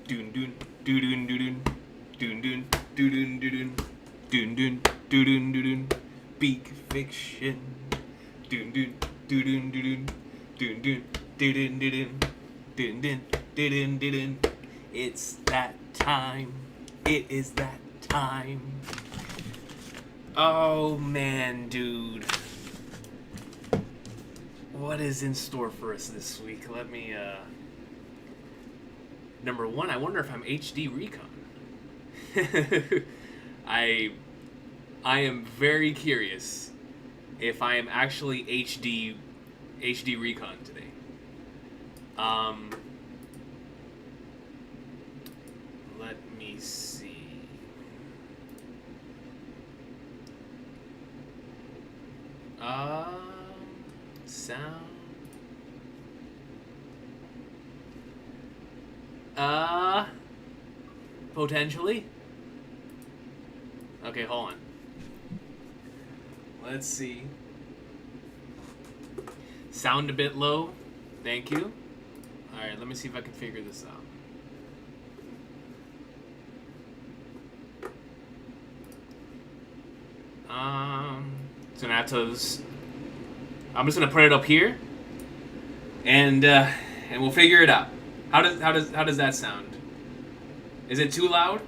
Doon doon doon doon doon doon doon doon doon doon doon doon doon Peak fiction. Doon doon doon doon doon doon doon doon doon doon doon. It's that time. It is that time. Oh man, dude. What is in store for us this week? Let me Number one, I wonder if I'm HD Recon. I am very curious if I am actually HD Recon today. Let me see. Sound. Potentially. Okay, hold on. Let's see. Sound a bit low. Thank you. Alright, let me see if I can figure this out. So now I'm just gonna put it up here, and we'll figure it out. How does that sound? Is it too loud?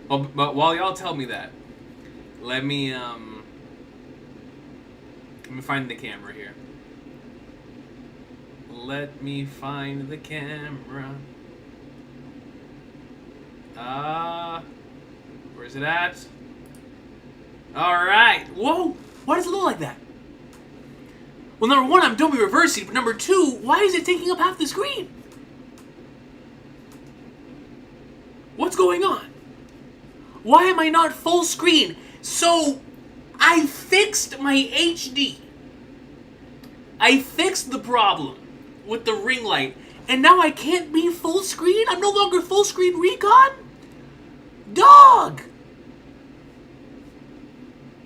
Well, but while y'all tell me that, let me find the camera here. Let me find the camera. Where's it at? Alright. Whoa! Why does it look like that? Well, number one, I'm Dolby reversing, but number two, why is it taking up half the screen? What's going on? Why am I not full screen? So, I fixed my HD. I fixed the problem with the ring light, and now I can't be full screen? I'm no longer full screen Recon? Dog!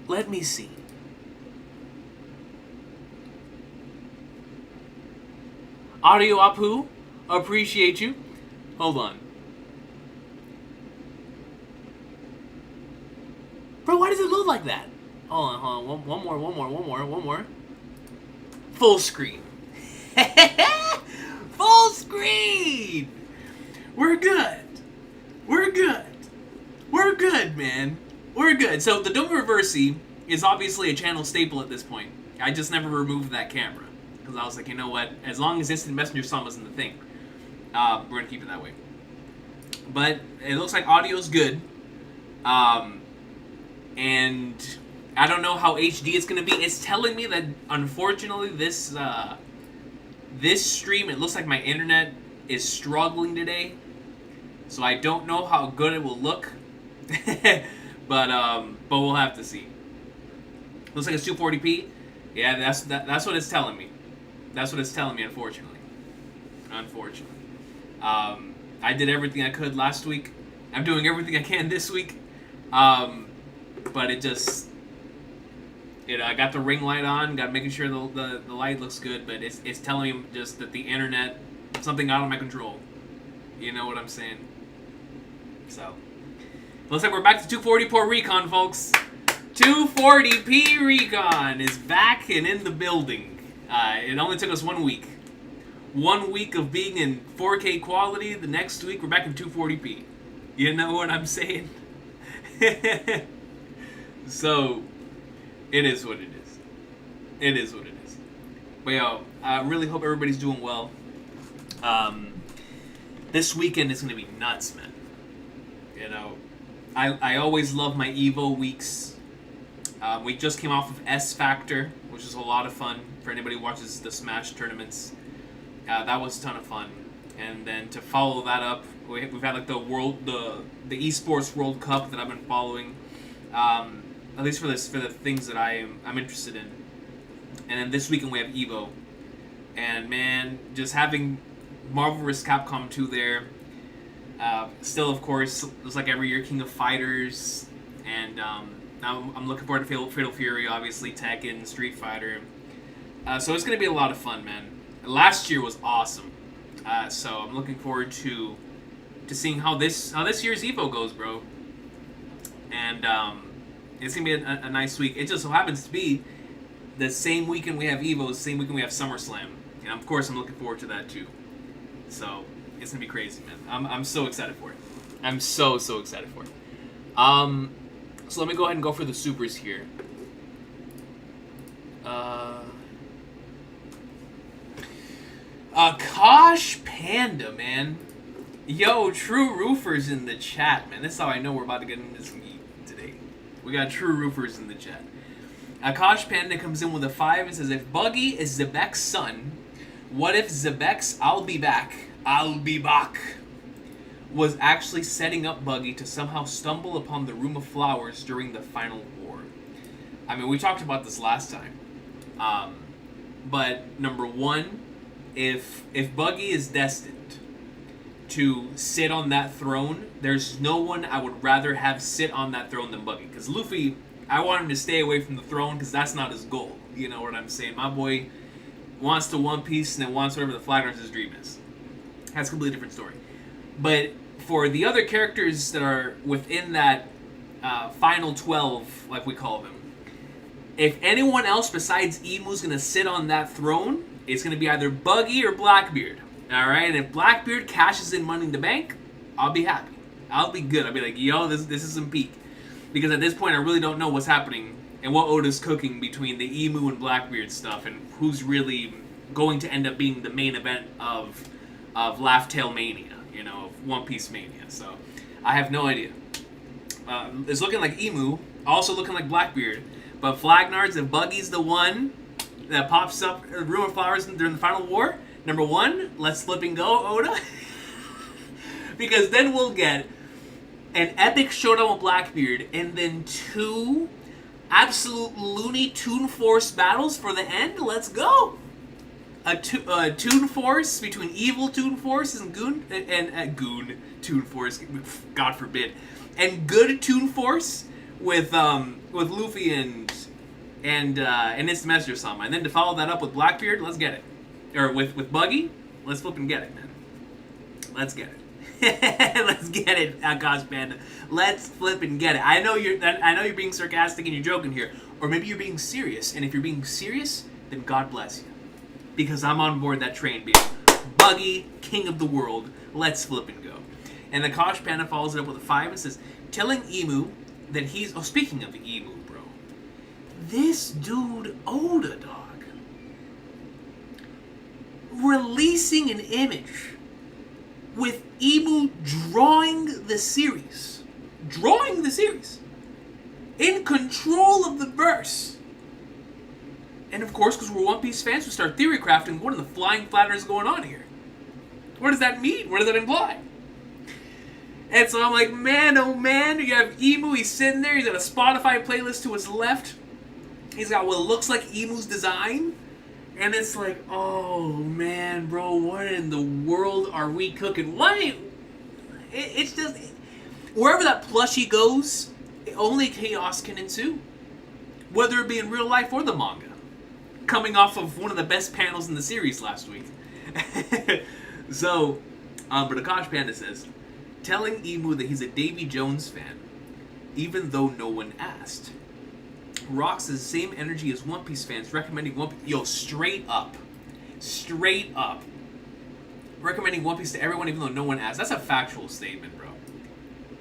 Let me see. Audio Apu, appreciate you. Hold on. Bro, why does it look like that? Hold on. One more. Full screen. Full screen! We're good, man. We're good. So the Dolby Reversi is obviously a channel staple at this point. I just never removed that camera. Because I was like, you know what? As long as Instant Messenger Sum wasn't the thing, we're going to keep it that way. But it looks like audio's good. And I don't know how HD it's going to be. It's telling me that, unfortunately, this stream, it looks like my internet is struggling today. So I don't know how good it will look. but we'll have to see. Looks like it's 240p. Yeah, that's what it's telling me. That's what it's telling me, unfortunately. I did everything I could last week. I'm doing everything I can this week. But it just, I got the ring light on, got making sure the light looks good, but it's telling me just that the internet, something out of my control. You know what I'm saying? So, looks like we're back to 240p Recon, folks. 240p Recon is back and in the building. It only took us 1 week. 1 week of being in 4K quality. The next week, we're back in 240p. You know what I'm saying? So, it is what it is. It is what it is. But yo, I really hope everybody's doing well. This weekend is going to be nuts, man. You know, I always love my Evo weeks. We just came off of S Factor, which is a lot of fun for anybody who watches the Smash tournaments. That was a ton of fun. And then to follow that up, we've had like the esports World Cup that I've been following. At least for the things that I'm interested in. And then this weekend we have Evo. And man, just having Marvel vs. Capcom 2 there. Still, of course, looks like every year King of Fighters. And now I'm looking forward to Fatal Fury, obviously, Tekken, Street Fighter. So it's going to be a lot of fun, man. Last year was awesome. So I'm looking forward to seeing how this year's Evo goes, bro. And it's gonna be a nice week. It just so happens to be the same weekend we have Evo, the same weekend we have SummerSlam, and of course I'm looking forward to that too. So it's gonna be crazy, man. I'm so excited for it. I'm so excited for it. So let me go ahead and go for the supers here. Kosh Panda, man. Yo, True Roofers in the chat, man. This is how I know we're about to get into some heat today. We got True Roofers in the chat. Akash Panda comes in with a 5 and says, if Buggy is Zebek's son, what if Zebek's I'll be back was actually setting up Buggy to somehow stumble upon the Room of Flowers during the final war? I mean, we talked about this last time. But number one, if Buggy is destined to sit on that throne, there's no one I would rather have sit on that throne than Buggy. Because Luffy, I want him to stay away from the throne because that's not his goal. You know what I'm saying? My boy wants to One Piece and then wants whatever the Flag Runner's dream is. That's a completely different story. But for the other characters that are within that final 12, like we call them, if anyone else besides Emu's going to sit on that throne, it's going to be either Buggy or Blackbeard. Alright? And if Blackbeard cashes in Money in the Bank, I'll be happy. I'll be good. I'll be like, yo, this is some peak. Because at this point, I really don't know what's happening and what Oda's cooking between the Emu and Blackbeard stuff and who's really going to end up being the main event of Laugh Tale Mania, you know, of One Piece Mania. So, I have no idea. It's looking like Emu, also looking like Blackbeard, but Flagnards, if Buggy's the one that pops up Room of Flowers during the final war, number one, let's flip and go, Oda. Because then we'll get an epic showdown with Blackbeard, and then 2 absolute Looney Tune Force battles for the end. Let's go! A Toon Force between evil Toon Force and Goon Toon Force, God forbid, and good Toon Force with Luffy and Instant Messenger Sama, and then to follow that up with Blackbeard, let's get it, or with Buggy, let's flip and get it, man. Let's get it. Let's get it, Akash Panda. Let's flip and get it. I know you're being sarcastic and you're joking here, or maybe you're being serious. And if you're being serious, then God bless you, because I'm on board that train, baby. Buggy, king of the world. Let's flip and go. And Akash Panda follows it up with a 5 and says, telling Emu that he's. Oh, speaking of the Emu, bro, this dude Oda, dog, releasing an image with Emu drawing the series, in control of the verse. And of course, because we're One Piece fans, we start theory crafting. What are the flying flatters going on here? What does that mean? What does that imply? And so I'm like, man, oh man, you have Emu, he's sitting there, he's got a Spotify playlist to his left. He's got what looks like Emu's design. And it's like, oh man, bro, what in the world are we cooking? Why? It's just, wherever that plushie goes, only chaos can ensue. Whether it be in real life or the manga. Coming off of one of the best panels in the series last week. So, but Akash Panda says, telling Emu that he's a Davy Jones fan, even though no one asked. Rocks the same energy as One Piece fans, recommending One Piece. Yo, straight up. Recommending One Piece to everyone, even though no one asked. That's a factual statement, bro.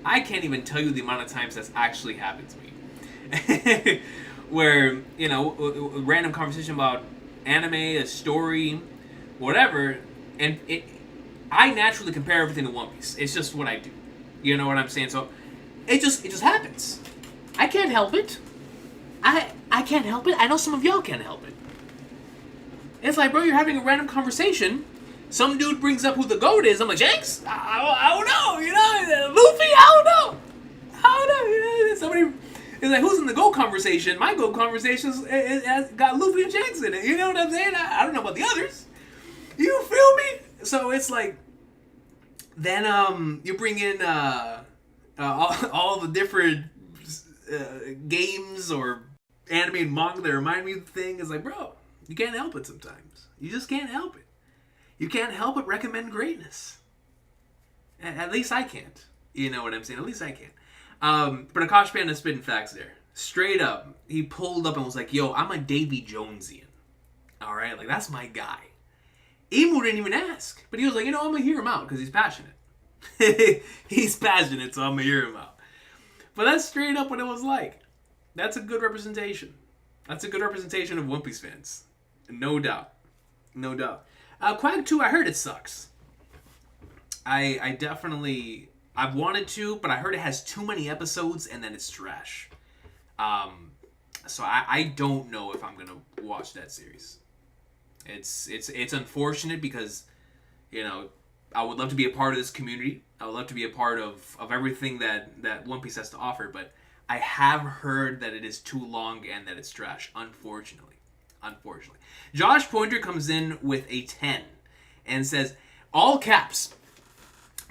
I can't even tell you the amount of times that's actually happened to me. Where, you know, a random conversation about anime, a story, whatever, and I naturally compare everything to One Piece. It's just what I do. You know what I'm saying? So it just happens. I can't help it. I can't help it. I know some of y'all can't help it. It's like, bro, you're having a random conversation. Some dude brings up who the GOAT is. I'm like, Jenks? I don't know. You know, Luffy? I don't know. You know, somebody is like, who's in the GOAT conversation? My GOAT conversation has got Luffy and Jenks in it. You know what I'm saying? I don't know about the others. You feel me? So it's like, then you bring in all the different games or anime and manga that remind me of the thing. Is like, bro, you can't help it sometimes. You just can't help it. you can't help but recommend greatness. At least I can't. You know what I'm saying? At least I can't. But Akash Panda spitting facts there. Straight up, he pulled up and was like, yo, I'm a Davy Jonesian. Alright? Like, that's my guy. Emu didn't even ask. But he was like, I'm going to hear him out because he's passionate. He's passionate, so I'm going to hear him out. But that's straight up what it was like. That's a good representation. That's a good representation of One Piece fans. No doubt. No doubt. Quag 2, I heard it sucks. I definitely... I've wanted to, but I heard it has too many episodes and then it's trash. So I don't know if I'm going to watch that series. It's unfortunate because, I would love to be a part of this community. I would love to be a part of everything that One Piece has to offer, but I have heard that it is too long and that it's trash, unfortunately. Josh Pointer comes in with a 10 and says, all caps,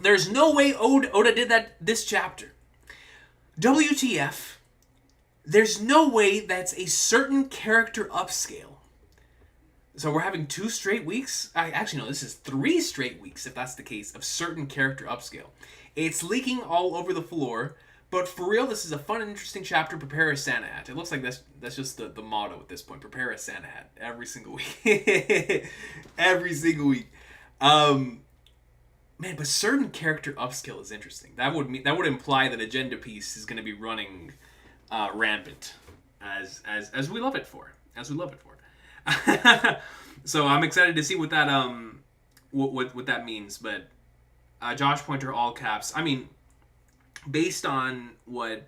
there's no way Oda did this chapter. WTF, there's no way that's a certain character upscale. So we're having 2 straight weeks? Actually, no, this is 3 straight weeks, if that's the case, of certain character upscale. It's leaking all over the floor, but for real, this is a fun and interesting chapter. Prepare a Santa hat. It looks like that's just the motto at this point. Prepare a Santa hat every single week. Every single week. Man, but certain character upscale is interesting. That would imply that Agenda Piece is going to be running rampant, as we love it for. So I'm excited to see what that what that means. But Josh Pointer, all caps. I mean, based on what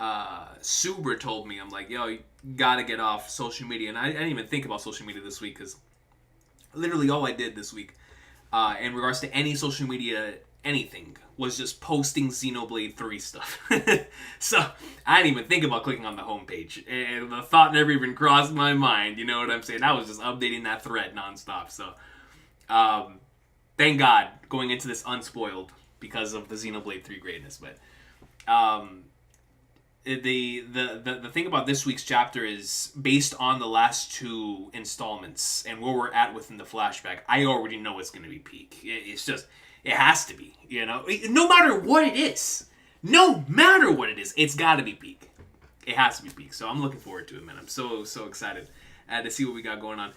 Subra told me, I'm like, yo, you gotta get off social media. And I didn't even think about social media this week because literally all I did this week in regards to any social media, anything, was just posting Xenoblade 3 stuff. So I didn't even think about clicking on the homepage. And the thought never even crossed my mind. You know what I'm saying? I was just updating that thread nonstop. So thank God going into this unspoiled because of the Xenoblade 3 greatness. But the thing about this week's chapter is based on the last 2 installments and where we're at within the flashback, I already know it's going to be peak. It's just... It has to be, No matter what it is. It's got to be peak. It has to be peak. So I'm looking forward to it, man. I'm so excited to see what we got going on.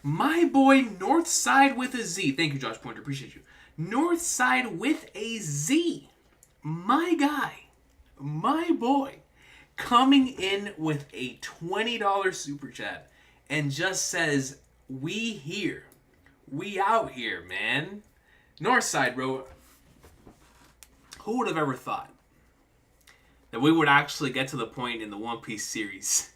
My boy, Northside with a Z. Thank you, Josh Pointer. Appreciate you. Northside with a Z. My guy. My boy. Coming in with a $20 super chat. And just says, we here. We out here, man. Northside, bro, who would have ever thought that we would actually get to the point in the One Piece series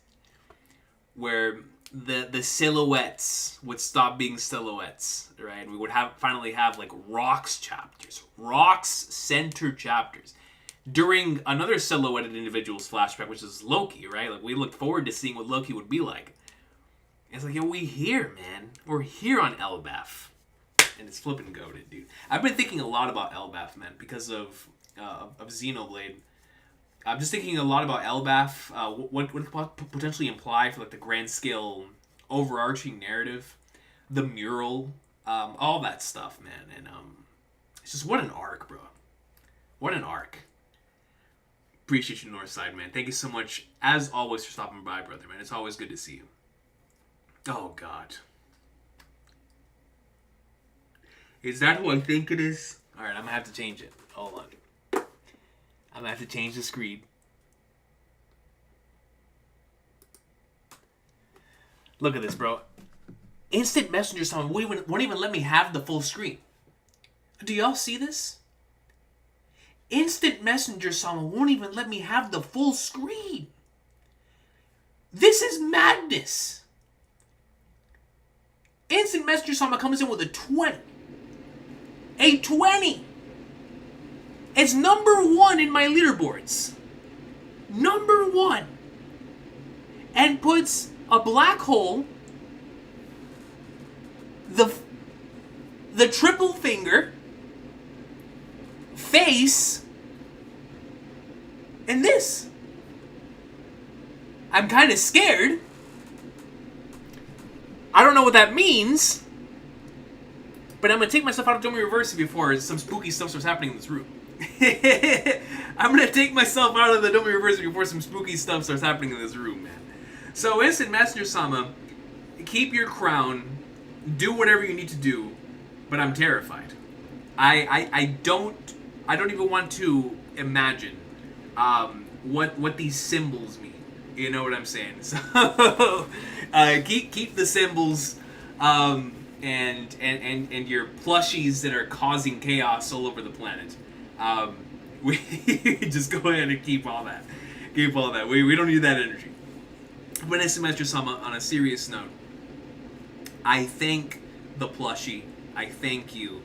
where the silhouettes would stop being silhouettes, right? We would finally have like Rocks chapters, Rocks-centered chapters during another silhouetted individual's flashback, which is Loki, right? Like, we looked forward to seeing what Loki would be like. It's like, yo, we here, man. We're here on Elbaf. And it's flipping goated, dude. I've been thinking a lot about Elbaf, man, because of Xenoblade. I'm just thinking a lot about Elbaf, what it could potentially imply for like the grand scale overarching narrative, the mural, all that stuff, man. And it's just, what an arc, bro. What an arc. Appreciate you, Northside, man. Thank you so much, as always, for stopping by, brother, man. It's always good to see you. Oh, God. Is that who I think it is? Alright, I'm going to have to change it. Hold on. I'm going to have to change the screen. Look at this, bro. Instant Messenger someone won't even let me have the full screen. Do y'all see this? Instant Messenger someone won't even let me have the full screen. This is madness. Instant Messenger someone comes in with a 20. A 20! It's number 1 in my leaderboards. Number 1. And puts a black hole, the triple finger, face, and this. I'm kind of scared. I don't know what that means. But I'm gonna take myself out of Domi Reverse before some spooky stuff starts happening in this room. I'm gonna take myself out of the Domi Reverse before some spooky stuff starts happening in this room, man. So, Instant Messenger Sama, keep your crown, do whatever you need to do, but I'm terrified. I don't even want to imagine what these symbols mean. You know what I'm saying? So keep the symbols and your plushies that are causing chaos all over the planet. We just go ahead and keep all that. Keep all that. We don't need that energy. But Instant Messenger Sama, on a serious note, I thank the plushie. I thank you.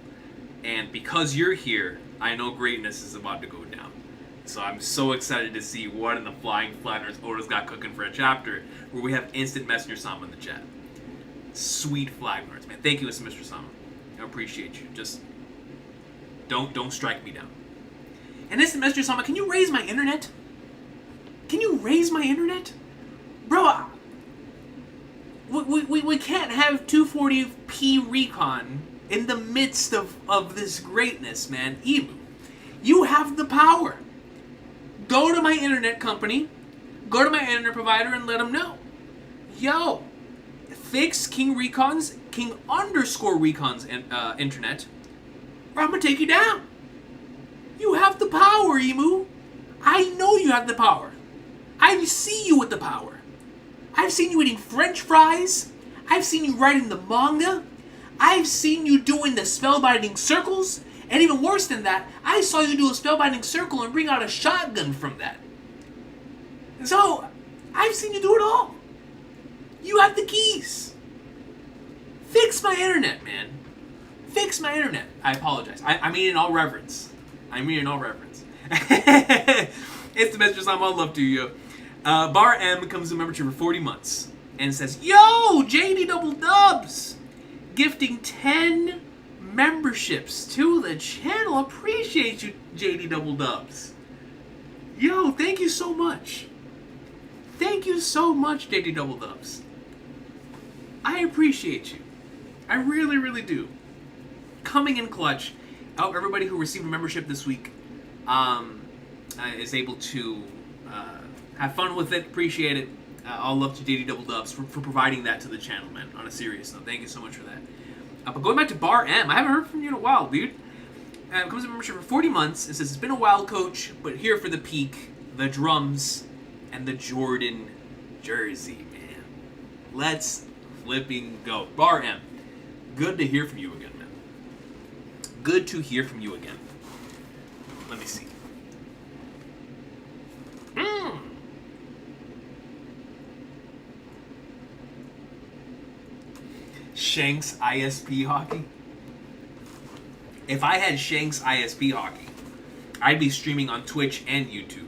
And because you're here, I know greatness is about to go down. So I'm so excited to see what in the flying flatters Oda's got cooking for a chapter where we have Instant Messenger Sama in the chat. Sweet flag nerds, man. Thank you, Instant Messenger Sama. I appreciate you. Just don't strike me down. And Instant Messenger Sama, can you raise my internet? Can you raise my internet? Bro, we can't have 240p Recon in the midst of this greatness, man. Emu, you have the power. Go to my internet company, go to my internet provider and let them know. Yo, fix King Recon's, King_Recon's internet, or I'm gonna take you down. You have the power, Emu. I know you have the power. I see you with the power. I've seen you eating French fries. I've seen you writing the manga. I've seen you doing the spellbinding circles. And even worse than that, I saw you do a spellbinding circle and bring out a shotgun from that. So, I've seen you do it all. You have the keys. Fix my internet, man. Fix my internet. I apologize. I mean in all reverence. I mean in all reverence. It's the Messenger Sama. All love to you. Bar M comes to membership for 40 months and says, yo, JD Double Dubs, gifting 10 memberships to the channel. Appreciate you, JD Double Dubs. Yo, thank you so much. Thank you so much, JD Double Dubs. I appreciate you. I really, really do. Coming in clutch. I hope everybody who received a membership this week is able to have fun with it. Appreciate it. All love to JD Double Dubs for providing that to the channel, man. On a serious note, thank you so much for that. But going back to Bar M, I haven't heard from you in a while, dude. Comes in membership for 40 months. It says, it's been a while, coach, but here for the peak, the drums, and the Jordan jersey, man. Let's flipping go. Bar M, good to hear from you again, man. Good to hear from you again. Let me see. Shanks ISP hockey. If I had Shanks ISP hockey, I'd be streaming on Twitch and YouTube.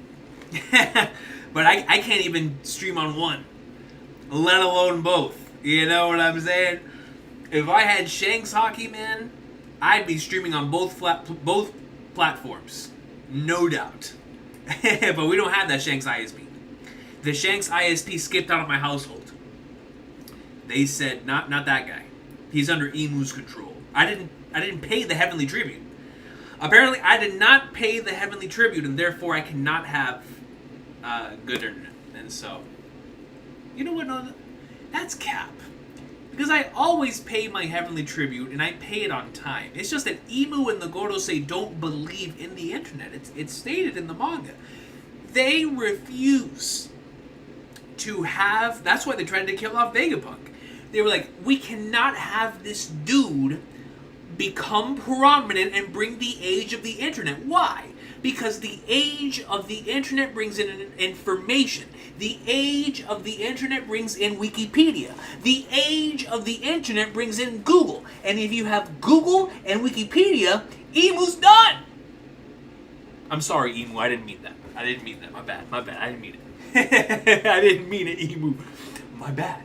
But I can't even stream on one, let alone both. You know what I'm saying? If I had Shanks hockey, man, I'd be streaming on both platforms, no doubt. But we don't have that Shanks ISP. The Shanks ISP skipped out of my household. They said, not that guy. He's under Emu's control. I didn't pay the Heavenly Tribute. Apparently, I did not pay the Heavenly Tribute, and therefore I cannot have good internet. And so, you know what? No, that's cap. Because I always pay my Heavenly Tribute, and I pay it on time. It's just that Emu and the Gorosei don't believe in the internet. It's stated in the manga. They refuse to have... That's why they tried to kill off Vegapunk. They were like, we cannot have this dude become prominent and bring the age of the internet. Why? Because the age of the internet brings in information. The age of the internet brings in Wikipedia. The age of the internet brings in Google. And if you have Google and Wikipedia, Emu's done. I'm sorry, Emu. I didn't mean that. My bad. I didn't mean it. I didn't mean it, Emu. My bad.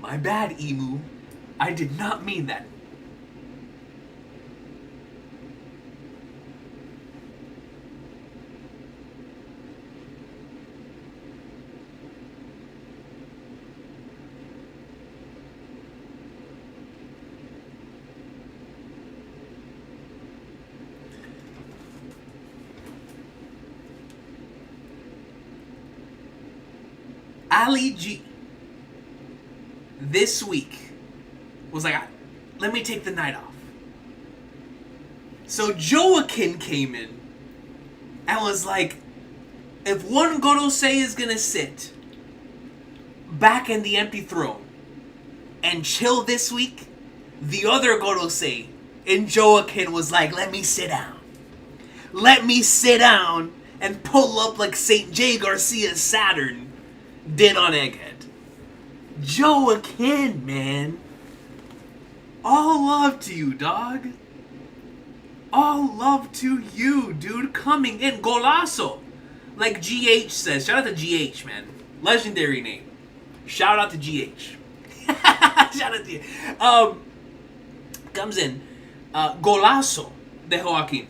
My bad, Emu. I did not mean that. Ali G this week was like, let me take the night off. So Joaquin came in and was like, if one Gorosei is gonna sit back in the empty throne and chill this week, the other Gorosei in Joaquin was like, let me sit down. Let me sit down and pull up like St. J. Garcia's Saturn did on Egghead. Joaquin, man. All love to you, dog. All love to you, dude. Coming in. Golazo. Like GH says. Shout out to GH, man. Legendary name. Shout out to GH. Shout out to you. Comes in. Golazo de Joaquin.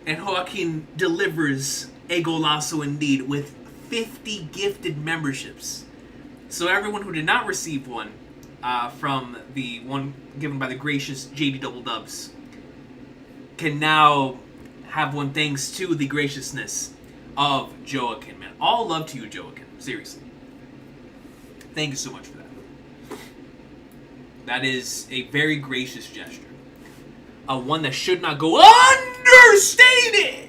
And Joaquin delivers a golazo indeed with 50 gifted memberships. So everyone who did not receive one from the one given by the gracious JD Double Dubs can now have one thanks to the graciousness of Joaquin, man. All love to you, Joaquin. Seriously. Thank you so much for that. That is a very gracious gesture. One that should not go understated.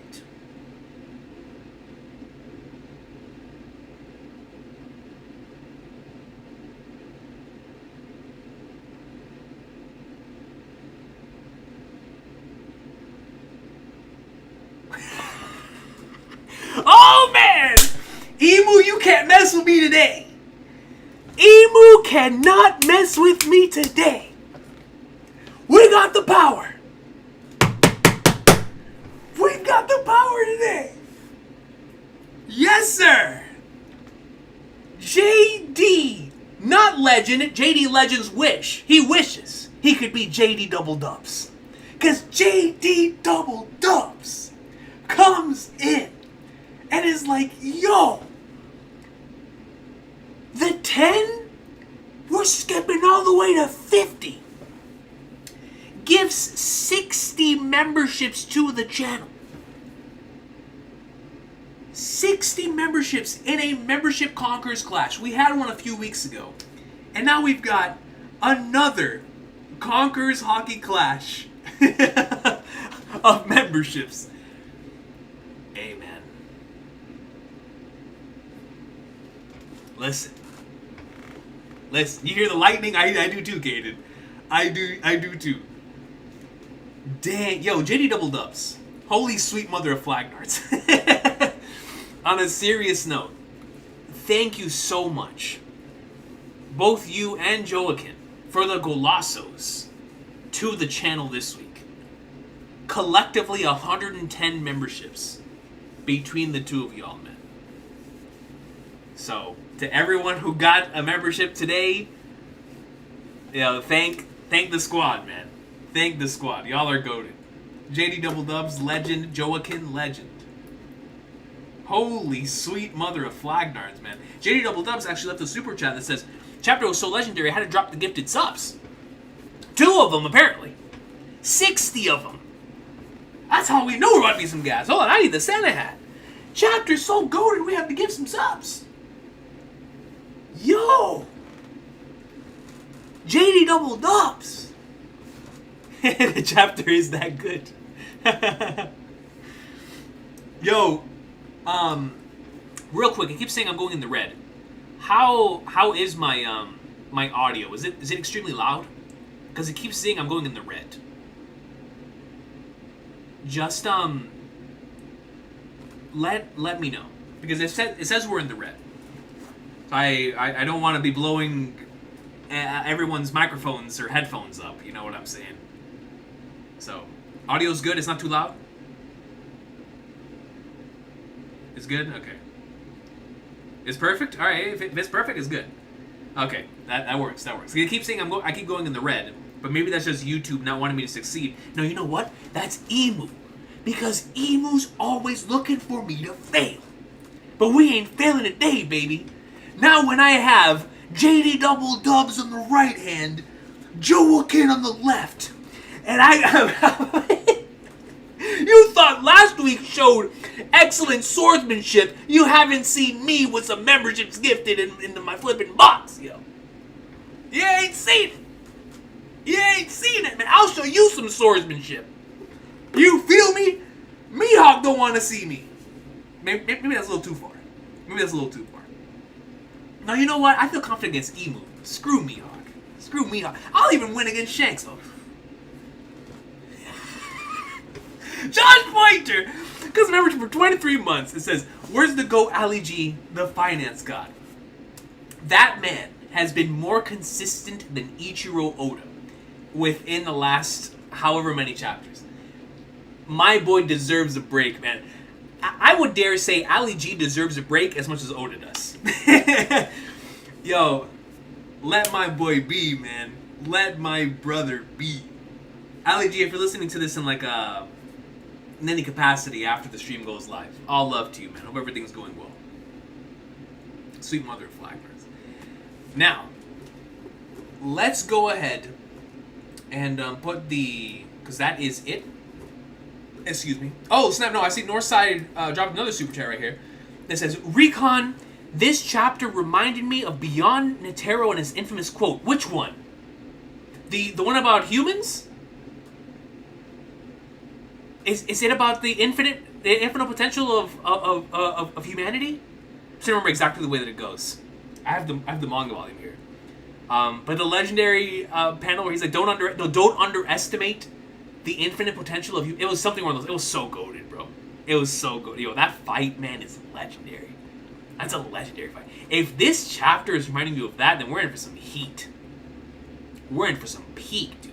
Oh man! Emu, you can't mess with me today. Emu cannot mess with me today. We got the power. We got the power today. Yes, sir. JD, not Legend. JD Legend's wish. He wishes he could be JD Double Dubs. Because JD Double Dubs comes in and is like, yo, the 10, we're skipping all the way to 50. Gives 60 memberships to the channel. 60 memberships in a Membership Conquerors Clash. We had one a few weeks ago. And now we've got another Conquerors Hockey Clash of memberships. Amen. Listen. You hear the lightning? I do too, Caden. I do too. Dang, yo, JD Double Dubs. Holy sweet mother of flag darts. On a serious note, thank you so much, both you and Joaquin, for the golazos to the channel this week. Collectively, 110 memberships between the two of y'all, man. So, to everyone who got a membership today, you know, thank the squad, man. Thank the squad. Y'all are goated. JD Double Dubs, legend. Joaquin, legend. Holy sweet mother of flag darns, man. JD Double Dubs actually left a super chat that says, chapter was so legendary, I had to drop the gifted subs. 2 of them, apparently. 60 of them. That's how we know we're about to be some guys. Hold on, I need the Santa hat. Chapter's so goated, we have to give some subs. Yo! JD Double Dubs. The chapter is that good. Yo, real quick, it keeps saying I'm going in the red. How is my my audio? Is it extremely loud? Because it keeps saying I'm going in the red. Just let me know, because it says we're in the red. I don't want to be blowing everyone's microphones or headphones up. You know what I'm saying? So, audio's good. It's not too loud. It's good? Okay. It's perfect? Alright, if it's perfect, it's good. Okay, that works. It keeps saying I keep going in the red, but maybe that's just YouTube not wanting me to succeed. No, you know what? That's Emu. Because Emu's always looking for me to fail. But we ain't failing today, baby. Now when I have JD Double Dubs on the right hand, Joaquin on the left, and I have... You thought last week showed excellent swordsmanship, you haven't seen me with some memberships gifted into my flipping box, yo. You ain't seen it. You ain't seen it, man. I'll show you some swordsmanship. You feel me? Mihawk don't want to see me. Maybe that's a little too far. Maybe that's a little too far. Now, you know what? I feel confident against Emu. Screw Mihawk. Screw Mihawk. I'll even win against Shanks, though. Josh Pointer! Because remember, for 23 months, it says, where's the GOAT Ali G, the finance god? That man has been more consistent than Ichiro Oda within the last however many chapters. My boy deserves a break, man. I would dare say Ali G deserves a break as much as Oda does. Yo, let my boy be, man. Let my brother be. Ali G, if you're listening to this in like in any capacity after the stream goes live, all love to you, man. Hope everything's going well. Sweet mother of flagbirds. Now, let's go ahead and put the, because that is it. Excuse me. Oh, snap, no, I see Northside dropped another super chat right here that says, Recon, this chapter reminded me of Beyond Netero and his infamous quote. Which one? The one about humans? Is it about the infinite potential of humanity? I don't remember exactly the way that it goes. I have the manga volume here. But the legendary panel where he's like, don't underestimate the infinite potential of you. It was something one of those. It was so goated, bro. It was so good. Yo, that fight, man, is legendary. That's a legendary fight. If this chapter is reminding you of that, then we're in for some heat. We're in for some peak, dude.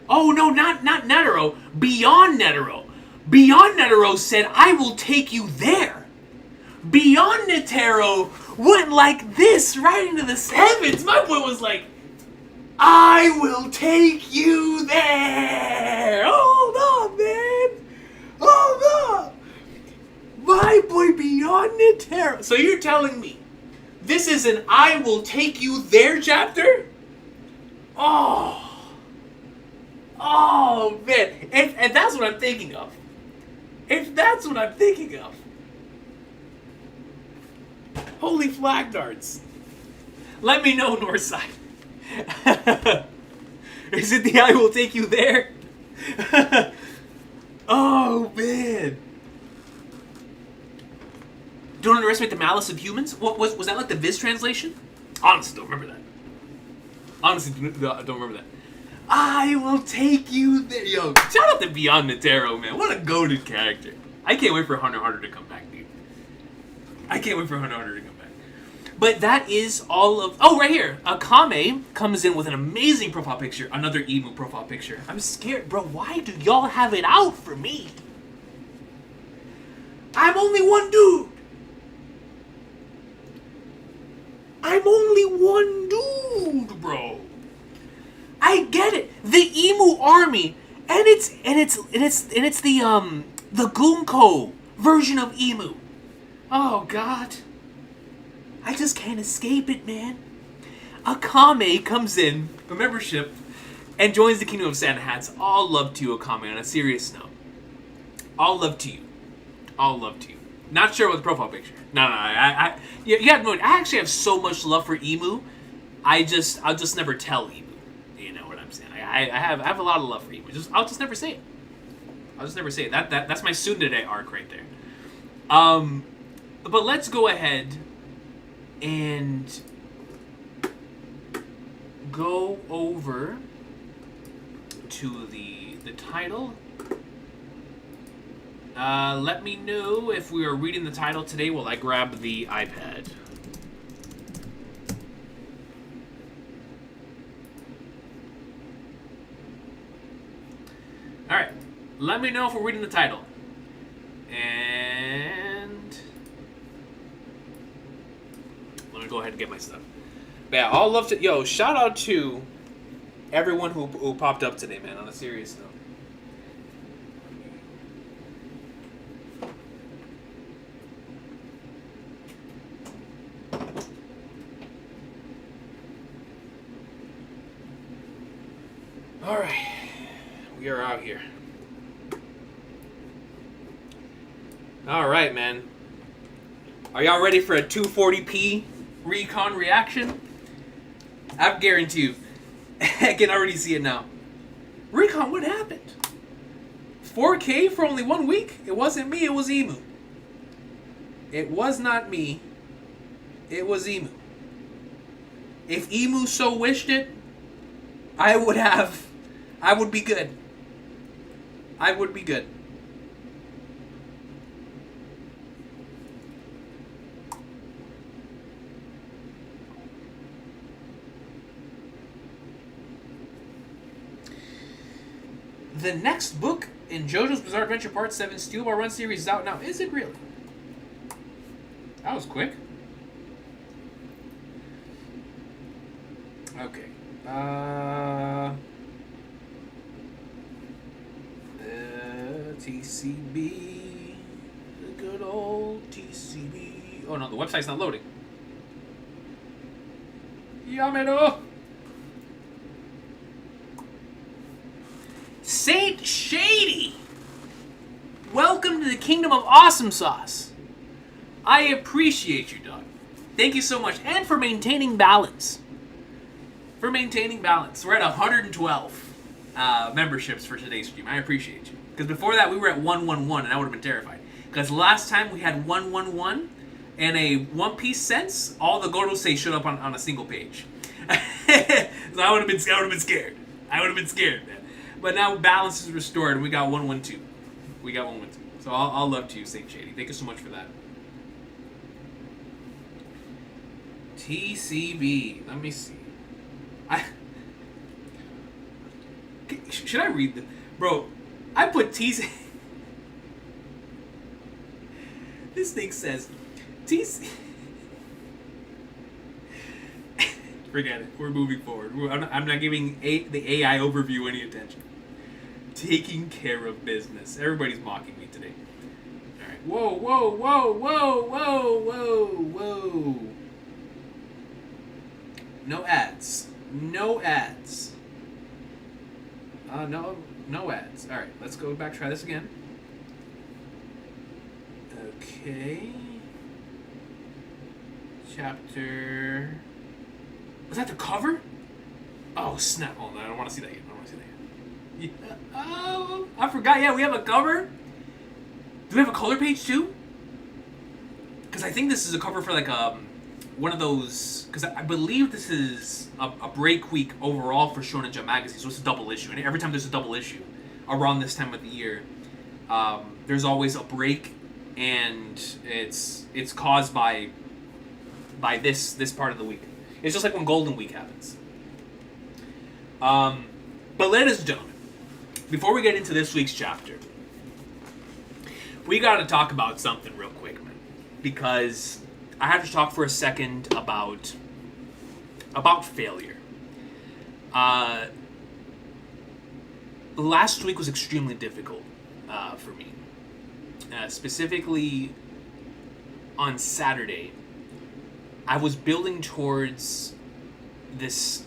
Oh, no, not Netero. Beyond Netero. Beyond Netero said, I will take you there. Beyond Netero went like this right into the heavens. My boy was like, I will take you there. Hold on, man. Hold on. My boy Beyond Netero. So you're telling me this is an I will take you there chapter? Oh, man. And that's what I'm thinking of. If that's what I'm thinking of. Holy flag darts. Let me know, Northside. Is it the I will take you there? Oh, man. Don't underestimate the malice of humans? What was that like the Viz translation? Honestly, don't remember that. Honestly, don't remember that. I will take you there. Yo, shout out to Beyond Netero, man. What a goated character. I can't wait for Hunter x Hunter to come back, dude. I can't wait for Hunter x Hunter to come back. But that is all of... Oh, right here. Akame comes in with an amazing profile picture. Another emu profile picture. I'm scared. Bro, why do y'all have it out for me? I'm only one dude. I'm only one dude, bro. I get it. The emu army, and it's the Gunko version of emu. Oh God. I just can't escape it, man. Akame comes in, a membership, and joins the Kingdom of Sand Hats. All love to you, Akame, on a serious note. All love to you. All love to you. Not sure what the profile picture. No, you have no. I actually have so much love for emu. I'll just never tell emu. You know what I'm saying? I have a lot of love for emu. I'll just never say it. I'll just never say it. That's my Tsundere arc right there. But let's go ahead and go over to the title. Let me know if we are reading the title today while I grab the iPad. Alright, let me know if we're reading the title. And let me go ahead and get my stuff. But yeah, I'll love to. Yo, shout out to everyone who popped up today, man, on a serious note. Alright, we are out here. All right, man. Are y'all ready for a 240p Recon reaction? I guarantee you. I can already see it now. Recon, what happened? 4K for only 1 week? It wasn't me, it was Emu. It was not me. It was Emu. If Emu so wished it, I would be good. I would be good. The next book in JoJo's Bizarre Adventure Part 7 Steel Ball Run series is out now. Is it really? That was quick. Okay. TCB. The good old TCB. Oh no, the website's not loading. Yameno! Saint Shady! Welcome to the kingdom of awesome sauce. I appreciate you, dog. Thank you so much. And for maintaining balance. We're at 112 memberships for today's stream. I appreciate you. Because before that, we were at 111, and I would have been terrified. Because last time we had 111, and a One Piece sense, all the Gorosei showed up on a single page. So I would have been scared. Man. But now balance is restored, and we got 112. So all love to you, Saint Shady. Thank you so much for that. TCB. Let me see. Should I read the... Bro, I put TC... This thing says... TC... Forget it. We're moving forward. I'm not giving the AI overview any attention. Taking care of business. Everybody's mocking me today. Alright. Whoa. No ads. No ads. No ads. Alright, let's go back, try this again. Okay. Chapter... Was that the cover? Oh, snap. Oh, no, I don't want to see that yet. Yeah. Oh, I forgot. Yeah, we have a cover. Do we have a color page too? Because I think this is a cover for like one of those. Because I believe this is a break week overall for Shonen Jump magazine, so it's a double issue. And every time there's a double issue around this time of the year, there's always a break, and it's caused by this part of the week. It's just like when Golden Week happens. But ladies and gentlemen, before we get into this week's chapter, we got to talk about something real quick, man. Because I have to talk for a second about failure. Last week was extremely difficult for me. Specifically, on Saturday, I was building towards this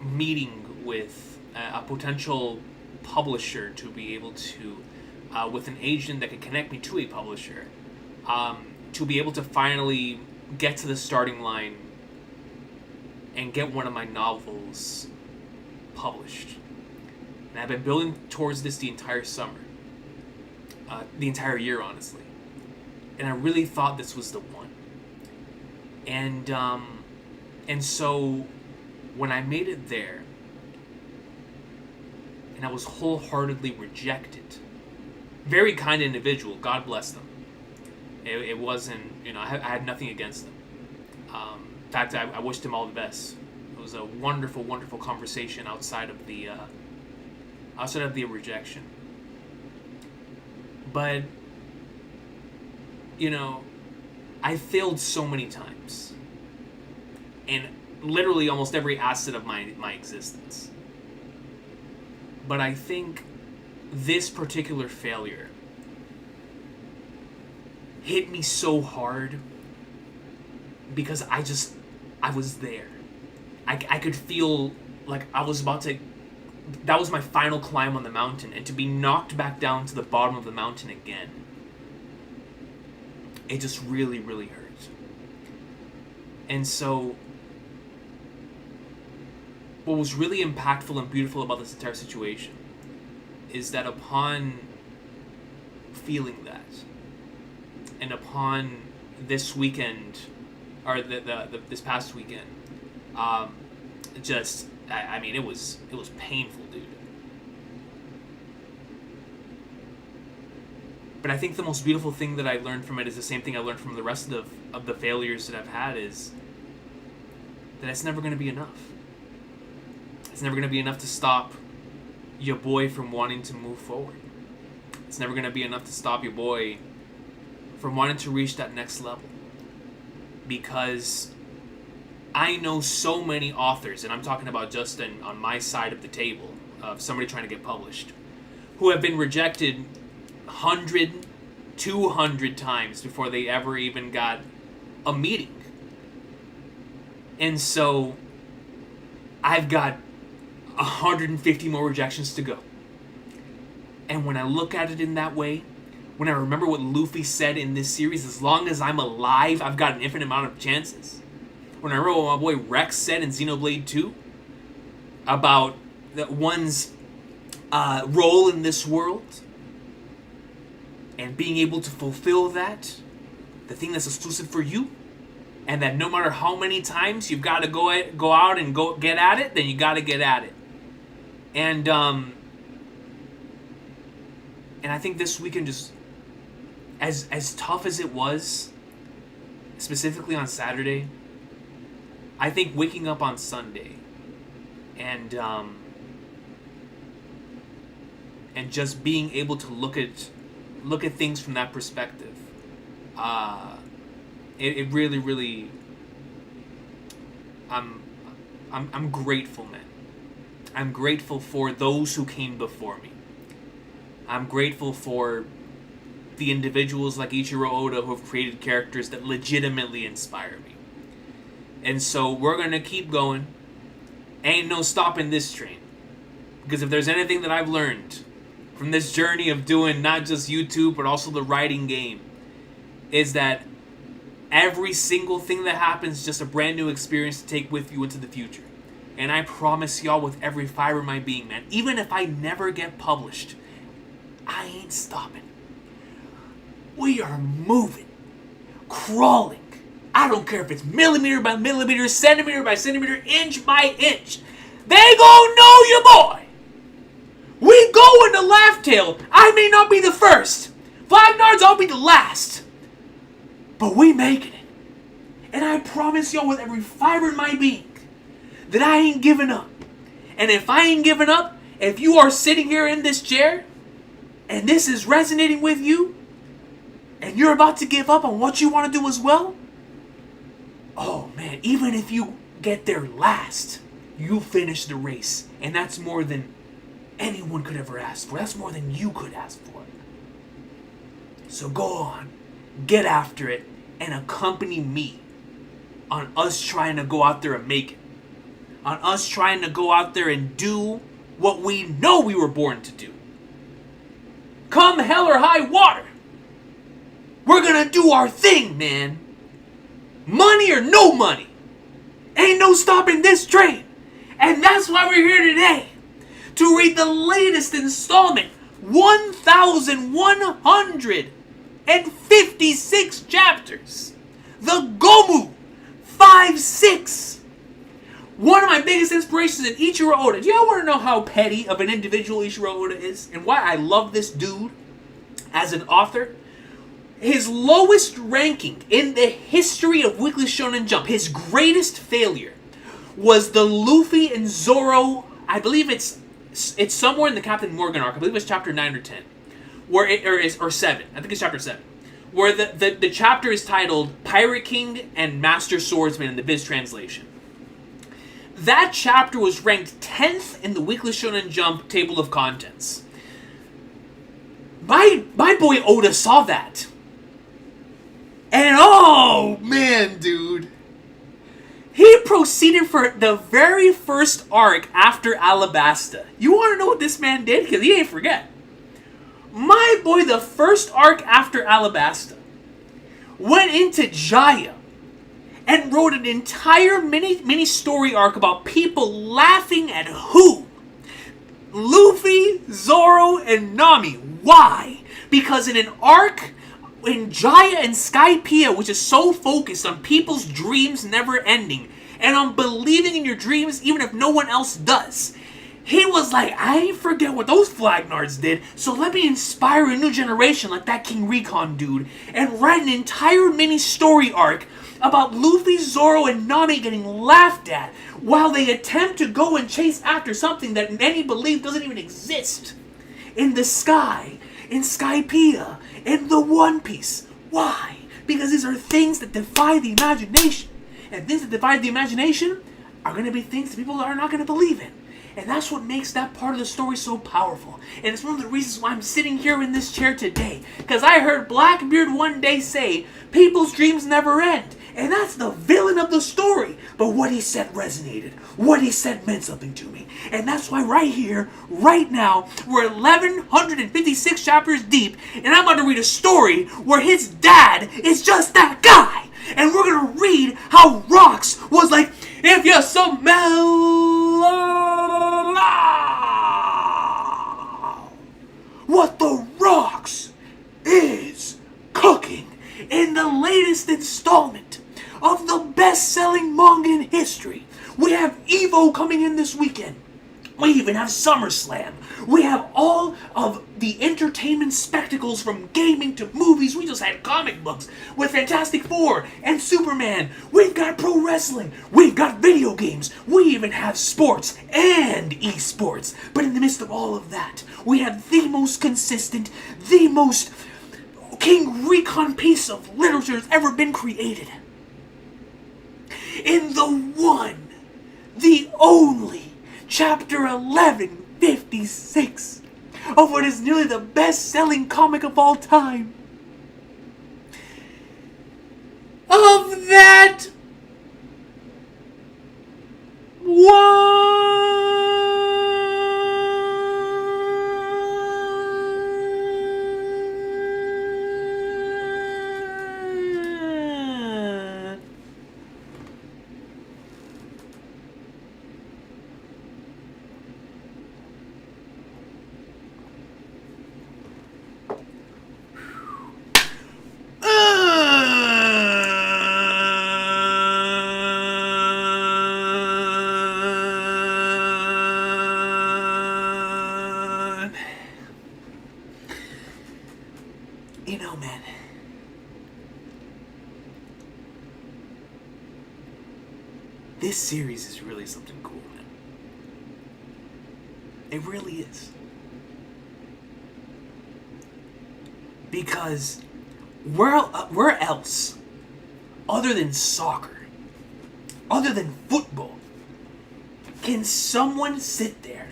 meeting with a potential publisher to be able to, with an agent that could connect me to a publisher, to be able to finally get to the starting line and get one of my novels published. And I've been building towards this the entire summer, the entire year, honestly. And I really thought this was the one. And so when I made it there, and I was wholeheartedly rejected, very kind individual, God bless them. It wasn't, I had nothing against them. In fact, I wished him all the best. It was a wonderful, wonderful conversation outside of the rejection. But, I failed so many times. In literally almost every asset of my existence. But I think this particular failure hit me so hard because I was there. I could feel like I was about to... That was my final climb on the mountain, and to be knocked back down to the bottom of the mountain again it just really, really hurt. And so, what was really impactful and beautiful about this entire situation is that upon feeling that, and upon this weekend, or this past weekend, I mean, it was painful, dude. But I think the most beautiful thing that I learned from it is the same thing I learned from the rest of the failures that I've had, is that it's never going to be enough. It's never going to be enough to stop your boy from wanting to move forward. It's never going to be enough to stop your boy from wanting to reach that next level. Because I know so many authors, and I'm talking about just on my side of the table, of somebody trying to get published, who have been rejected 100, 200 times before they ever even got a meeting. And so I've got 150 more rejections to go. And when I look at it in that way, when I remember what Luffy said in this series, as long as I'm alive, I've got an infinite amount of chances. When I remember what my boy Rex said in Xenoblade 2 about that one's role in this world, and being able to fulfill that, the thing that's exclusive for you, and that no matter how many times you've got to go out and go get at it, then you got to get at it. And I think this weekend, just as tough as it was, specifically on Saturday, I think waking up on Sunday and just being able to look at things from that perspective, it really, really, I'm grateful, man. I'm grateful for those who came before me. I'm grateful for the individuals like Ichiro Oda who have created characters that legitimately inspire me. And so we're going to keep going. Ain't no stopping this train. Because if there's anything that I've learned from this journey of doing not just YouTube, but also the writing game, is that every single thing that happens is just a brand new experience to take with you into the future. And I promise y'all with every fiber of my being, man, even if I never get published, I ain't stopping. We are moving, crawling. I don't care if it's millimeter by millimeter, centimeter by centimeter, inch by inch. They gon' know you, boy. We go into Laugh Tale. I may not be the first. 5 yards, I'll be the last. But we making it. And I promise y'all with every fiber in my being that I ain't giving up. And if I ain't giving up, if you are sitting here in this chair and this is resonating with you and you're about to give up on what you want to do as well, oh man, even if you get there last, you finish the race. And that's more than anyone could ever ask for. That's more than you could ask for. So go on, get after it, and accompany me on us trying to go out there and make it. On us trying to go out there and do what we know we were born to do. Come hell or high water, we're gonna do our thing, man. Money or no money, ain't no stopping this train. And that's why we're here today, to read the latest installment, 1,156 chapters, the Gomu 5-6. One of my biggest inspirations in Ichiro Oda. Do y'all want to know how petty of an individual Ichiro Oda is? And why I love this dude as an author? His lowest ranking in the history of Weekly Shonen Jump, his greatest failure, was the Luffy and Zoro, I believe it's somewhere in the Captain Morgan arc, I believe it's chapter 9 or 10, or 7, I think it's chapter 7, where the chapter is titled Pirate King and Master Swordsman in the Viz translation. That chapter was ranked 10th in the Weekly Shonen Jump table of contents. My boy Oda saw that. And oh man, dude. He proceeded for the very first arc after Alabasta. You want to know what this man did? Because he ain't forget. My boy, the first arc after Alabasta, went into Jaya and wrote an entire mini story arc about people laughing at who? Luffy, Zoro, and Nami. Why? Because in an arc in Jaya and Skypiea, which is so focused on people's dreams never ending, and on believing in your dreams even if no one else does, he was like, I ain't forget what those Flagnards did, so let me inspire a new generation like that King Recon dude, and write an entire mini story arc about Luffy, Zoro, and Nami getting laughed at while they attempt to go and chase after something that many believe doesn't even exist. In the sky, in Skypiea, in the One Piece. Why? Because these are things that defy the imagination. And things that defy the imagination are going to be things that people are not going to believe in. And that's what makes that part of the story so powerful. And it's one of the reasons why I'm sitting here in this chair today. Because I heard Blackbeard one day say, people's dreams never end. And that's the villain of the story. But what he said resonated. What he said meant something to me. And that's why right here, right now, we're 1156 chapters deep. And I'm about to read a story where his dad is just that guy. And we're going to read how Rocks was like, if you smell what the Rocks is cooking in the latest installment of the best-selling manga in history. We have Evo coming in this weekend. We even have SummerSlam. We have all of the entertainment spectacles from gaming to movies. We just had comic books with Fantastic Four and Superman. We've got pro wrestling. We've got video games. We even have sports and esports. But in the midst of all of that, we have the most consistent, the most King Recon piece of literature that's ever been created. In the one, the only, Chapter 1156 of what is nearly the best-selling comic of all time. Of that one. You know, man, this series is really something cool, man. It really is. Because where else, other than soccer, other than football, can someone sit there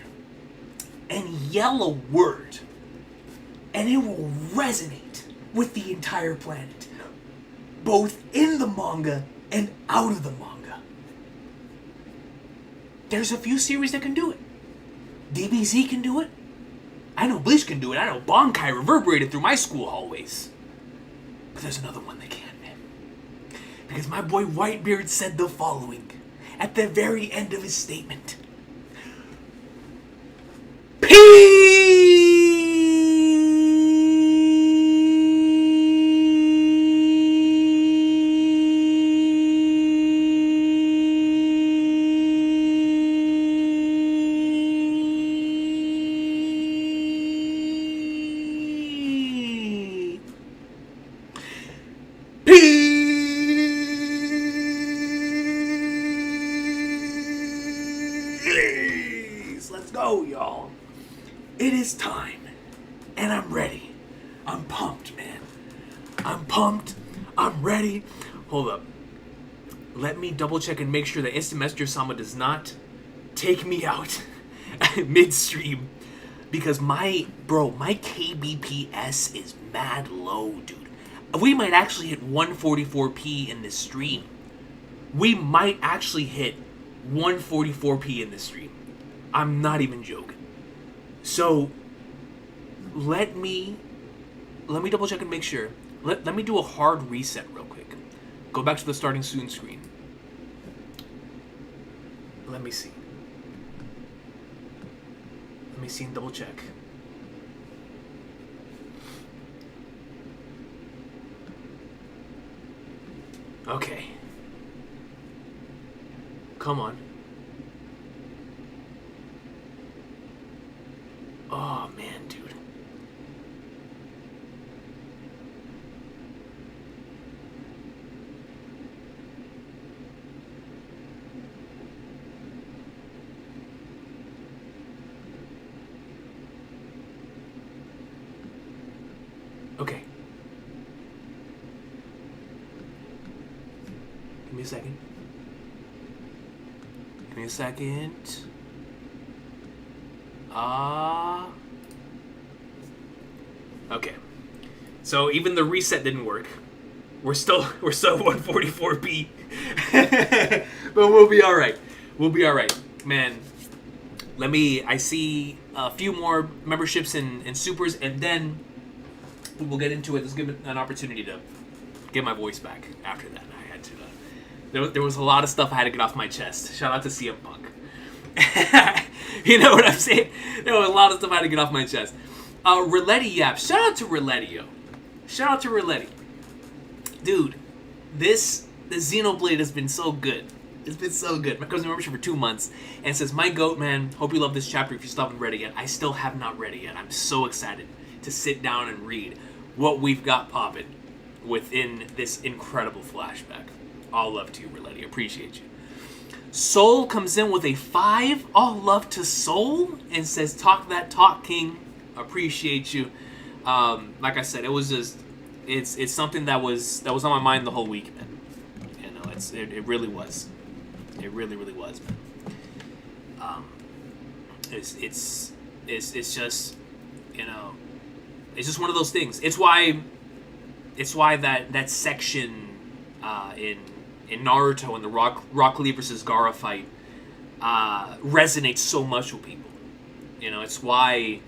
and yell a word and it will resonate with the entire planet, both in the manga and out of the manga? There's a few series that can do it. DBZ can do it. I know Bleach can do it. I know Bankai reverberated through my school hallways. But there's another one that can, man. Because my boy Whitebeard said the following at the very end of his statement. Let's go, y'all. It is time. And I'm ready. I'm pumped, man. I'm pumped. I'm ready. Hold up. Let me double check and make sure that Instant Messenger Sama does not take me out midstream. Because my KBPS is mad low, dude. We might actually hit 144p in this stream. We might actually hit 144p in this stream. I'm not even joking. So, let me double check and make sure. Let me do a hard reset real quick. Go back to the starting soon screen. Let me see. Let me see and double check. Okay. Come on. Oh, man, dude. Okay. Give me a second. Give me a second. Okay. So even the reset didn't work. We're still 144p. But we'll be all right. We'll be all right. Man, I see a few more memberships and supers, and then we'll get into it. Let's give it an opportunity to get my voice back after that. I had to, there was a lot of stuff I had to get off my chest. Shout out to CM Punk. You know what I'm saying? There was a lot of stuff I had to get off my chest. Riletti Yap. Shout out to Riletti, Shout out to Riletti. Dude, the Xenoblade has been so good. It's been so good. My cousin membership for 2 months, and it says, "My goat, man, hope you love this chapter if you still haven't read it yet." I still have not read it yet. I'm so excited to sit down and read what we've got popping within this incredible flashback. All love to you, Riletti. Appreciate you. Soul comes in with a 5. All love to Soul, and says, "Talk that talk, King." Appreciate you. Like I said, it was just it's something that was on my mind the whole week, man. You know, it really was. It really was, man. It's just, you know, it's just one of those things. It's why that section in Naruto and the Rock Lee versus Gaara fight resonates so much with people. You know, it's why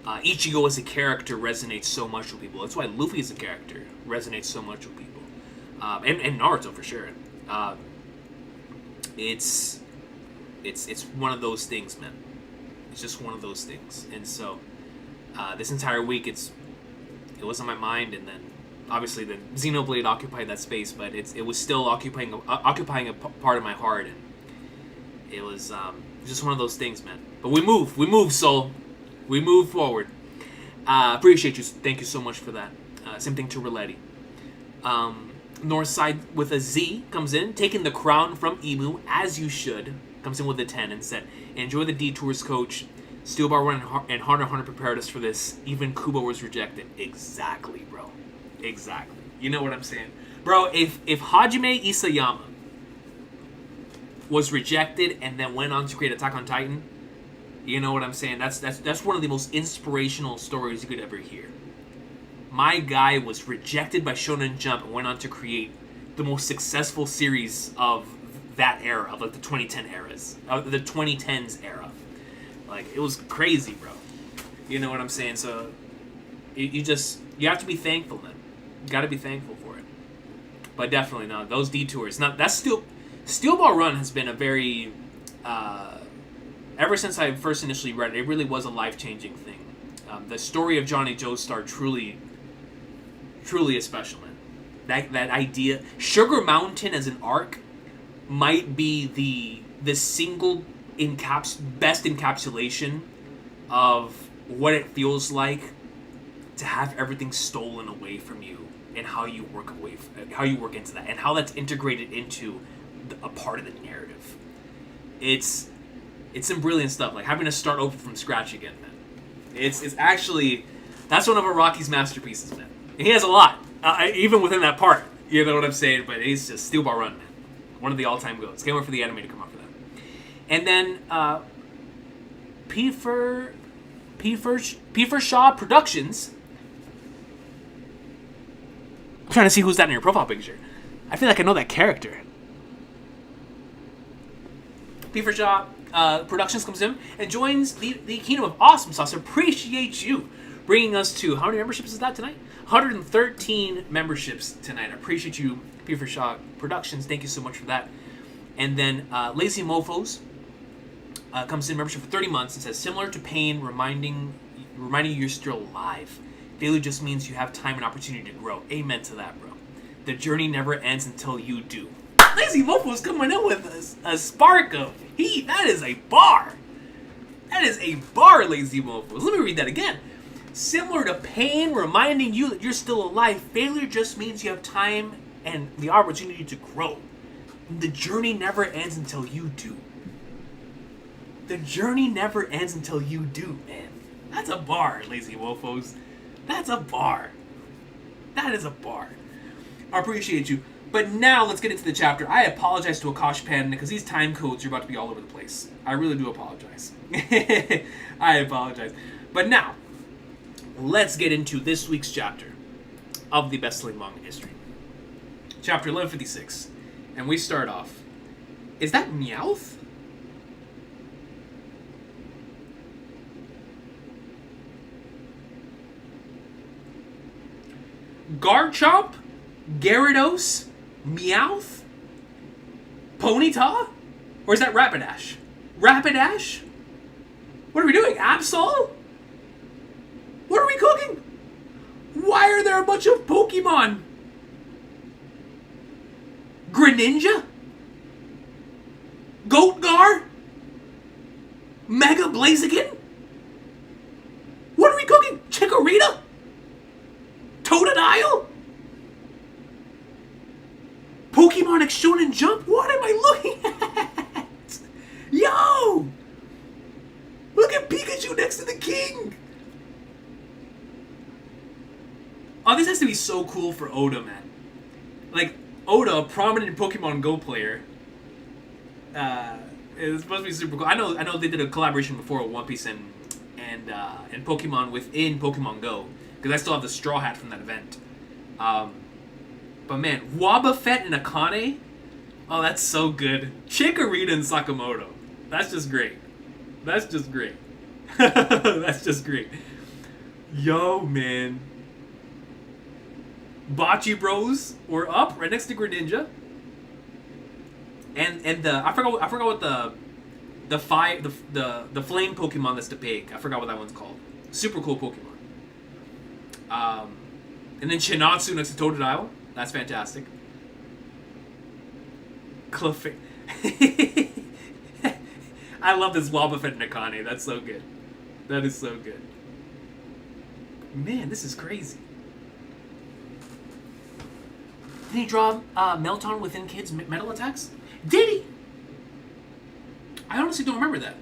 Ichigo as a character resonates so much with people. That's why Luffy as a character resonates so much with people, and Naruto for sure. It's one of those things, man. It's just one of those things. And so this entire week, it was on my mind, and then obviously the Xenoblade occupied that space, but it was still occupying a part of my heart, and it was just one of those things, man. But we move, Soul. We move forward. Appreciate you. Thank you so much for that. Same thing to Riletti. Northside with a Z comes in, taking the crown from Emu, as you should. Comes in with a 10 and said, "Enjoy the detours, coach. Steel Bar Run and Hunter x Hunter prepared us for this. Even Kubo was rejected." Exactly, bro. Exactly. You know what I'm saying? Bro, if Hajime Isayama was rejected and then went on to create Attack on Titan, you know what I'm saying? That's one of the most inspirational stories you could ever hear. My guy was rejected by Shonen Jump and went on to create the most successful series of that era, of like the 2010 eras, of the 2010s era. Like, it was crazy, bro. You know what I'm saying? So you have to be thankful, man. You got to be thankful for it. But definitely not those detours. Steel Ball Run has been a very ever since I first initially read it, it really was a life-changing thing. The story of Johnny Joestar truly is special, man. That idea, Sugar Mountain as an arc might be the single best encapsulation of what it feels like to have everything stolen away from you, and how you work into that, and how that's integrated into a part of the narrative. It's some brilliant stuff, like having to start over from scratch again, man. It's actually, that's one of Araki's masterpieces, man. And he has a lot, even within that part. You know what I'm saying? But he's just Steel Ball Run, man. One of the all-time goats. Can't wait for the anime to come out for that. And then P4 Shaw Productions. I'm trying to see who's that in your profile picture. I feel like I know that character. P4 Shaw Productions comes in and joins the Kingdom of Awesome Sauce. Appreciate you. bringing us to, how many memberships is that tonight? 113 memberships tonight. I appreciate you, P for Shock Productions. Thank you so much for that. And then Lazy Mofos comes in membership for 30 months and says, similar to pain, reminding you you're still alive. Failure just means you have time and opportunity to grow. Amen to that, bro. The journey never ends until you do. Lazy Mofos coming in with a spark of heat. That is a bar. That is a bar, Lazy Mofos. Let me read that again. Similar to pain, reminding you that you're still alive, failure just means you have time and the opportunity to grow. The journey never ends until you do. The journey never ends until you do, man. That's a bar, Lazy Mofos. That's a bar. That is a bar. I appreciate you. But now let's get into the chapter. I apologize to Akash Panda because these time codes are about to be all over the place. I really do apologize. I apologize. But now, let's get into this week's chapter of the best-selling manga history. Chapter 1156. And we start off. Is that Meowth? Garchomp? Gyarados? Meowth? Ponyta? Or is that Rapidash? Rapidash? What are we doing? Absol? What are we cooking? Why are there a bunch of Pokemon? Greninja? Goatgar? Mega Blaziken? What are we cooking? Chikorita? Totodile? Pokemon X Shonen Jump? What am I looking at? Yo! Look at Pikachu next to the king! Oh, this has to be so cool for Oda, man. Like, Oda, a prominent Pokemon Go player, it's supposed to be super cool. I know they did a collaboration before with One Piece and Pokemon within Pokemon Go, because I still have the straw hat from that event. But man, Wobbuffet and Akane, oh, that's so good. Chikorita and Sakamoto, that's just great. That's just great. That's just great. Yo, man. Bocce Bros were up right next to Greninja. And the I forgot what the flame Pokemon that's the pig. I forgot what that one's called. Super cool Pokemon. And then Shinatsu next to Totodile. That's fantastic. Clefairy. I love this Wobbuffet and Akane. That's so good. That is so good. Man, this is crazy. Did he draw Melton within kids' metal attacks? Did he? I honestly don't remember that.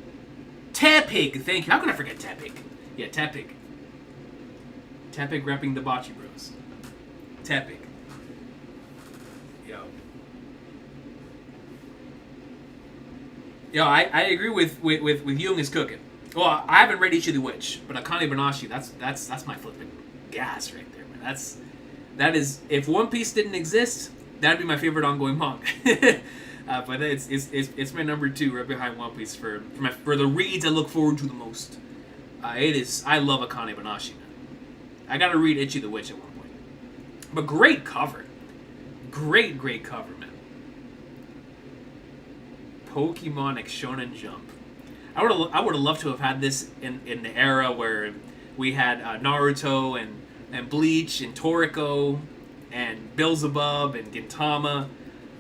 Tepig, thank you. How could I forget Tepig? Yeah, Tepig. Tepig repping the Bocce Bros. Tepig. Yo, I agree with Young is cooking. Well, I haven't read Ichi the Witch, but Akane Banashi, that's my flipping gas right there, man. That is, if One Piece didn't exist, that'd be my favorite ongoing manga. But it's my number 2 right behind One Piece for the reads I look forward to the most. I love Akane Banashi, man. I gotta read Ichi the Witch at one point. But great cover. Great cover, man. Pokemon X Shonen Jump. I would have loved to have had this in the era where we had Naruto and Bleach and Toriko and Beelzebub and Gintama.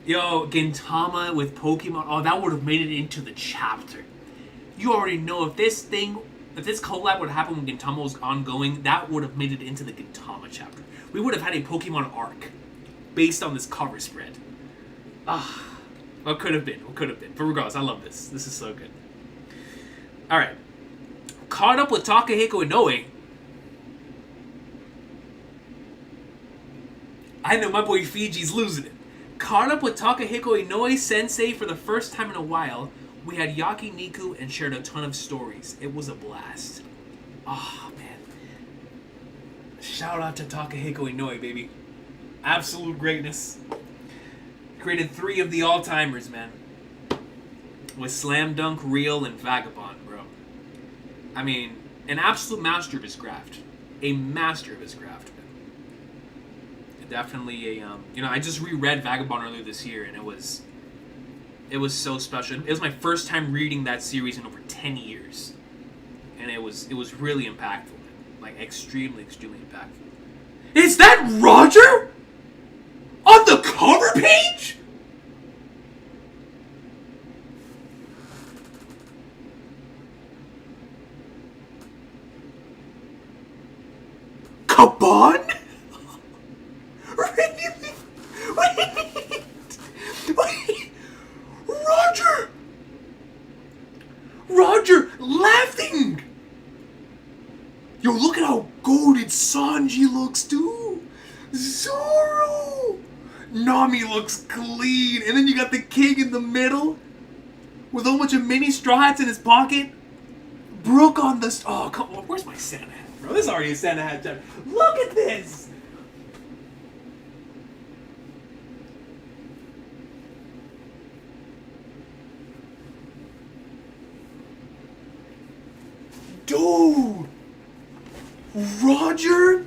Yo, Gintama with Pokemon. Oh, that would have made it into the chapter. You already know if this collab would happen when Gintama was ongoing, that would have made it into the Gintama chapter. We would have had a Pokemon arc based on this cover spread. What could have been. But regardless, I love this. This is so good. Alright. Caught up with Takahiko Inoue. I know my boy Fiji's losing it. Caught up with Takahiko Inoue Sensei for the first time in a while. We had Yakiniku and shared a ton of stories. It was a blast. Oh, man. Shout out to Takahiko Inoue, baby. Absolute greatness. Created 3 of the all-timers, man. With Slam Dunk, Real, and Vagabond, bro. I mean, an absolute master of his craft. a master of his craft. Definitely a I just reread Vagabond earlier this year, and it was so special. It was my first time reading that series in over 10 years, and it was really impactful, like extremely impactful. Is that Roger on the cover page? Caban? Really? Wait. Roger laughing. Yo, look at how goated Sanji looks too. Zoro. Nami looks clean, and then you got the king in the middle with a whole bunch of mini straw hats in his pocket. Brook on the oh come on, where's my Santa hat, bro? This is already a Santa hat time. Look at this. Dude! Roger,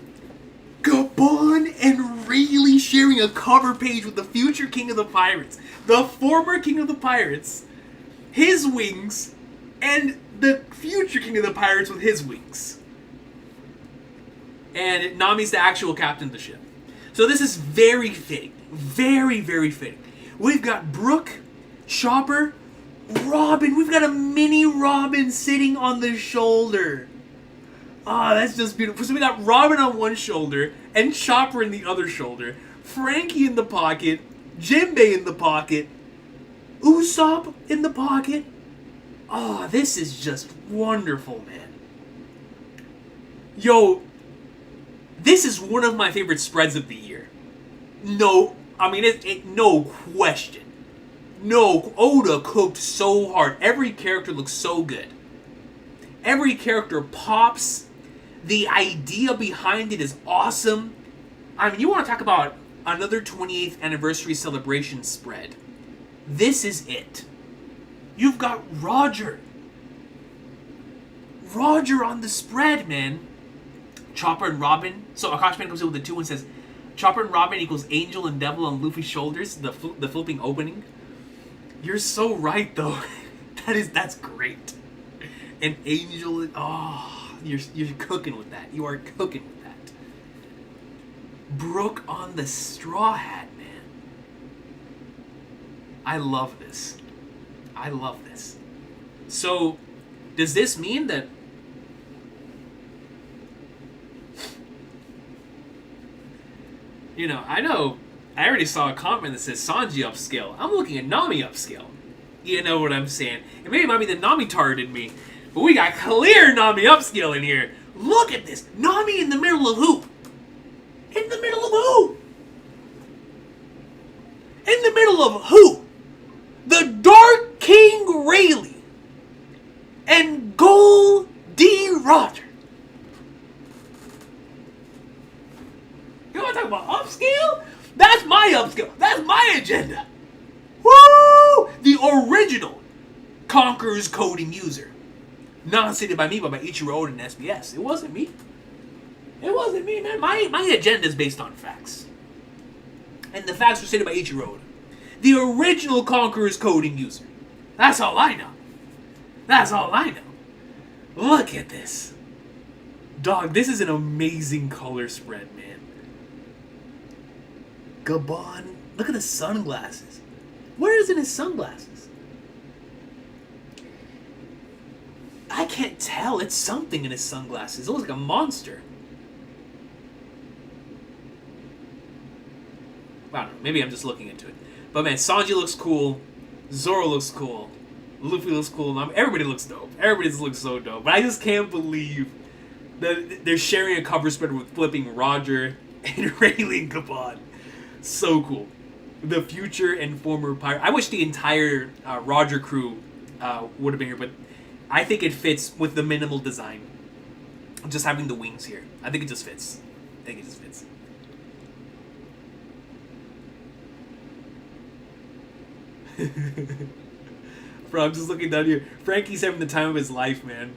Gabon, and Rayleigh sharing a cover page with the future King of the Pirates. The former King of the Pirates, his wings, and the future King of the Pirates with his wings. And Nami's the actual captain of the ship. So this is very fitting. Very, very fitting. We've got Brook, Chopper, Robin. We've got a mini Robin sitting on the shoulder. Ah, that's just beautiful. So we got Robin on one shoulder and Chopper in the other shoulder. Frankie in the pocket. Jinbei in the pocket. Usopp in the pocket. Oh, this is just wonderful, man. Yo, this is one of my favorite spreads of the year. No, I mean, no question. No, Oda cooked so hard. Every character looks so good. Every character pops. The idea behind it is awesome. I mean, you want to talk about another 28th anniversary celebration spread. This is it. You've got Roger. Roger on the spread, man. Chopper and Robin. So Akashman comes in with the 2 and says, Chopper and Robin equals Angel and Devil on Luffy's shoulders. The flipping opening. You're so right, though. That's great. An Angel. Oh, you're cooking with that. You are cooking with that. Brook on the straw hat, man. I love this. I love this. So, does this mean that I already saw a comment that says Sanji upscale. I'm looking at Nami upscale. You know what I'm saying? And maybe it might be the Nami targeted me, but we got clear Nami upscale in here. Look at this. Nami in the middle of who? In the middle of who? In the middle of who? The Dark King Rayleigh and Gold D. Roger. You want to talk about upscale? That's my upscale. That's my agenda. Woo! The original Conqueror's coding user. Not stated by me, but by Ichiro Oda and SBS. It wasn't me. It wasn't me, man. My agenda is based on facts. And the facts were stated by Ichiro Oda. The original Conqueror's coding user. That's all I know. That's all I know. Look at this. Dog, this is an amazing color spread, man. Gabon. Look at the sunglasses. Where is it in his sunglasses? I can't tell. It's something in his sunglasses. It looks like a monster. I don't know. Maybe I'm just looking into it. But man, Sanji looks cool. Zoro looks cool. Luffy looks cool. Everybody looks dope. Everybody just looks so dope. But I just can't believe that they're sharing a cover spread with flipping Roger and Rayleigh and Gabon. So cool. The future and former pirate. I wish the entire Roger crew would have been here, but I think it fits with the minimal design. Just having the wings here. I think it just fits. Bro, I'm just looking down here. Frankie's having the time of his life, man.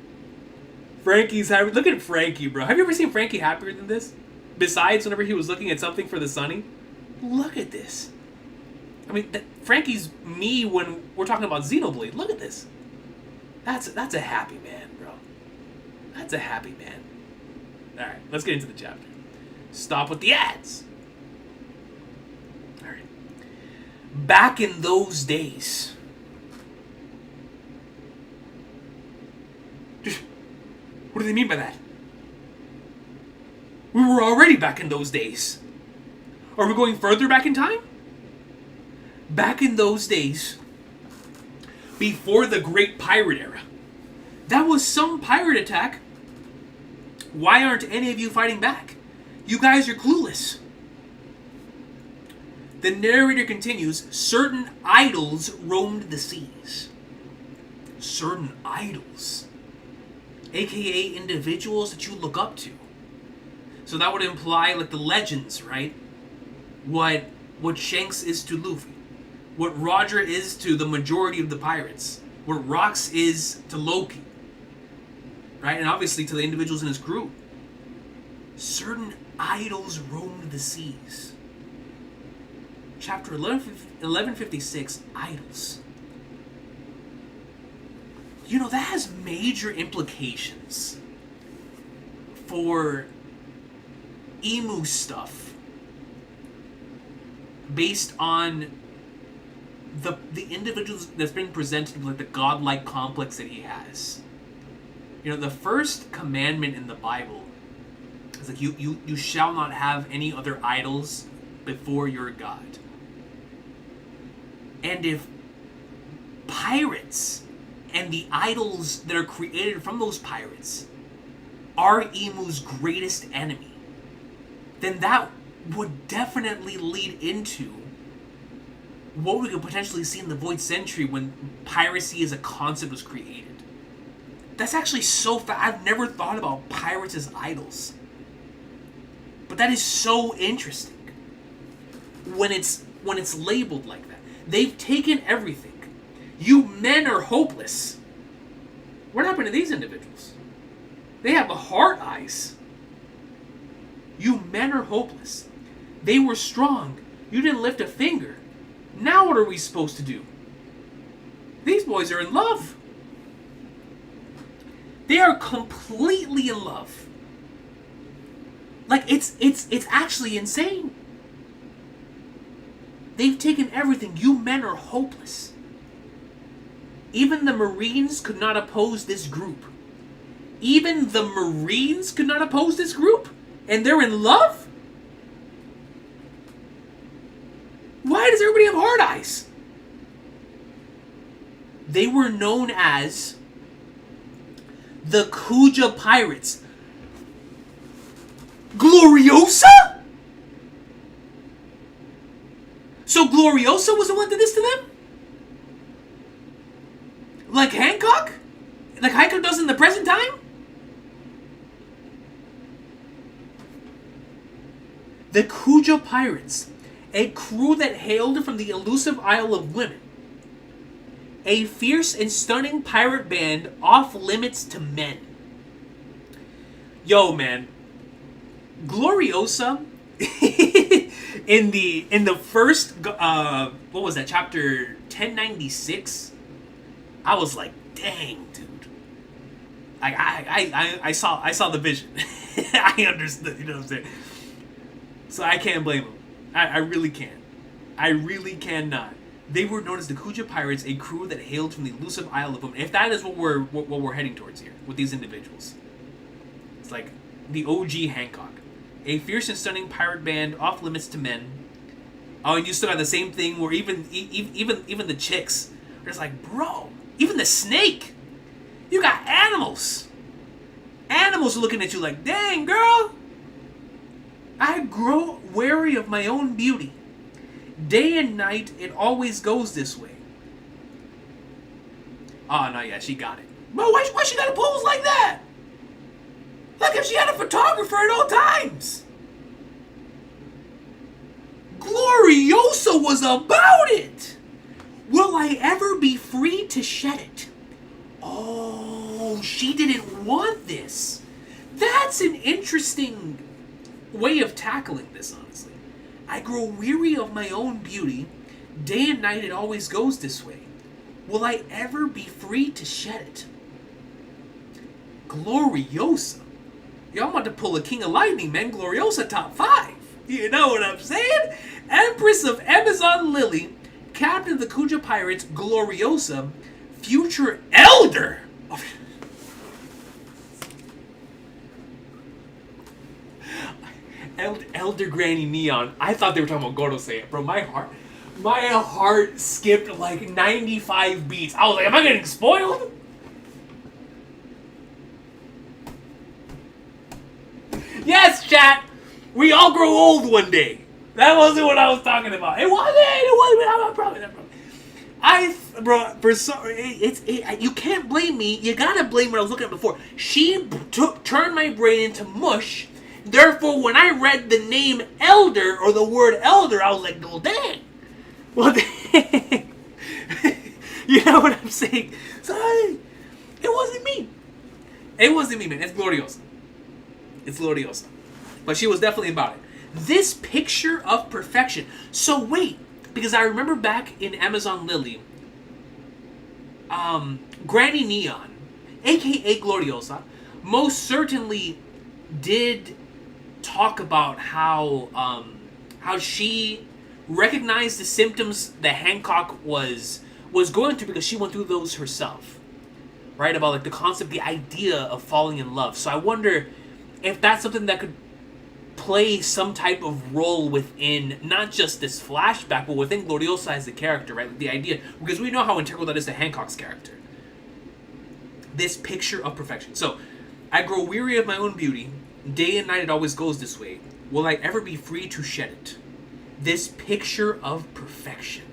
Frankie's happy. Look at Frankie, bro. Have you ever seen Frankie happier than this? Besides, whenever he was looking at something for the Sunny. Look at this. I mean, Frankie's me when we're talking about Xenoblade. Look at this. That's a happy man, bro. That's a happy man. All right, let's get into the chapter. Stop with the ads. All right. Back in those days. What do they mean by that? We were already back in those days. Are we going further back in time? Back in those days, before the Great Pirate Era, that was some pirate attack. Why aren't any of you fighting back? You guys are clueless. The narrator continues, certain idols roamed the seas. Certain idols. AKA individuals that you look up to. So that would imply like the legends, right? What Shanks is to Luffy. What Roger is to the majority of the pirates. What Rox is to Loki. Right? And obviously to the individuals in his group. Certain idols roamed the seas. Chapter 1156, Idols. You know, that has major implications for emu stuff based on the individuals that's been presented with, like, the godlike complex that he has. You know, the first commandment in the Bible is like, you shall not have any other idols before your God. And if pirates and the idols that are created from those pirates are Emu's greatest enemy, then that would definitely lead into what we could potentially see in the Void Century when piracy as a concept was created. That's actually so I've never thought about pirates as idols. But that is so interesting when it's labeled like that. They've taken everything. You men are hopeless. What happened to these individuals? They have heart eyes. You men are hopeless. They were strong. You didn't lift a finger. Now what are we supposed to do? These boys are in love. They are completely in love. Like, it's actually insane. They've taken everything. You men are hopeless. Even the Marines could not oppose this group. Even the Marines could not oppose this group? And they're in love? Why does everybody have hard eyes? They were known as the Kuja Pirates. Gloriosa? So Gloriosa was the one that did this to them? Like Hancock? Like Hancock does in the present time? The Kuja Pirates, a crew that hailed from the elusive Isle of Women. A fierce and stunning pirate band off limits to men. Yo, man. Gloriosa in the first what was that, chapter 1096? I was like, dang, dude. I saw the vision. I understood, you know what I'm saying? So I can't blame him. I really can't. I really cannot. They were known as the Kuja Pirates, a crew that hailed from the elusive Isle of Women. If that is what we're heading towards here with these individuals, it's like the OG Hancock, a fierce and stunning pirate band off limits to men. Oh, and you still got the same thing where even the chicks are just like, bro. Even the snake. You got animals. Animals are looking at you like, dang, girl. I grow wary of my own beauty. Day and night, it always goes this way. Oh, no, yeah, she got it. But why she gotta pose like that? Like if she had a photographer at all times. Gloriosa was about it. Will I ever be free to shed it? Oh, she didn't want this. That's an interesting way of tackling this, honestly. I grow weary of my own beauty. Day and night it always goes this way. Will I ever be free to shed it? Gloriosa. Yo, I'm about to pull a King of Lightning, man. Gloriosa top 5. You know what I'm saying? Empress of Amazon Lily, Captain of the Kuja Pirates, Gloriosa, future Elder. Elder Granny Neon. I thought they were talking about Gorosei, bro. My heart skipped like 95 beats. I was like, am I getting spoiled? Yes, chat. We all grow old one day. That wasn't what I was talking about. It wasn't. Bro, for you can't blame me. You gotta blame what I was looking at before. She turned my brain into mush. Therefore, when I read the name Elder or the word Elder, I was like, well, dang. Well, dang. You know what I'm saying? So, it wasn't me. It wasn't me, man. It's Gloriosa. It's Gloriosa. But she was definitely about it. This picture of perfection. So, wait. Because I remember back in Amazon Lily, Granny Neon, a.k.a. Gloriosa, most certainly did talk about how she recognized the symptoms that Hancock was going through because she went through those herself, right? About like the concept, the idea of falling in love. So I wonder if that's something that could play some type of role within not just this flashback, but within Gloriosa as the character, right? The idea, because we know how integral that is to Hancock's character. This picture of perfection. So, I grow weary of my own beauty. Day and night it always goes this way. Will I ever be free to shed it? This picture of perfection.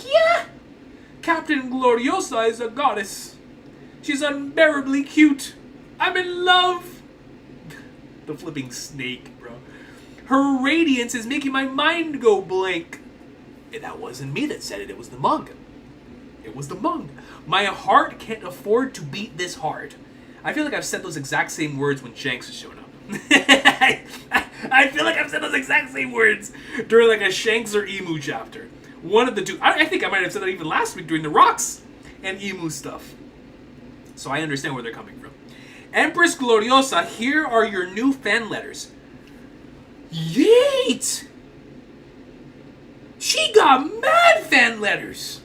Yeah! Captain Gloriosa is a goddess. She's unbearably cute. I'm in love. The flipping snake, bro. Her radiance is making my mind go blank. And that wasn't me that said it. It was the manga. It was the manga. My heart can't afford to beat this hard. I feel like I've said those exact same words when Shanks was showing up. I feel like I've said those exact same words during like a Shanks or Emu chapter. One of the two. I think I might have said that even last week during the Rocks and Emu stuff. So I understand where they're coming from. Empress Gloriosa, here are your new fan letters. Yeet! She got mad fan letters!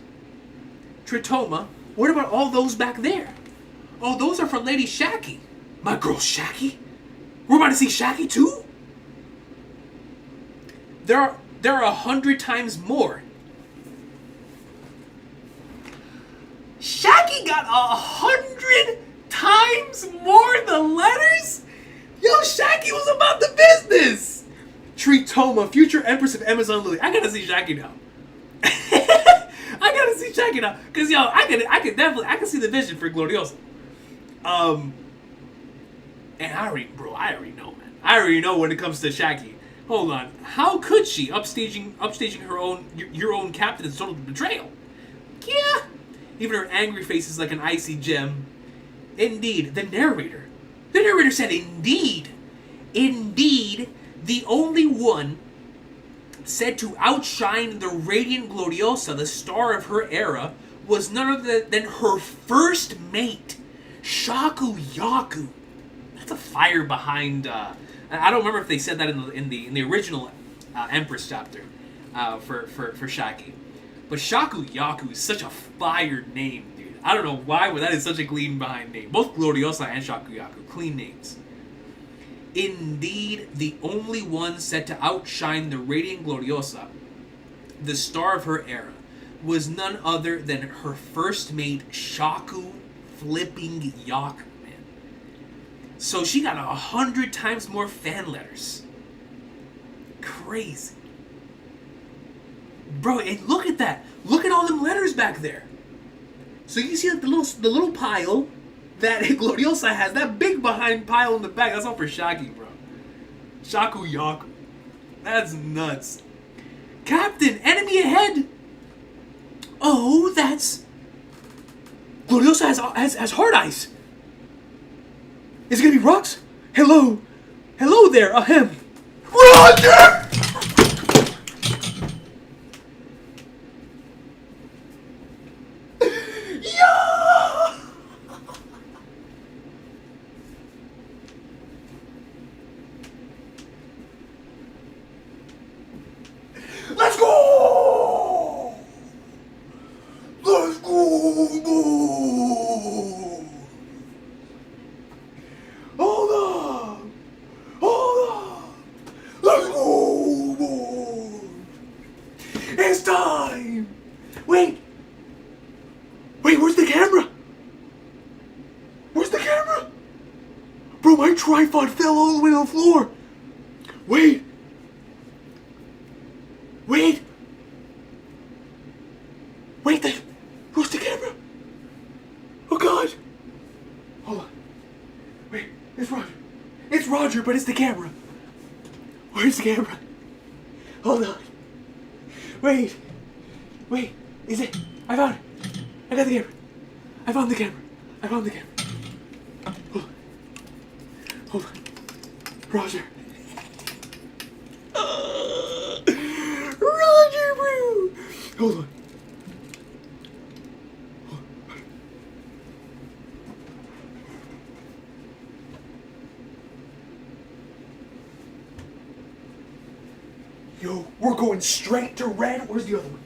Tritoma, what about all those back there? Oh, those are for Lady Shaki. My girl Shaki? We're about to see Shaki too? There are 100 times more. Shaki got 100 times more the letters? Yo, Shaki was about the business. Tritoma, future Empress of Amazon Lily. I gotta see Shaki now. I gotta see Shaki now, cause yo, I can see the vision for Gloriosa. And I already know, man. I already know when it comes to Shaki. Hold on, how could she upstaging your own captain is total betrayal? Yeah, even her angry face is like an icy gem. Indeed, the narrator said, indeed, the only one said to outshine the radiant Gloriosa, the star of her era, was none other than her first mate, Shaku Yaku. That's a fire behind. I don't remember if they said that in the original Empress chapter for Shaki, but Shaku Yaku is such a fire name, dude. I don't know why, but that is such a clean behind name. Both Gloriosa and Shaku Yaku, clean names. Indeed, the only one set to outshine the radiant Gloriosa, the star of her era, was none other than her first mate, Shaku flipping Yaku, man. So she got 100 times more fan letters. Crazy. Bro, and look at that. Look at all them letters back there. So you see like the little pile that Gloriosa has, that big behind pile in the back, that's all for Shaki, bro. Shaku Yaku. That's nuts. Captain, enemy ahead! Oh, that's Gloriosa has hard eyes. Is it gonna be rocks? Hello. Hello there, ahem. Roger! Yeah! Let's go! Let's go! Hold on! Hold on! Let's go! It's time! Wait! Wait, where's the camera? Where's the camera? Bro, my tripod fell all the way to the floor! Wait! Wait! Wait, where's the camera? Oh god! Hold on. Wait, it's Roger. It's Roger, but it's the camera. Where's the camera? Hold on. Wait. Wait, is it? I found it. I got the camera. I found the camera. I found the camera. Hold on. Hold on. Roger. Roger, bro. Hold on. Yo, we're going straight to red. Where's the other one?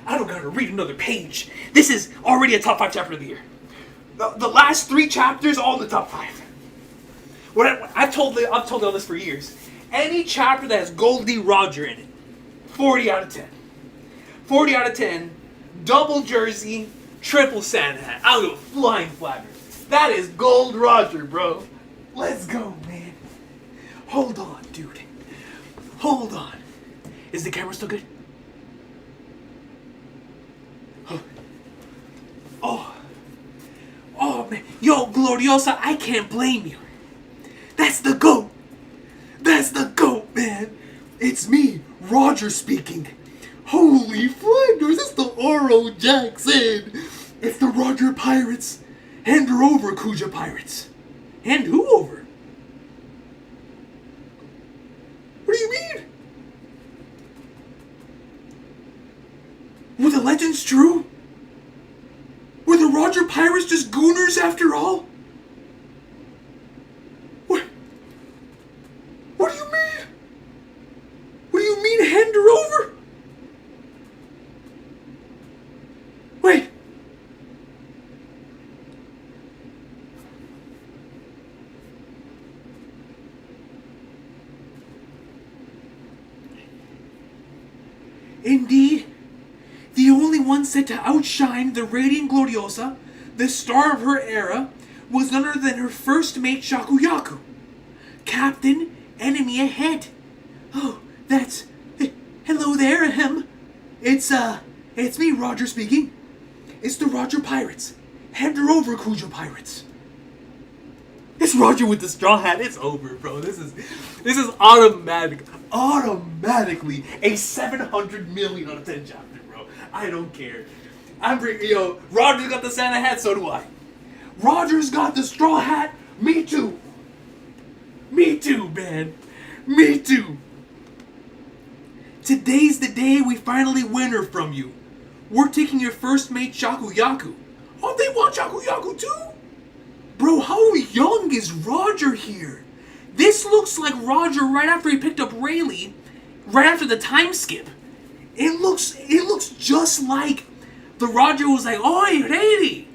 I don't gotta read another page. This is already a top 5 chapter of the year. The last 3 chapters, all in the top 5. I've told all this for years. Any chapter that has Goldie Roger in it, 40 out of 10. 40 out of 10. Double jersey, triple Santa hat. I don't go flying flabber. That is Gold Roger, bro. Let's go, man. Hold on, dude. Hold on. Is the camera still good? Oh, man. Yo, Gloriosa, I can't blame you. That's the GOAT. That's the GOAT, man. It's me, Roger speaking. Holy Flanders, it's the Oro Jackson. It's the Roger Pirates. Hand her over, Kuja Pirates. Hand who over? What do you mean? Were the legends true? Were the Roger Pirates just gooners after all? What do you mean? What do you mean hand her over? Wait. Indeed, the only one set to outshine the radiant Gloriosa, the star of her era, was none other than her first mate Shakuyaku. Captain, enemy ahead. Oh, that's... hello there, ahem. It's me, Roger speaking. It's the Roger Pirates. Hand her over, Kuja Pirates. It's Roger with the straw hat. It's over, bro. This is automatically a 700 million out of 10 chapter, bro. I don't care. Roger's got the Santa hat, so do I. Roger's got the straw hat. Me too. Me too, man. Me too. Today's the day we finally win her from you. We're taking your first mate, Shakuyaku. Oh, they want Shakuyaku too? Bro, how young is Roger here? This looks like Roger right after he picked up Rayleigh, right after the time skip. It looks just like the Roger was like, oi, Rayleigh!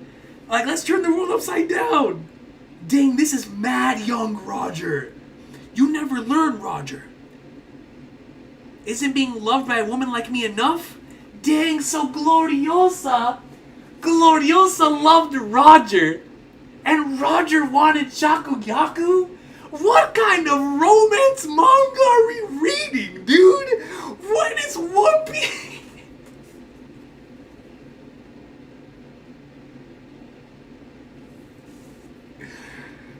Like, let's turn the world upside down. Dang, this is mad young Roger. You never learn, Roger. Isn't being loved by a woman like me enough? Dang, so Gloriosa loved Roger. And Roger wanted Shakuyaku? What kind of romance manga are we reading, dude? What is Whoopi?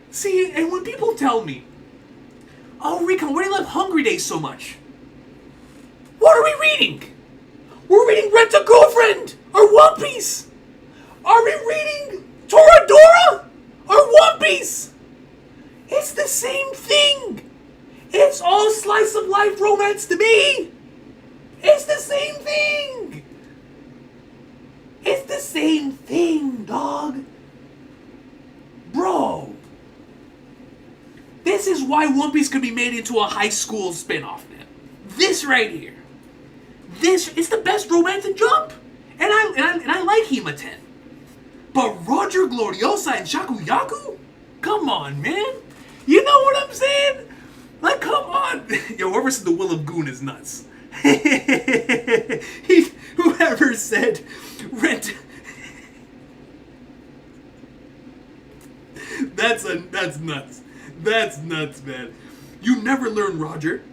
See, and when people tell me, oh, Recon, why do you love Hungry Days so much? What are we reading? We're reading Rent a Girlfriend or One Piece. Are we reading Toradora or One Piece? It's the same thing. It's all slice of life romance to me. It's the same thing. It's the same thing, dog. Bro. This is why One Piece could be made into a high school spin-off, man. This right here. This is the best romance in Jump. And I like Hima 10. But Roger Gloriosa and Shakuyaku? Come on, man. You know what I'm saying? Like, come on. Yo, whoever said the Will of Goon is nuts. Whoever said Rent... That's nuts. That's nuts, man. You never learn, Roger.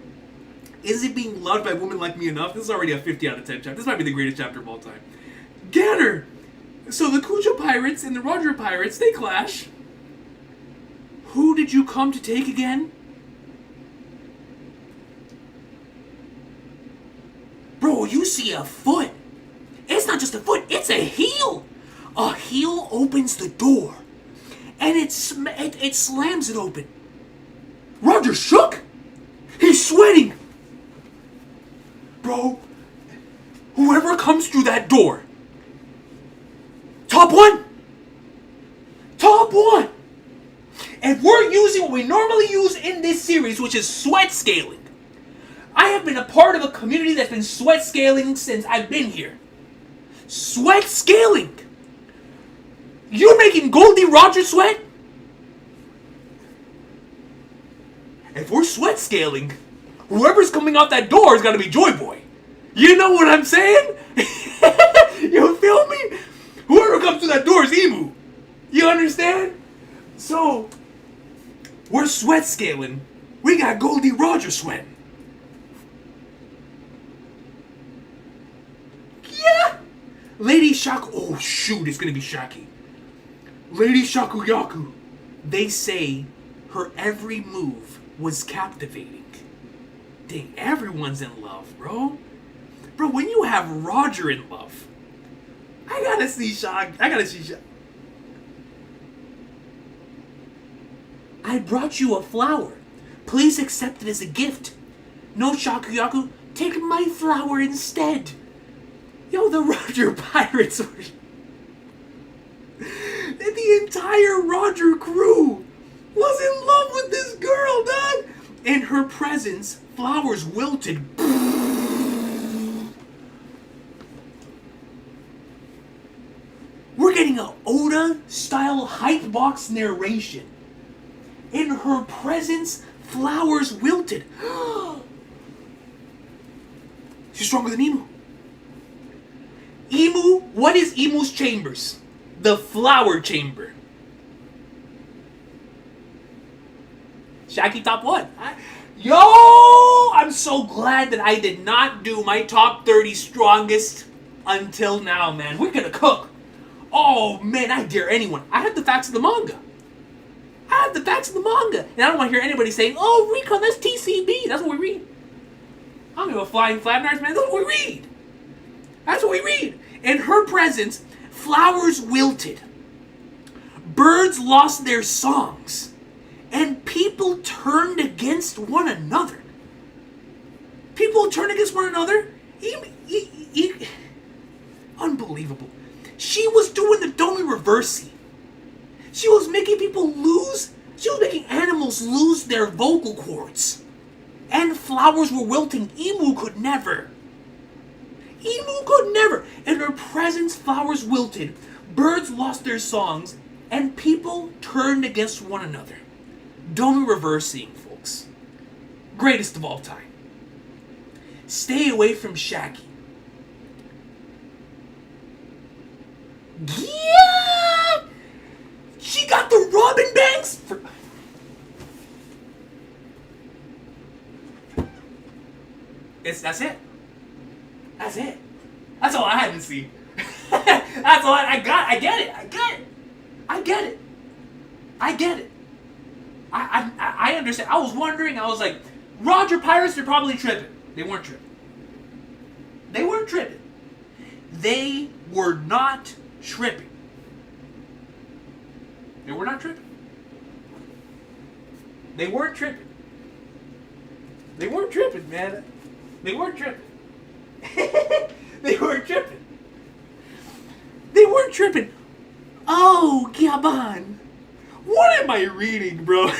Is it being loved by women like me enough? This is already a 50 out of 10 chapter. This might be the greatest chapter of all time. Ganner! So the Kujo Pirates and the Roger Pirates, they clash. Who did you come to take again? Bro, you see a foot. It's not just a foot, it's a heel. A heel opens the door. And it slams it open. Roger shook. He's sweating. Bro, whoever comes through that door, top one. Top one. And we're using what we normally use in this series, which is sweat scaling. I have been a part of a community that's been sweat scaling since I've been here. Sweat scaling. You're making Goldie Roger sweat? If we're sweat scaling, whoever's coming out that door is gotta be Joy Boy. You know what I'm saying? You feel me? Whoever comes through that door is Emu. You understand? So, we're sweat scaling. We got Goldie Roger sweating. Yeah! Lady Shaku... Oh, shoot, it's gonna be Shaki. Lady Shakuyaku. They say her every move was captivating. Dang, everyone's in love, bro. Bro, when you have Roger in love, I gotta see Shaq. I brought you a flower. Please accept it as a gift. No, Shakuyaku, take my flower instead. Yo, the Roger Pirates were... The entire Roger crew was in love with this girl, dog. In her presence, flowers wilted. We're getting an Oda-style hype box narration. In her presence, flowers wilted. She's stronger than Emu. Emu, what is Emu's chambers? The flower chamber. Shaggy top one. Yo! I'm so glad that I did not do my top 30 strongest until now, man. We're gonna cook. Oh, man, I dare anyone. I have the facts of the manga. And I don't want to hear anybody saying, oh, Recon, that's TCB. That's what we read. I don't give a flying flat nerds, man. That's what we read. In her presence, flowers wilted. Birds lost their songs. And people turned against one another. Unbelievable. She was doing the Domi Reversi. She was making animals lose their vocal cords. And flowers were wilting. Emu could never. In her presence, flowers wilted. Birds lost their songs. And people turned against one another. Domi Reversing, folks. Greatest of all time. Stay away from Shaggy. Yeah! She got the Robin bangs? That's it. That's all I had to see. That's all I got. I get it. I understand. I was wondering. I was like, Roger Pirates, they're probably tripping. They weren't tripping. They were not tripping. They were not tripping. They weren't tripping. They weren't tripping, man. They weren't tripping. They weren't tripping. They weren't tripping. Oh, Gabon. What am I reading, bro?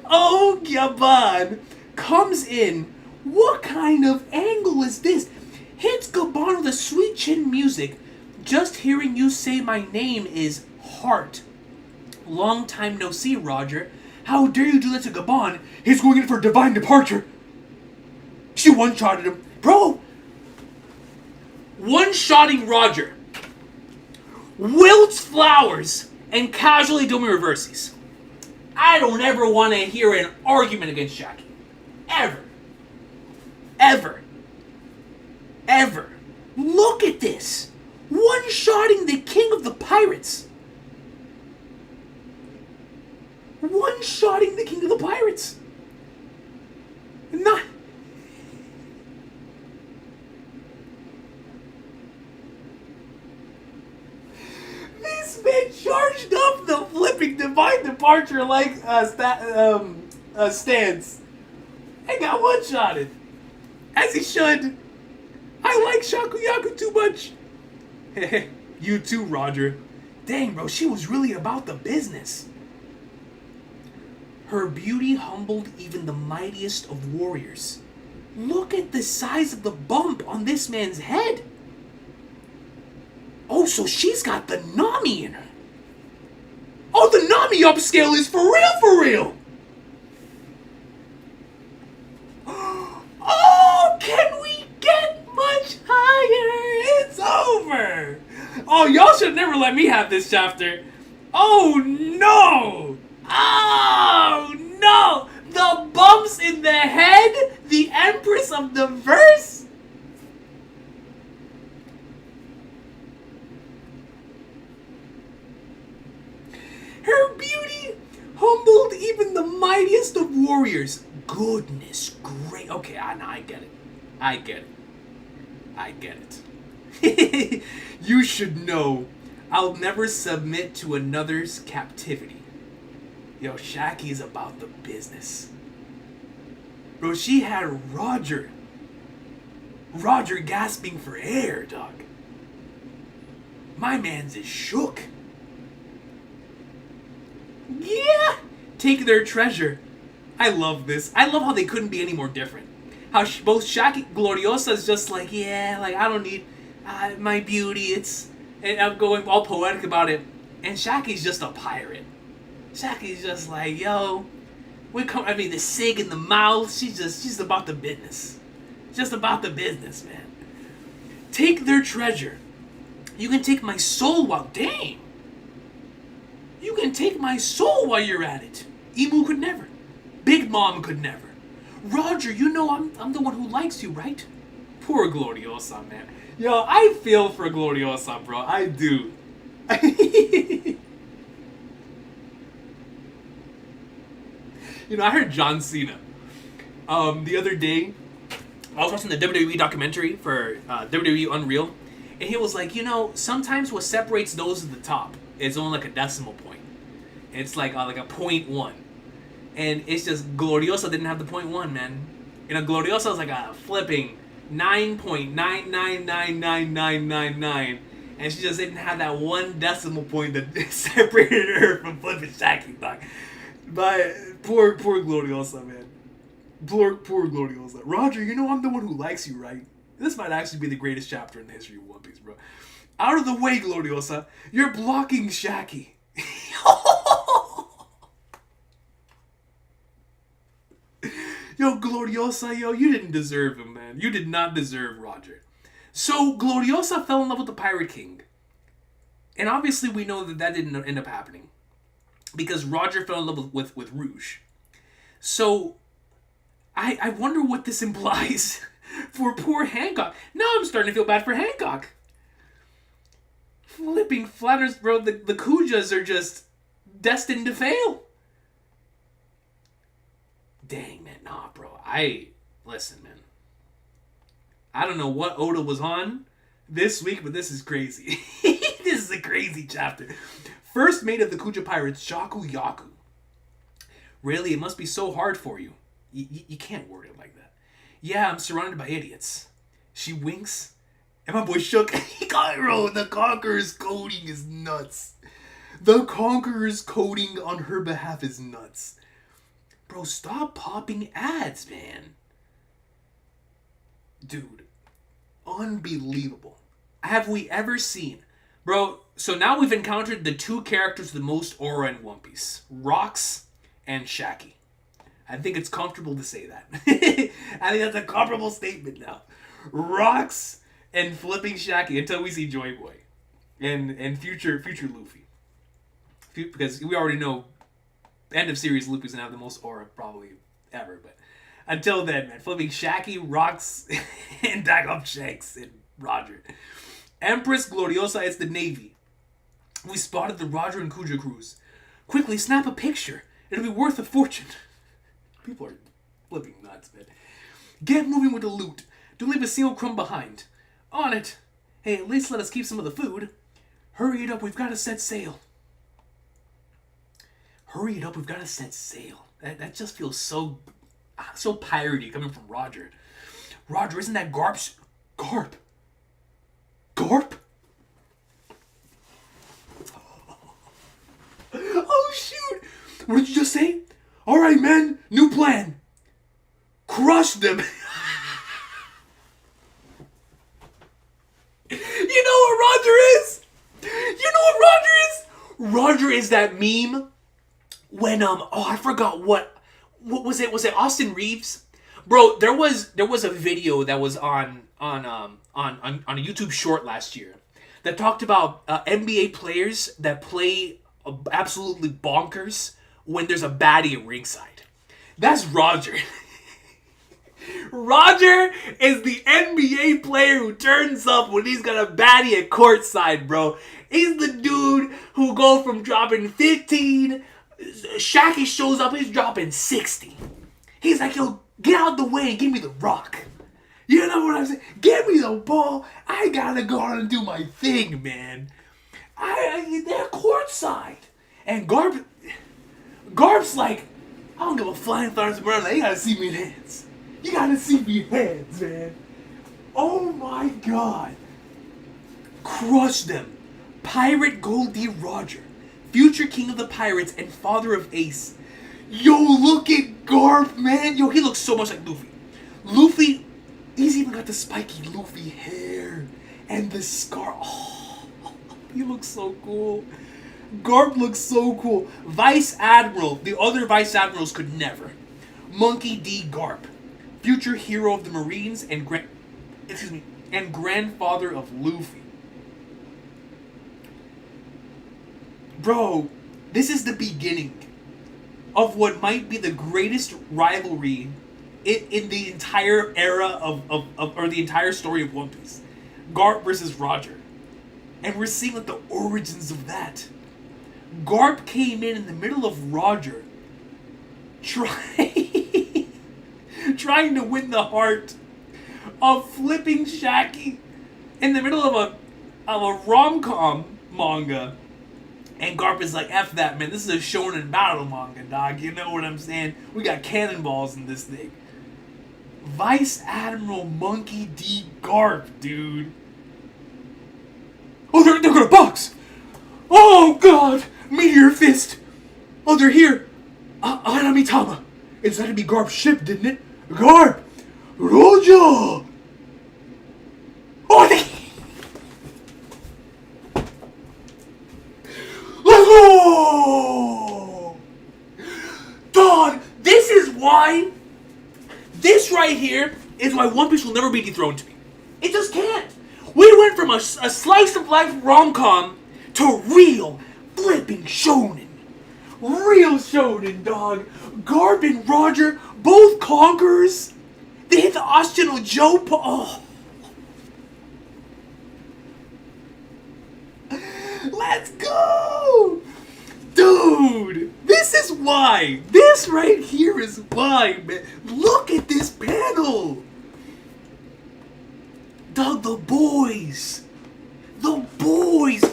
Oh, Gabon comes in. What kind of angle is this? Hits Gabon with a sweet chin music. Just hearing you say my name is heart. Long time no see, Roger. How dare you do that to Gabon? He's going in for divine departure. She one-shotted him. Bro! One-shotting Roger. Wilts flowers and casually doing reversies. I don't ever want to hear an argument against Shaki. Ever. Ever. Ever. Look at this. One-shotting the king of the pirates. One-shotting the king of the pirates. Not... This man charged up the flipping divine departure like stance and got one-shotted. As he should. I like Shakuyaku too much. You too, Roger. Dang, bro, she was really about the business. Her beauty humbled even the mightiest of warriors. Look at the size of the bump on this man's head. Oh, so she's got the Nami in her. Oh, the Nami upscale is for real, for real. Oh, can we get much higher? It's over. Oh, y'all should never let me have this chapter. Oh, no. Oh, no. The bumps in the head, the Empress of the Verse. Her beauty humbled even the mightiest of warriors. Goodness great. Okay, I get it. I get it. I get it. You should know, I'll never submit to another's captivity. Yo, Shaki is about the business. Bro, she had Roger gasping for air, dog. My man's is shook. Yeah! Take their treasure. I love this. I love how they couldn't be any more different. How both Shaki Gloriosa is just like, yeah, like I don't need my beauty. And I'm going all poetic about it. And Shaki's just a pirate. Shaki's just like, yo, the cig in the mouth. She's about the business. Just about the business, man. Take their treasure. You can take my soul while, dang. You can take my soul while you're at it. Emu could never. Big Mom could never. Roger, you know I'm the one who likes you, right? Poor Gloriosa, man. Yo, I feel for Gloriosa, bro. I do. You know, I heard John Cena the other day. I was watching the WWE documentary for WWE Unreal, and he was like, you know, sometimes what separates those at the top is only like a decimal point. It's like a 0.1. And it's just Gloriosa didn't have the 0.1, man. You know, Gloriosa was like a flipping 9.9999999, and she just didn't have that one decimal point that separated her from flipping Shaki, dog. But poor Gloriosa, man. Poor Gloriosa. Roger, you know I'm the one who likes you, right? This might actually be the greatest chapter in the history of One Piece, bro. Out of the way, Gloriosa. You're blocking Shaki. Yo, Gloriosa, yo, you didn't deserve him, man. You did not deserve Roger. So, Gloriosa fell in love with the Pirate King. And obviously we know that didn't end up happening. Because Roger fell in love with Rouge. So, I wonder what this implies for poor Hancock. Now I'm starting to feel bad for Hancock. Flipping Flanders, bro. The Kujas are just destined to fail. Dang, man. Nah, bro. Listen, man. I don't know what Oda was on, this week, but this is crazy. This is a crazy chapter. First mate of the Kuja pirates, Shaku Yaku. Really, it must be so hard for you. You can't word it like that. Yeah, I'm surrounded by idiots. She winks, and my boy shook. Cairo, the Conqueror's coding is nuts. The Conqueror's coding on her behalf is nuts. Bro, stop popping ads, man. Dude, unbelievable. Have we ever seen... Bro, so now we've encountered the two characters with the most aura in One Piece. Rocks and Shaki. I think it's comfortable to say that. I think that's a comparable statement now. Rocks and flipping Shaki until we see Joy Boy. And future Luffy. Because we already know end of series Luffy's gonna have the most aura probably ever. But until then, man, flipping Shaki, Rocks, and back up Shanks and Roger. Empress Gloriosa is the Navy. We spotted the Roger and Kuja crews. Quickly, snap a picture. It'll be worth a fortune. People are flipping nuts, man. Get moving with the loot. Don't leave a single crumb behind. On it. Hey, at least let us keep some of the food. Hurry it up, we've got to set sail. Hurry it up, we've got to set sail. That just feels so piratey coming from Roger. Roger, isn't that Garp? Garp? Oh, shoot. What did you just say? All right, man. New plan. Crush them. You know what Roger is? Roger is that meme when I forgot what was it? Was it Austin Reeves? Bro, there was a video that was on a YouTube short last year that talked about NBA players that play absolutely bonkers when there's a baddie at ringside. That's Roger. Roger is the NBA player who turns up when he's got a baddie at courtside, bro. He's the dude who go from dropping 15, Shaki shows up, he's dropping 60. He's like, yo, get out the way and give me the rock. You know what I'm saying? Give me the ball. I gotta go on and do my thing, man. They're courtside. And Garp's like, I don't give a flying flowers around. You gotta see me dance. You gotta see me hands, man. Oh my god. Crush them. Pirate Goldie Roger. Future king of the pirates and father of Ace. Yo, look at Garp, man. Yo, he looks so much like Luffy. Luffy, he's even got the spiky Luffy hair. And the scar. Oh, he looks so cool. Garp looks so cool. Vice Admiral. The other Vice Admirals could never. Monkey D. Garp. Future hero of the Marines and grandfather of Luffy. Bro, this is the beginning of what might be the greatest rivalry in the entire era or the entire story of One Piece. Garp versus Roger. And we're seeing like the origins of that. Garp came in the middle of Roger trying to win the heart of flipping Shaki in the middle of a rom-com manga. And Garp is like, F that, man. This is a shonen battle manga, dog. You know what I'm saying? We got cannonballs in this thing. Vice Admiral Monkey D. Garp, dude. Oh, they're gonna box! Oh, God! Meteor Fist! Oh, they're here! Anamitama! It's had to be Garp's ship, didn't it? Garp! Roger! Oh, let's go! Dog, this right here is why One Piece will never be dethroned to me. It just can't. We went from a slice of life rom-com to real flipping shonen. Real shonen, dog. Garp and Roger, both conquerors. They hit the Oshino Joe. Oh. Let's go! Dude, this is why. This right here is why, man. Look at this panel. Doug, the boys. The boys.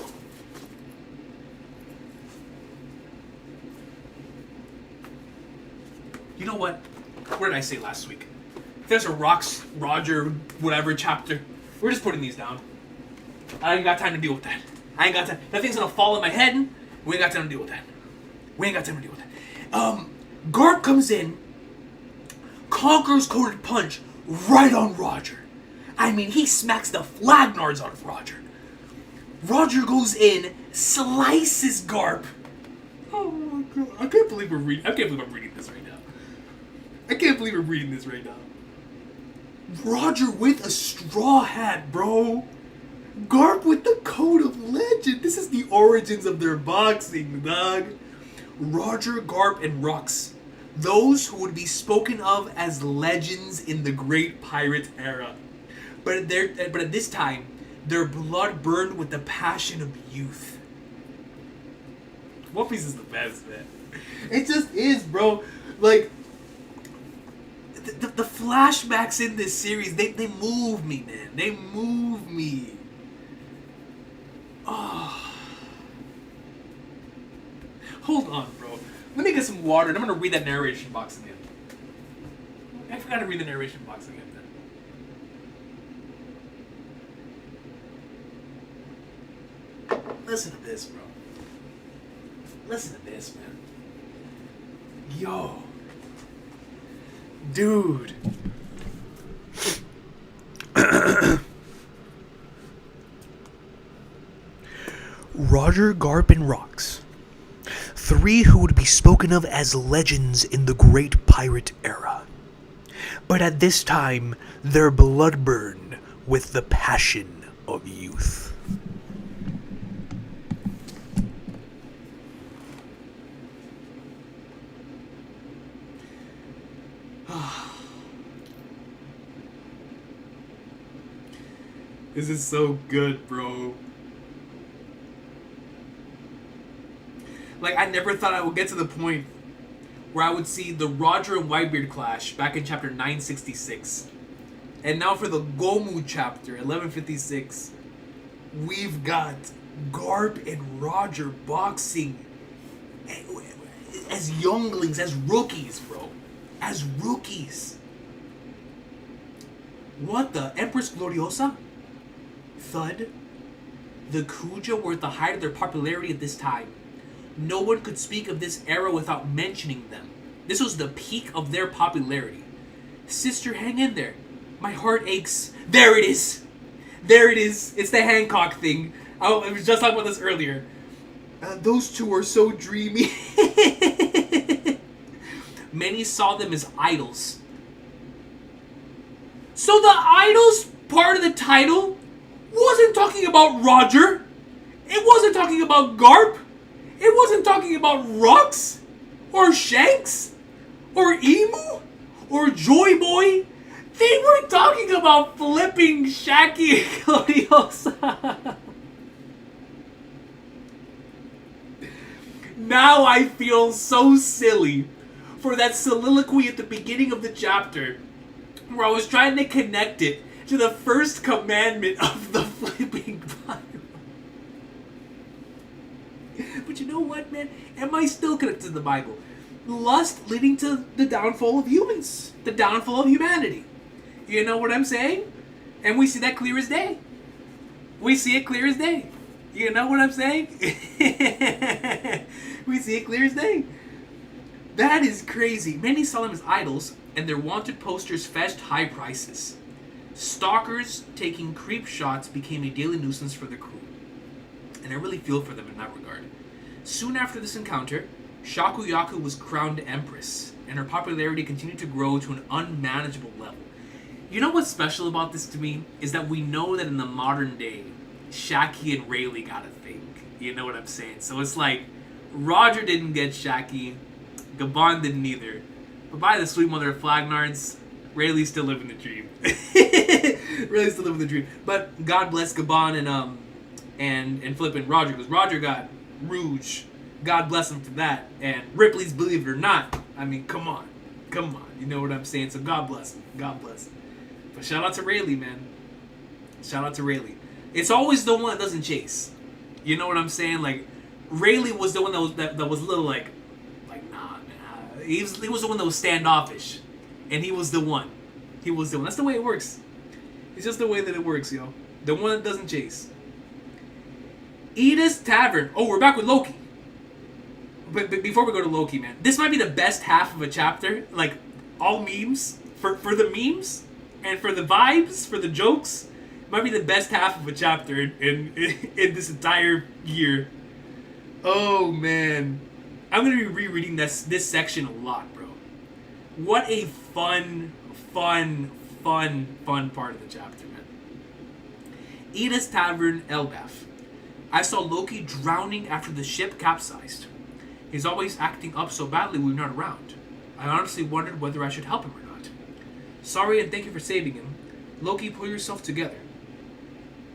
You know what? What did I say last week? If there's a Rocks, Roger, whatever chapter, we're just putting these down. I ain't got time to deal with that. I ain't got time. That thing's gonna fall in my head. We ain't got time to deal with that. We ain't got time to deal with that. Garp comes in, conquers Coded Punch right on Roger. I mean, he smacks the flagnards out of Roger. Roger goes in, slices Garp. Oh my god! I can't believe I'm reading this right now. I can't believe I'm reading this right now. Roger with a straw hat, bro. Garp with the Code of Legend. This is the origins of their boxing, dog. Roger, Garp, and Rux. Those who would be spoken of as legends in the Great Pirate era. But at this time, their blood burned with the passion of youth. One Piece is the best, man. It just is, bro. Like, the flashbacks in this series, they move me, man. They move me. Oh. Hold on, bro. Let me get some water and I'm gonna read that narration box again. I forgot to read the narration box again. Listen to this, bro. Listen to this, man. Yo. Dude. Roger, Garp, and Rocks. Three who would be spoken of as legends in the Great Pirate era. But at this time, their blood burned with the passion of youth. This is so good, bro. Like, I never thought I would get to the point where I would see the Roger and Whitebeard clash back in chapter 966. And now for the Gomu chapter, 1156, we've got Garp and Roger boxing as younglings, as rookies, bro. As rookies. What the? Empress Gloriosa? Thud? The Kuja were at the height of their popularity at this time. No one could speak of this era without mentioning them. This was the peak of their popularity. Sister, hang in there. My heart aches. There it is. There it is. It's the Hancock thing. I was just talking about this earlier. Those two are so dreamy. Many saw them as idols. So the idols part of the title wasn't talking about Roger. It wasn't talking about Garp. It wasn't talking about Rux, or Shanks, or Emu, or Joy Boy. They were talking about flipping Shaggy and Gloriosa. Now I feel so silly for that soliloquy at the beginning of the chapter where I was trying to connect it to the first commandment of the flipping Bible. But you know what, man? Am I still connected to the Bible? Lust leading to the downfall of humans. The downfall of humanity. You know what I'm saying? And we see that clear as day. We see it clear as day. You know what I'm saying? We see it clear as day. That is crazy. Many saw them as idols, and their wanted posters fetched high prices. Stalkers taking creep shots became a daily nuisance for the crew. And I really feel for them in that regard. Soon after this encounter, Shakuyaku was crowned empress, and her popularity continued to grow to an unmanageable level. You know what's special about this to me? Is that we know that in the modern day, Shaki and Rayleigh got a thing. You know what I'm saying? So it's like, Roger didn't get Shaki, Gabon didn't either. But by the sweet mother of Flagnards, Rayleigh's still living the dream. Rayleigh's still living the dream. But God bless Gabon and flipping Roger, because Roger got Rouge. God bless him for that. And Ripley's Believe It or Not. I mean, come on. You know what I'm saying? So God bless him. God bless him. But shout out to Rayleigh, man. Shout out to Rayleigh. It's always the one that doesn't chase. You know what I'm saying? Like, Rayleigh was the one that was a little like nah, man. He was the one that was standoffish, and he was the one. He was the one. That's the way it works. It's just the way that it works, yo. The one that doesn't chase. Ida's Tavern. Oh, we're back with Loki. But before we go to Loki, man, this might be the best half of a chapter. Like, all memes for the memes and for the vibes, for the jokes. Might be the best half of a chapter in this entire year. Oh man, I'm gonna be rereading this section a lot, bro. What a fun part of the chapter, man. Ida's Tavern, Elbaf. I saw Loki drowning after the ship capsized. He's always acting up so badly when we're not around. I honestly wondered whether I should help him or not. Sorry and thank you for saving him. Loki, pull yourself together.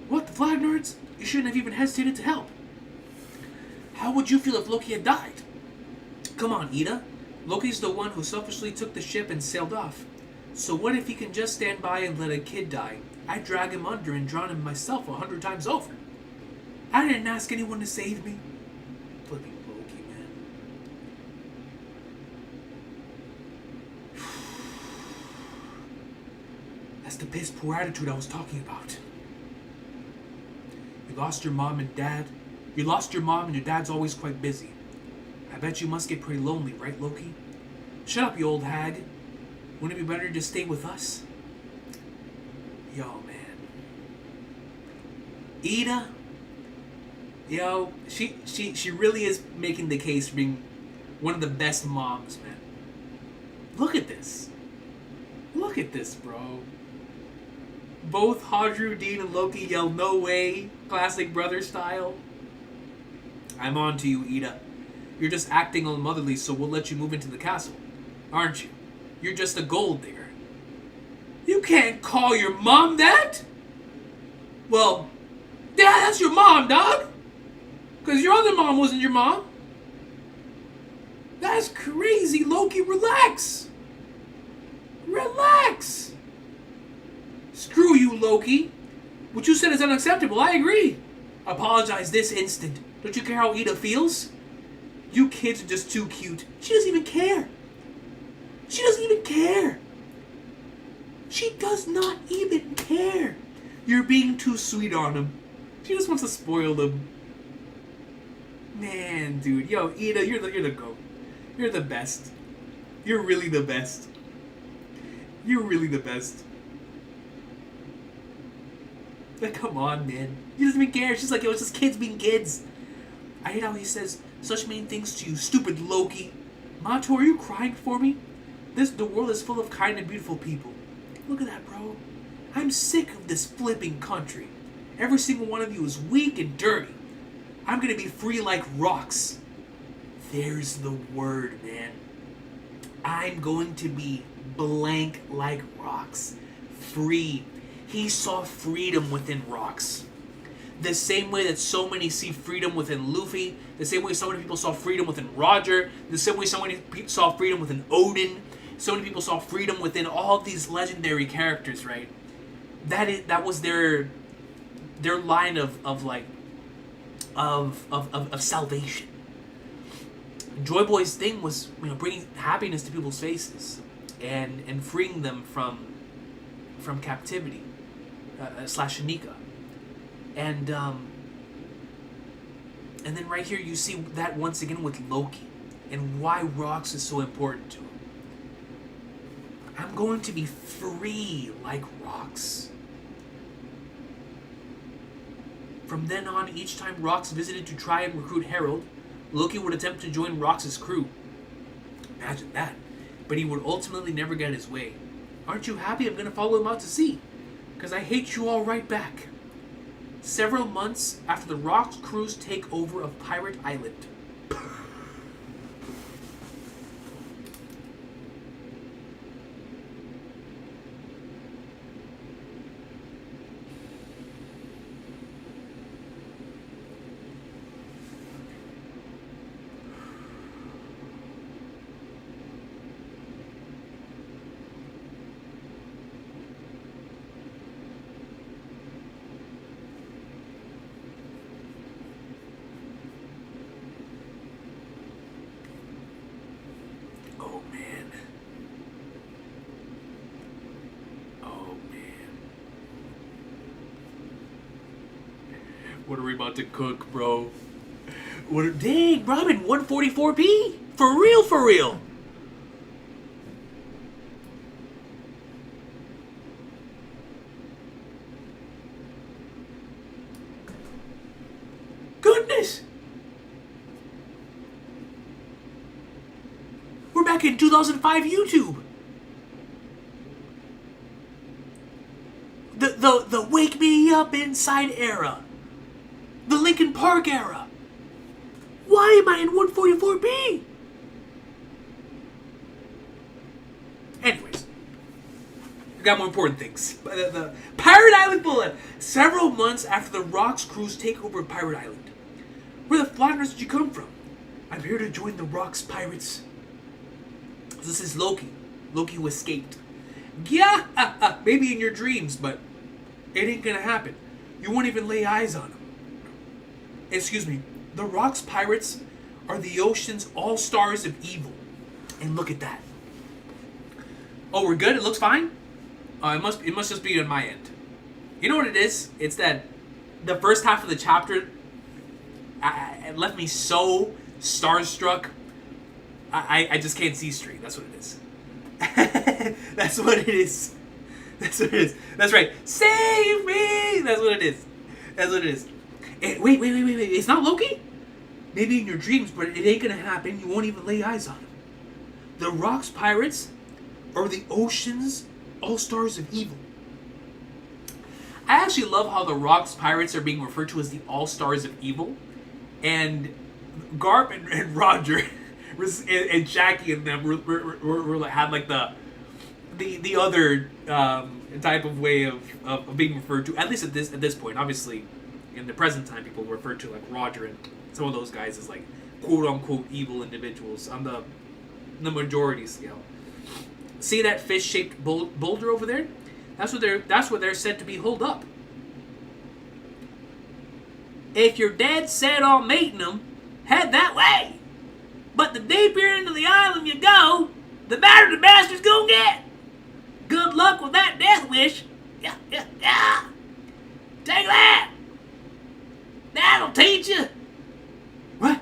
What, the flag nerds? You shouldn't have even hesitated to help. How would you feel if Loki had died? Come on, Ida. Loki's the one who selfishly took the ship and sailed off. So what if he can just stand by and let a kid die? I'd drag him under and drown him myself 100 times over. I didn't ask anyone to save me. Flipping Loki, man. That's the piss poor attitude I was talking about. You lost your mom and dad. You lost your mom and your dad's always quite busy. I bet you must get pretty lonely, right, Loki? Shut up, you old hag. Wouldn't it be better to just stay with us? Yo, man. Ida. Yo, she really is making the case for being one of the best moms, man. Look at this. Look at this, bro. Both Hadru, Dean, and Loki yell, "No way!" Classic brother style. I'm on to you, Ida. You're just acting unmotherly, so we'll let you move into the castle. Aren't you? You're just a gold digger. You can't call your mom that! Well, yeah, that's your mom, dog! Because your other mom wasn't your mom. That's crazy, Loki. Relax. Relax. Screw you, Loki. What you said is unacceptable. I agree. Apologize this instant. Don't you care how Ida feels? You kids are just too cute. She doesn't even care. She doesn't even care. She does not even care. You're being too sweet on him. She just wants to spoil him. Man, dude. Yo, Ida, you're the GOAT. You're the best. You're really the best. You're really the best. Like, come on, man. He doesn't even care. She's like, yo, it's just kids being kids. I hate how he says such mean things to you, stupid Loki. Mato, are you crying for me? The world is full of kind and beautiful people. Look at that, bro. I'm sick of this flipping country. Every single one of you is weak and dirty. I'm gonna be free like rocks. There's the word, man. I'm going to be blank like rocks. Free. He saw freedom within rocks. The same way that so many see freedom within Luffy, the same way so many people saw freedom within Roger, the same way so many people saw freedom within Odin, so many people saw freedom within all of these legendary characters, right? That was their line of salvation. Joy Boy's thing was, bringing happiness to people's faces and freeing them from captivity / Shanika. And then right here you see that once again with Loki and why rocks is so important to him. I'm going to be free like rocks. From then on, each time Rox visited to try and recruit Harold, Loki would attempt to join Rox's crew. Imagine that. But he would ultimately never get his way. Aren't you happy I'm going to follow him out to sea? Because I hate you all right back. Several months after the Rox crew's takeover of Pirate Island. Oh man. Oh man. What are we about to cook, bro? Dang, bro, I'm in 144p? For real, for real. Goodness! We're back in 2005 YouTube. The Wake Me Up Inside era. The Linkin Park era. Why am I in 144p? Anyways, we got more important things. The Pirate Island Bullet. Several months after the Rock's crew's takeover of Pirate Island. Where the Flatlanders did you come from? I'm here to join the Rock's pirates. This is Loki. Loki who escaped. Yeah, maybe in your dreams, but it ain't gonna happen. You won't even lay eyes on him. Excuse me. The Rock's pirates are the ocean's all-stars of evil. And look at that. Oh, we're good? It looks fine? It must just be on my end. You know what it is? It's that the first half of the chapter it left me so starstruck. I just can't see straight. That's what it is. That's what it is. That's what it is. That's right. Save me! That's what it is. That's what it is. Wait. It's not Loki? Maybe in your dreams, but it ain't gonna happen. You won't even lay eyes on him. The Rock's pirates are the ocean's all-stars of evil. I actually love how the Rock's pirates are being referred to as the all-stars of evil. And Garp and Roger and Jackie and them had like the other type of way of being referred to, at least at this point. Obviously, in the present time, people refer to like Roger and some of those guys as like quote unquote evil individuals on the majority scale. See that fish-shaped boulder over there? That's where they're said to be holed up. If your dad's set on mating them, head that way. But the deeper into the island you go, the better the bastard's gonna get. Good luck with that death wish. Yeah. Take that. That'll teach you. What?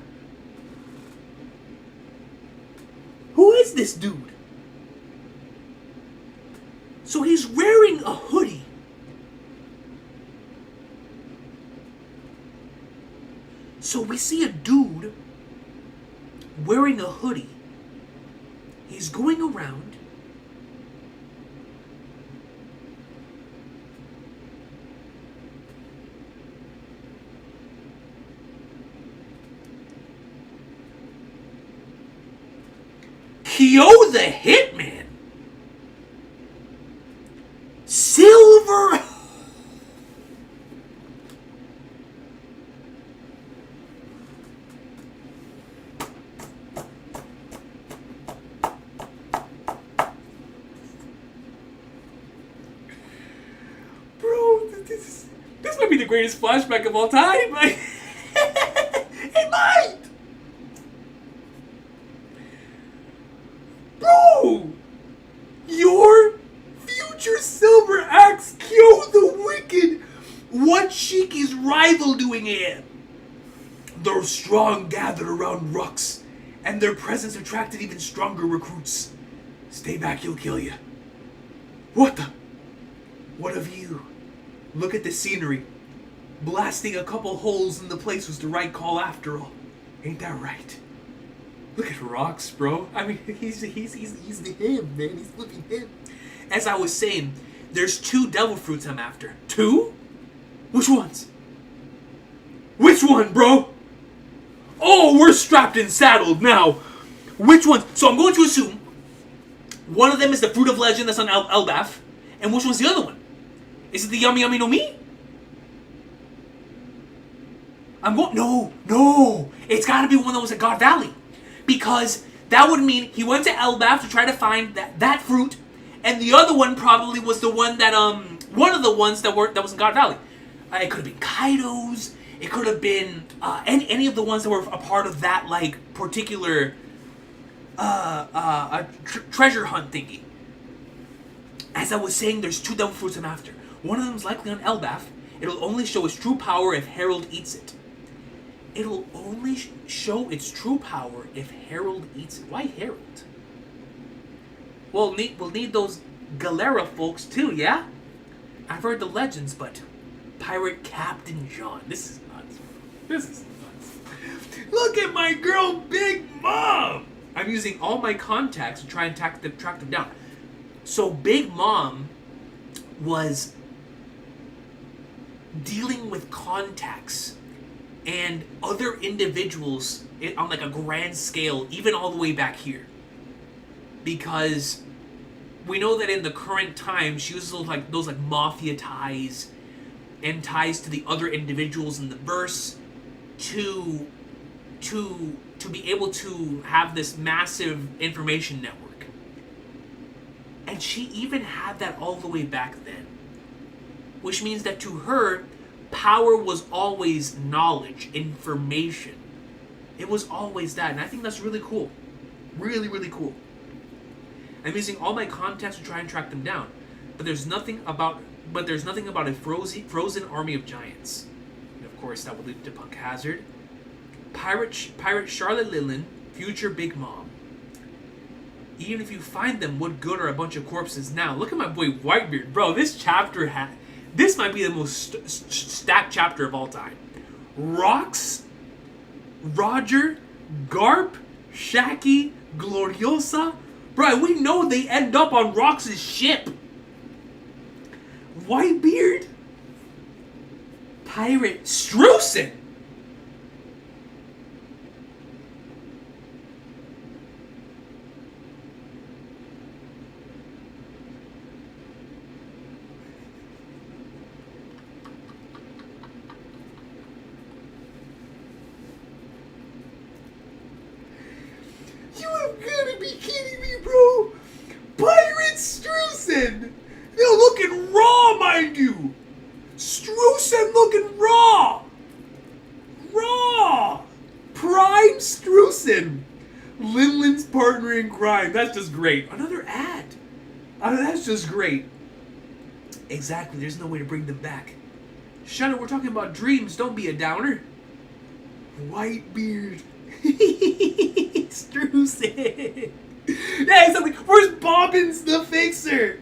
Who is this dude? So he's wearing a hoodie. So we see a dude wearing a hoodie. He's going around. Kyo the Hitman. Silver. Bro, this might be the greatest flashback of all time. It might. Bro, your future Silver Axe Kyo the Wicked. What Shiki's rival doing here? The strong gathered around Rux, and their presence attracted even stronger recruits. Stay back, he'll kill you. What of you? Look at the scenery. Blasting a couple holes in the place was the right call after all. Ain't that right? Look at Rocks, bro. I mean, he's the him, man. He's looking him. As I was saying, there's 2 devil fruits I'm after. 2? Which ones? Which one, bro? Oh, we're strapped and saddled now. Which ones? So I'm going to assume one of them is the fruit of legend that's on Elbaf, and which one's the other one? Is it the Yummy Yummy no Mi? No. It's got to be one that was at God Valley. Because that would mean he went to Elbaf to try to find that fruit, and the other one probably was the one that one of the ones that was in God Valley. It could have been Kaido's. It could have been any of the ones that were a part of that like particular treasure hunt thingy. As I was saying, there's 2 devil fruits I'm after. One of them's likely on Elbaf. It'll only show its true power if Harold eats it. It'll only show its true power if Harold eats it. Why Harold? We'll need those Galera folks too, yeah? I've heard the legends, but Pirate Captain John. This is nuts. This is nuts. Look at my girl, Big Mom! I'm using all my contacts to try and track them down. So Big Mom was dealing with contacts and other individuals on like a grand scale, even all the way back here. Because we know that in the current time, she uses those mafia ties and ties to the other individuals in the verse to be able to have this massive information network. And she even had that all the way back then. Which means that to her, power was always knowledge, information. It was always that, and I think that's really cool. Really, really cool. I'm using all my contacts to try and track them down, but there's nothing about a frozen army of giants. And of course, that would lead to Punk Hazard, Pirate Charlotte Lillian, future Big Mom. Even if you find them, what good are a bunch of corpses now? Look at my boy Whitebeard, bro. This might be the most stacked chapter of all time. Rox, Roger, Garp, Shaki, Gloriosa. Bro, we know they end up on Rox's ship. Whitebeard, Pirate Strusen. You have gotta be kidding me, bro! Pirate Strusen! They're looking raw, mind you! Strusen looking raw! Raw! Prime Strusen! Linlin's partner in crime. That's just great. Another ad. That's just great. Exactly, there's no way to bring them back. Shut up, we're talking about dreams. Don't be a downer. Whitebeard. Strusen. Hey, something. Where's Bobbins the Fixer?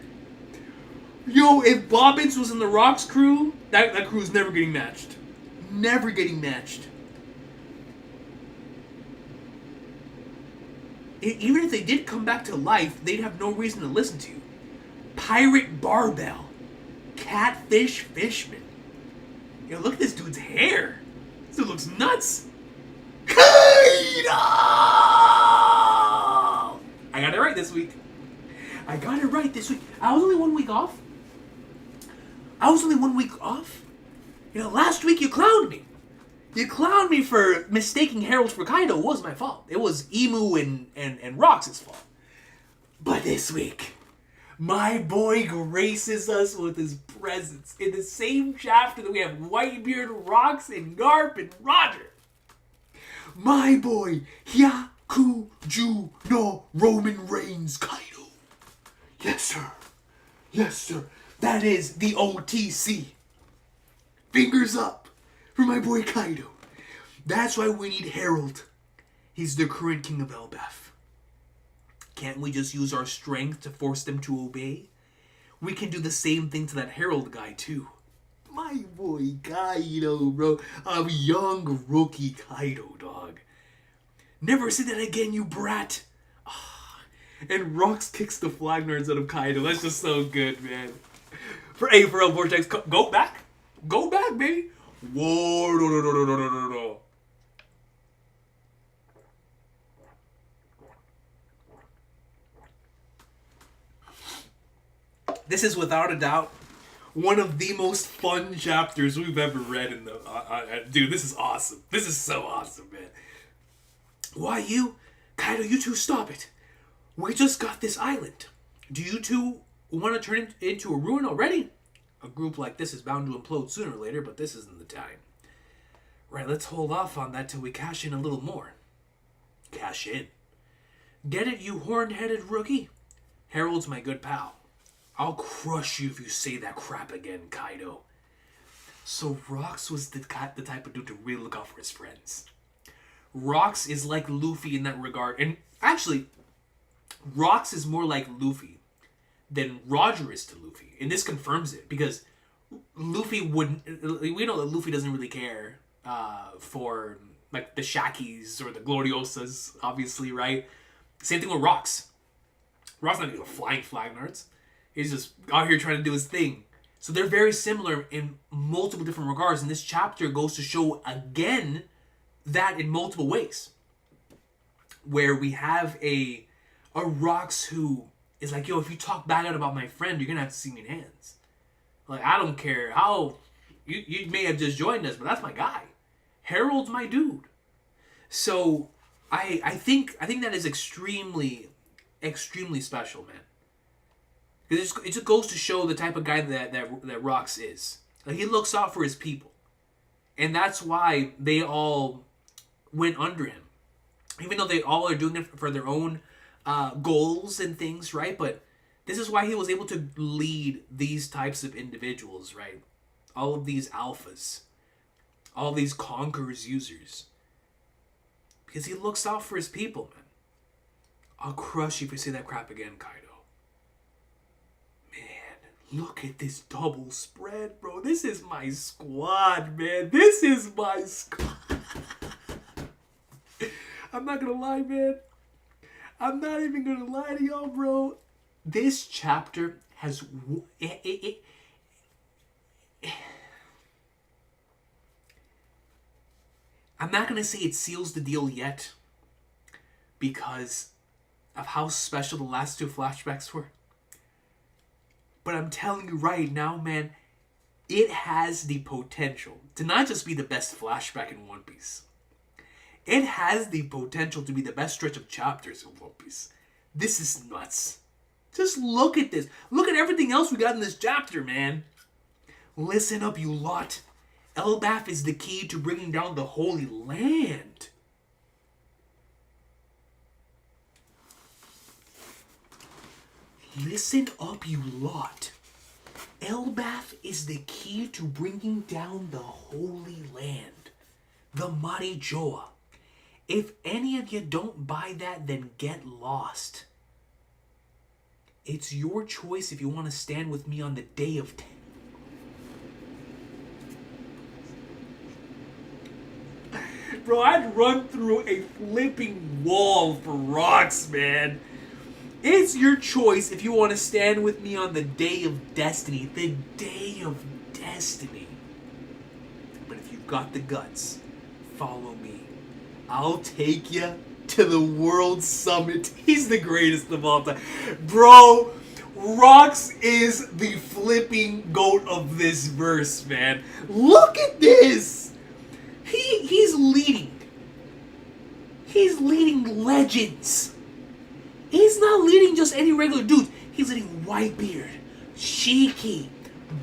Yo, if Bobbins was in the Rocks crew, that crew's never getting matched. Never getting matched. Even if they did come back to life, they'd have no reason to listen to you. Pirate Barbell. Catfish Fishman. Yo, look at this dude's hair. This dude looks nuts. Kaido! I got it right this week. I was only 1 week off. You know, last week you clowned me. You clowned me for mistaking Harold for Kaido. It was my fault. It was Emu and Rox's fault. But this week, my boy graces us with his presence. In the same chapter that we have Whitebeard, Rox, and Garp, and Roger. My boy, Hyakuju no Roman Reigns Kaido. Yes, sir. Yes, sir. That is the OTC. Fingers up for my boy Kaido. That's why we need Harold. He's the current king of Elbaf. Can't we just use our strength to force them to obey? We can do the same thing to that Harold guy, too. My boy Kaido, bro. A young rookie Kaido, dog. Never say that again, you brat. And Rox kicks the flag nerds out of Kaido. That's just so good, man. For real, Vortex, go back. Go back, baby. Whoa, no. This is without a doubt one of the most fun chapters we've ever read in the... dude, this is awesome. This is so awesome, man. Why you? Kaido, you two stop it. We just got this island. Do you two want to turn it into a ruin already? A group like this is bound to implode sooner or later, but this isn't the time. Right, let's hold off on that till we cash in a little more. Cash in? Get it, you horn-headed rookie? Harold's my good pal. I'll crush you if you say that crap again, Kaido. So Rox was the type of dude to really look out for his friends. Rox is like Luffy in that regard. And actually, Rox is more like Luffy than Roger is to Luffy. And this confirms it, because Luffy wouldn't... We know that Luffy doesn't really care for like the Shakis or the Gloriosas, obviously, right? Same thing with Rox. Rox not even a flying flag nerds. He's just out here trying to do his thing. So they're very similar in multiple different regards. And this chapter goes to show again that in multiple ways. Where we have a Rox who is like, yo, if you talk bad about my friend, you're going to have to see me in hands. Like, I don't care how... You may have just joined us, but that's my guy. Harold's my dude. So I think that is extremely, extremely special, man. It just goes to show the type of guy that Rox is. Like, he looks out for his people. And that's why they all went under him. Even though they all are doing it for their own goals and things, right? But this is why he was able to lead these types of individuals, right? All of these alphas. All these conquerors users. Because he looks out for his people, man. I'll crush you if you say that crap again, Kaido. Man, look at this double spread, bro. This is my squad, man. This is my squad. I'm not gonna lie, man. I'm not even gonna lie to y'all, bro. This chapter has... I'm not going to say it seals the deal yet, because of how special the last two flashbacks were. But I'm telling you right now, man, it has the potential to not just be the best flashback in One Piece. It has the potential to be the best stretch of chapters in One Piece. This is nuts. Just look at this. Look at everything else we got in this chapter, man. Listen up, you lot. Elbaf is the key to bringing down the Holy Land. Listen up, you lot. Elbaf is the key to bringing down the Holy Land. The Marijoa. If any of you don't buy that, then get lost. It's your choice if you want to stand with me on the day of... Bro, I'd run through a flipping wall for Rox, man. It's your choice if you want to stand with me on the day of destiny. The day of destiny. But if you've got the guts, follow me. I'll take you to the world summit. He's the greatest of all time. Bro, Rox is the flipping goat of this verse, man. Look at this. He's leading. He's leading legends. He's not leading just any regular dudes. He's leading Whitebeard, Shiki,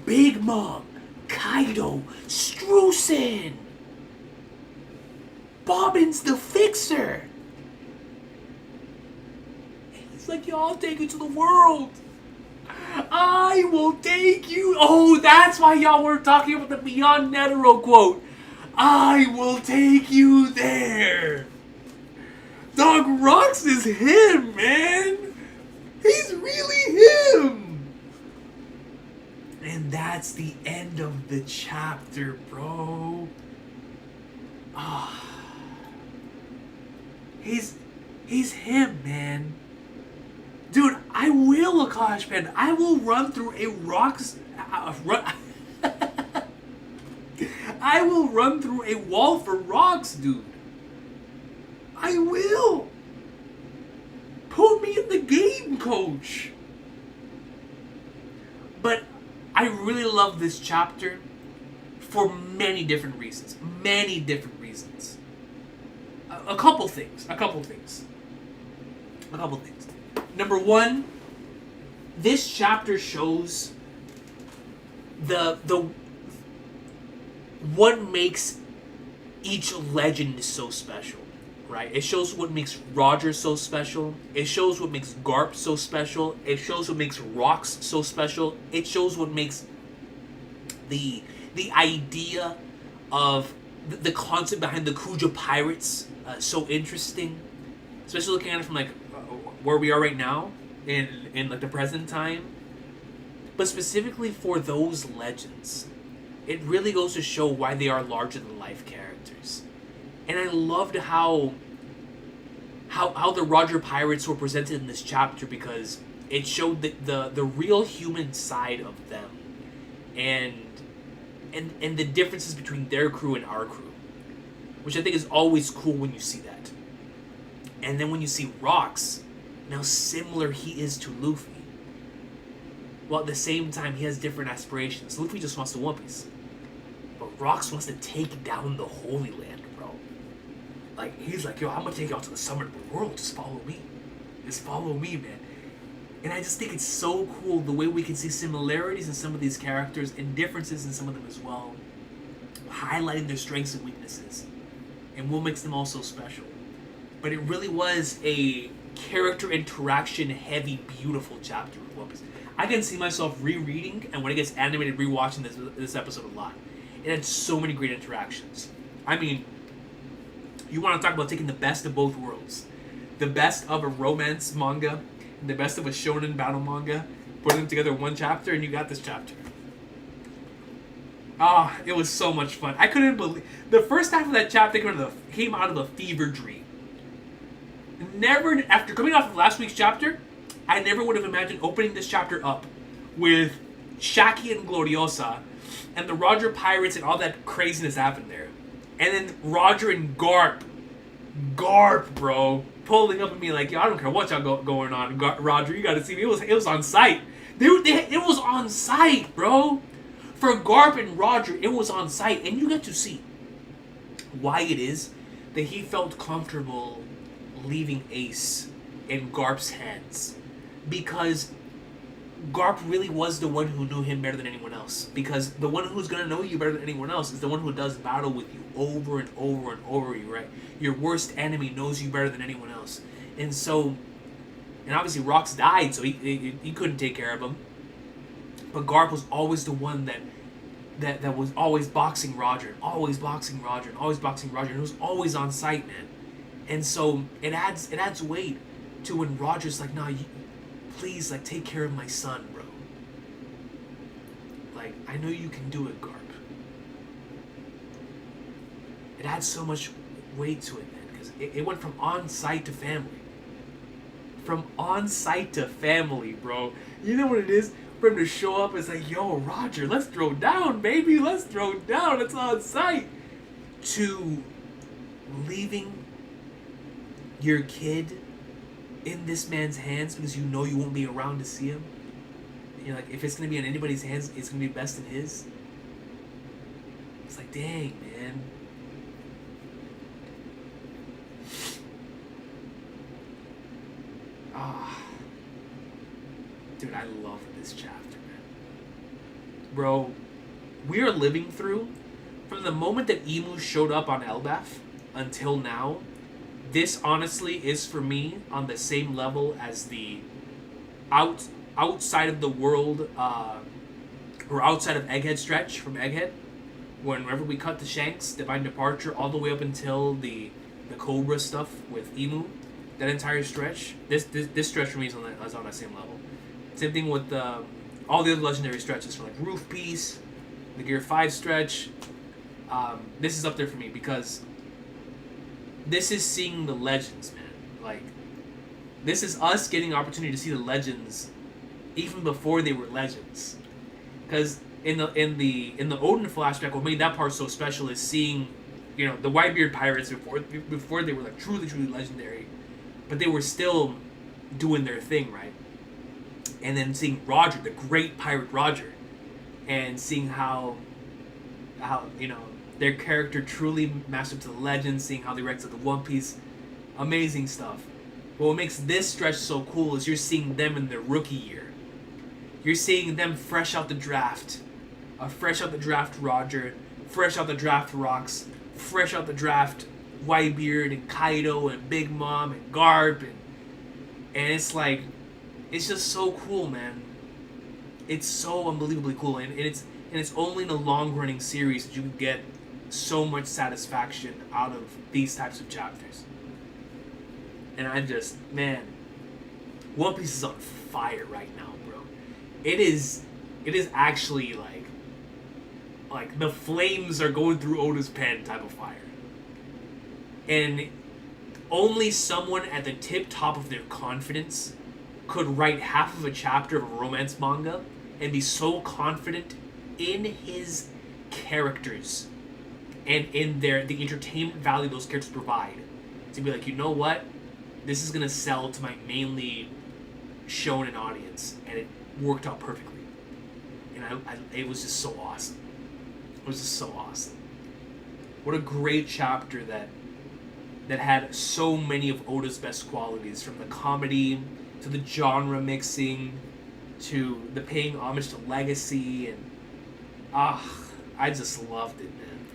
Big Mom, Kaido, Streusen, Bobbins the Fixer. He's like, yo, I'll take you to the world. I will take you. Oh, that's why y'all were talking about the Beyond Netero quote. I will take you there. Dog, Rox is him, man. He's really him. And that's the end of the chapter, bro. He's him, man. Dude, I will, Akash, man. I will run through a Rox... I will run through a wall for Rox, dude. I will. Put me in the game, coach. But I really love this chapter for many different reasons. Many different reasons. A couple things. Number one, this chapter shows the what makes each legend so special. right? It shows what makes Roger so special. It shows what makes Garp so special. It shows what makes Rocks so special. It shows what makes the idea of the concept behind the Kuja pirates so interesting, especially looking at it from like where we are right now in like the present time. But specifically for those legends, it really goes to show why they are larger than life characters. And I loved how the Roger pirates were presented in this chapter, because it showed the real human side of them, and the differences between their crew and our crew, which I think is always cool when you see that. And then when you see Rocks, and how similar he is to Luffy, while at the same time he has different aspirations. Luffy just wants the One Piece, but Rocks wants to take down the Holy Land, bro. Like, he's like, yo, I'm gonna take you out to the summit of the world. Just follow me. Just follow me, man. And I just think it's so cool the way we can see similarities in some of these characters and differences in some of them as well, highlighting their strengths and weaknesses and what makes them all so special. But it really was a character interaction heavy, beautiful chapter with One Piece. I can see myself rereading, and when it gets animated, rewatching this episode a lot. It had so many great interactions. I mean, you want to talk about taking the best of both worlds. The best of a romance manga and the best of a shonen battle manga, putting them together in one chapter, and you got this chapter. Ah, it was so much fun. I couldn't believe... The first half of that chapter came out of a fever dream. Never... After coming off of last week's chapter, I never would have imagined opening this chapter up with Shaki and Gloriosa and the Roger Pirates and all that craziness happened there. And then Roger and Garp, bro, pulling up at me like, yo, I don't care what y'all going on. Roger, you gotta see me. It was on site. It was on site, bro. For Garp and Roger, it was on site. And you get to see why it is that he felt comfortable leaving Ace in Garp's hands. Because Garp really was the one who knew him better than anyone else. Because the one who's going to know you better than anyone else is the one who does battle with you over and over and over you, right? Your worst enemy knows you better than anyone else. And so, and obviously Rocks died, so he couldn't take care of him. But Garp was always the one that was always boxing Roger, and always boxing Roger, and always boxing Roger, and it was always on site, man. And so it adds weight to when Roger's like, nah, please, like, take care of my son, bro. Like, I know you can do it, Garp. It adds so much weight to it, man, because it went from on-site to family. From on-site to family, bro. You know what it is? For him to show up, it's like, yo, Roger, let's throw down, baby. Let's throw down. It's on-site. To leaving your kid in this man's hands because you know you won't be around to see him. And you're like, if it's going to be in anybody's hands, it's going to be best in his. It's like, dang, man. Ah. Dude, I love this chapter, man. Bro, we are living through, from the moment that Emu showed up on Elbaf until now, this honestly is for me on the same level as the outside of the world or outside of Egghead stretch from Egghead. Whenever we cut the Shanks, Divine Departure, all the way up until the Cobra stuff with Emu, that entire stretch, this stretch for me is on that same level. Same thing with all the other legendary stretches, for like Roof Piece, the Gear 5 stretch. This is up there for me because this is seeing the legends, man. Like, this is us getting the opportunity to see the legends even before they were legends. Because in the Odin flashback, what made that part so special is seeing, you know, the Whitebeard pirates before they were like truly legendary, but they were still doing their thing, right? And then seeing Roger, the great pirate Roger, and seeing how you know, their character truly matched up to the legends, seeing how they reacted to the One Piece. Amazing stuff. But what makes this stretch so cool is you're seeing them in their rookie year. You're seeing them fresh out the draft. Fresh out the draft Roger, fresh out the draft Rocks, fresh out the draft Whitebeard and Kaido and Big Mom and Garp and it's like, it's just so cool, man. It's so unbelievably cool, and it's only in a long running series that you can get so much satisfaction out of these types of chapters. And I just, man, One Piece is on fire right now, bro. It is actually like the flames are going through Oda's pen type of fire. And only someone at the tip top of their confidence could write half of a chapter of a romance manga and be so confident in his characters and in the entertainment value those characters provide to be like, you know what? This is gonna sell to my mainly shonen audience, and it worked out perfectly. And it was just so awesome. It was just so awesome. What a great chapter that had so many of Oda's best qualities, from the comedy to the genre mixing to the paying homage to legacy, and I just loved it, man.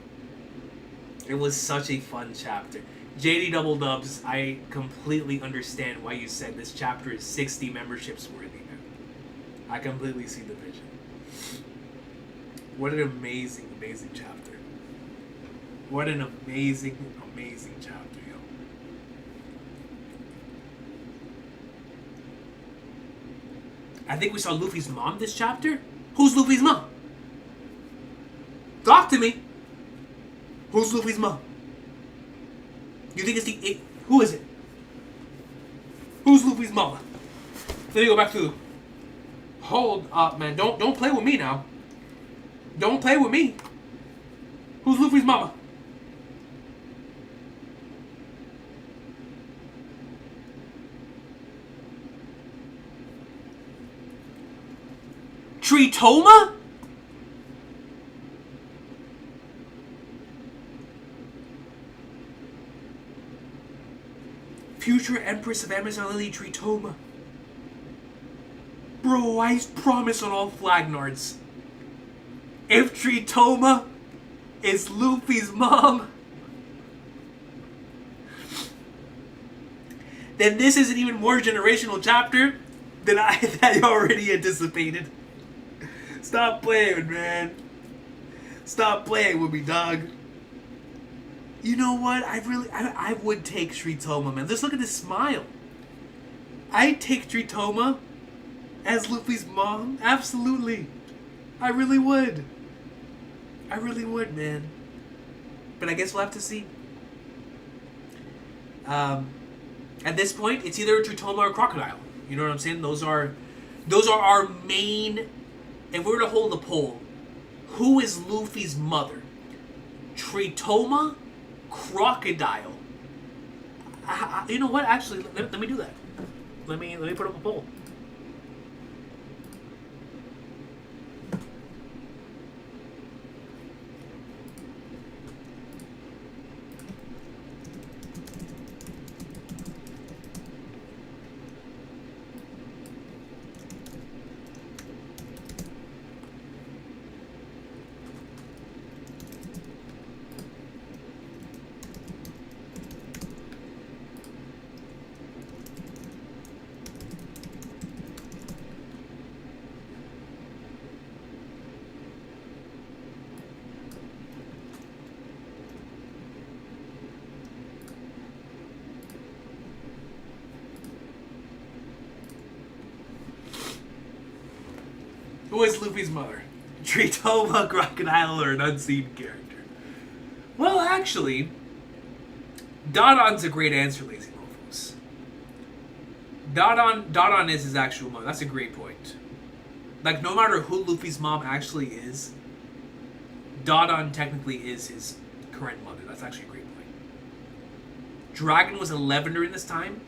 It was such a fun chapter. JD Double Dubs, I completely understand why you said this chapter is 60 memberships worthy, man. I completely see the vision. What an amazing, amazing chapter. What an amazing, amazing chapter, yo. I think we saw Luffy's mom this chapter. Who's Luffy's mom? Talk to me. Who's Luffy's mom? You think it's who is it? Who's Luffy's mama? Let me go back to. Hold up, man. Don't play with me now. Don't play with me. Who's Luffy's mama? Tritoma? Future Empress of Amazon Lily Tritoma. Bro, I promise on all Flagnards. If Tritoma is Luffy's mom, then this is an even more generational chapter than I already anticipated. Stop playing, man. Stop playing with me, dog. You know what? I would take Tritoma, man. Just look at this smile. I'd take Tritoma as Luffy's mom. Absolutely. I really would. I really would, man. But I guess we'll have to see. At this point, it's either Tritoma or Crocodile. You know what I'm saying? Those are our main. If we were to hold a poll, who is Luffy's mother? Tritoma, Crocodile. You know what? Actually, let me do that. Let me put up a poll. Who is Luffy's mother? Tritoma, Crocodile, or an unseen character? Well, actually, Dodon's a great answer, Lazy Mofos. Dodon is his actual mother. That's a great point. Like, no matter who Luffy's mom actually is, Dodon technically is his current mother. That's actually a great point. Dragon was 11 during this time.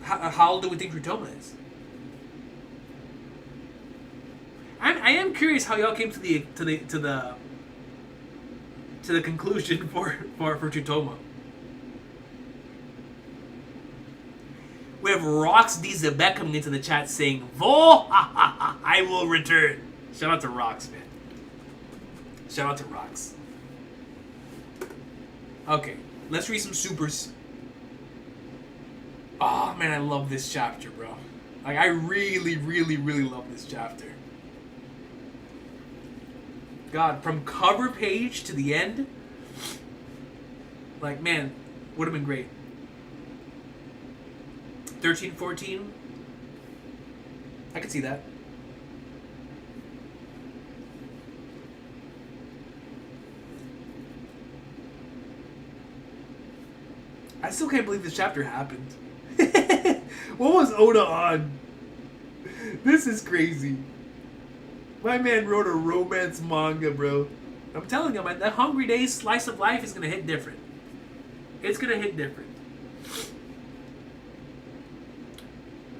How old do we think Tritoma is? I am curious how y'all came to the conclusion for Tritoma. We have Rox D. Zebek coming into the chat saying, "Vo, I will return." Shout out to Rox, man. Shout out to Rox. Okay, let's read some supers. Oh man, I love this chapter, bro. Like, I really, really, really love this chapter. God, from cover page to the end, like, man, would have been great. 13, 14, I could see that. I still can't believe this chapter happened. What was Oda on? This is crazy. My man wrote a romance manga, bro. I'm telling you, man, that Hungry Days slice of life is gonna hit different. It's gonna hit different.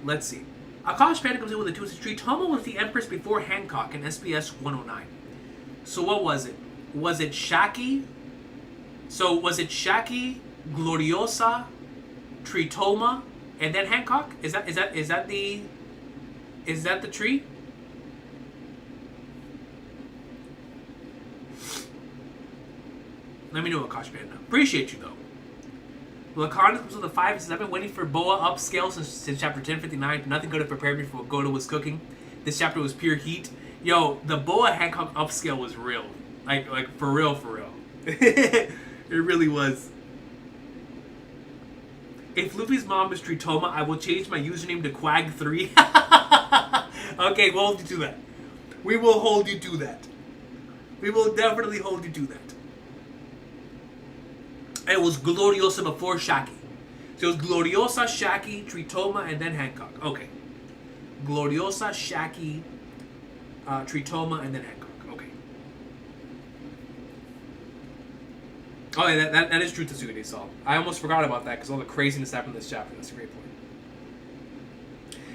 Let's see. Akash Panda comes in with a 263. Tomo was the Empress before Hancock in SBS 109. So what was it? Was it Shaki? So was it Shaki, Gloriosa, Tritoma, and then Hancock? Is that the tree? Let me know, Akash Panda. Appreciate you though. Lacan comes with a 5 and says, I've been waiting for Boa upscale since chapter 1059. Nothing could have prepared me for what Goto was cooking. This chapter was pure heat. Yo, the Boa Hancock upscale was real. Like for real, for real. It really was. If Luffy's mom is Tritoma, I will change my username to Quag3. Okay, we'll hold you to that. We will hold you to that. We will definitely hold you to that. It was Gloriosa before Shaki. So it was Gloriosa, Shaki, Tritoma, and then Hancock. Okay. Gloriosa, Shaki, Tritoma, and then Hancock. Okay. Oh, yeah, that is true, Tatsuki Saul. I almost forgot about that because all the craziness happened in this chapter. That's a great point.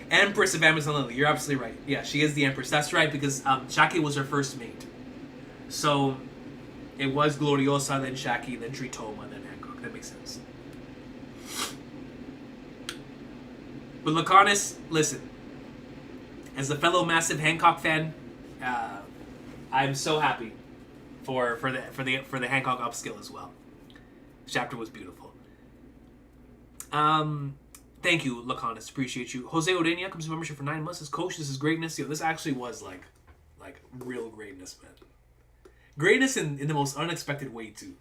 Empress of Amazon Lily. You're absolutely right. Yeah, she is the Empress. That's right, because Shaki was her first mate. So it was Gloriosa, then Shaki, then Tritoma, then Hancock. That makes sense. But Laconis, listen. As a fellow massive Hancock fan, I'm so happy for the Hancock upskill as well. This chapter was beautiful. Thank you, Laconis. Appreciate you. Jose Odenia comes to membership for 9 months. Says, Coach, this is greatness. Yo, this actually was like real greatness, man. Greatness in the most unexpected way too.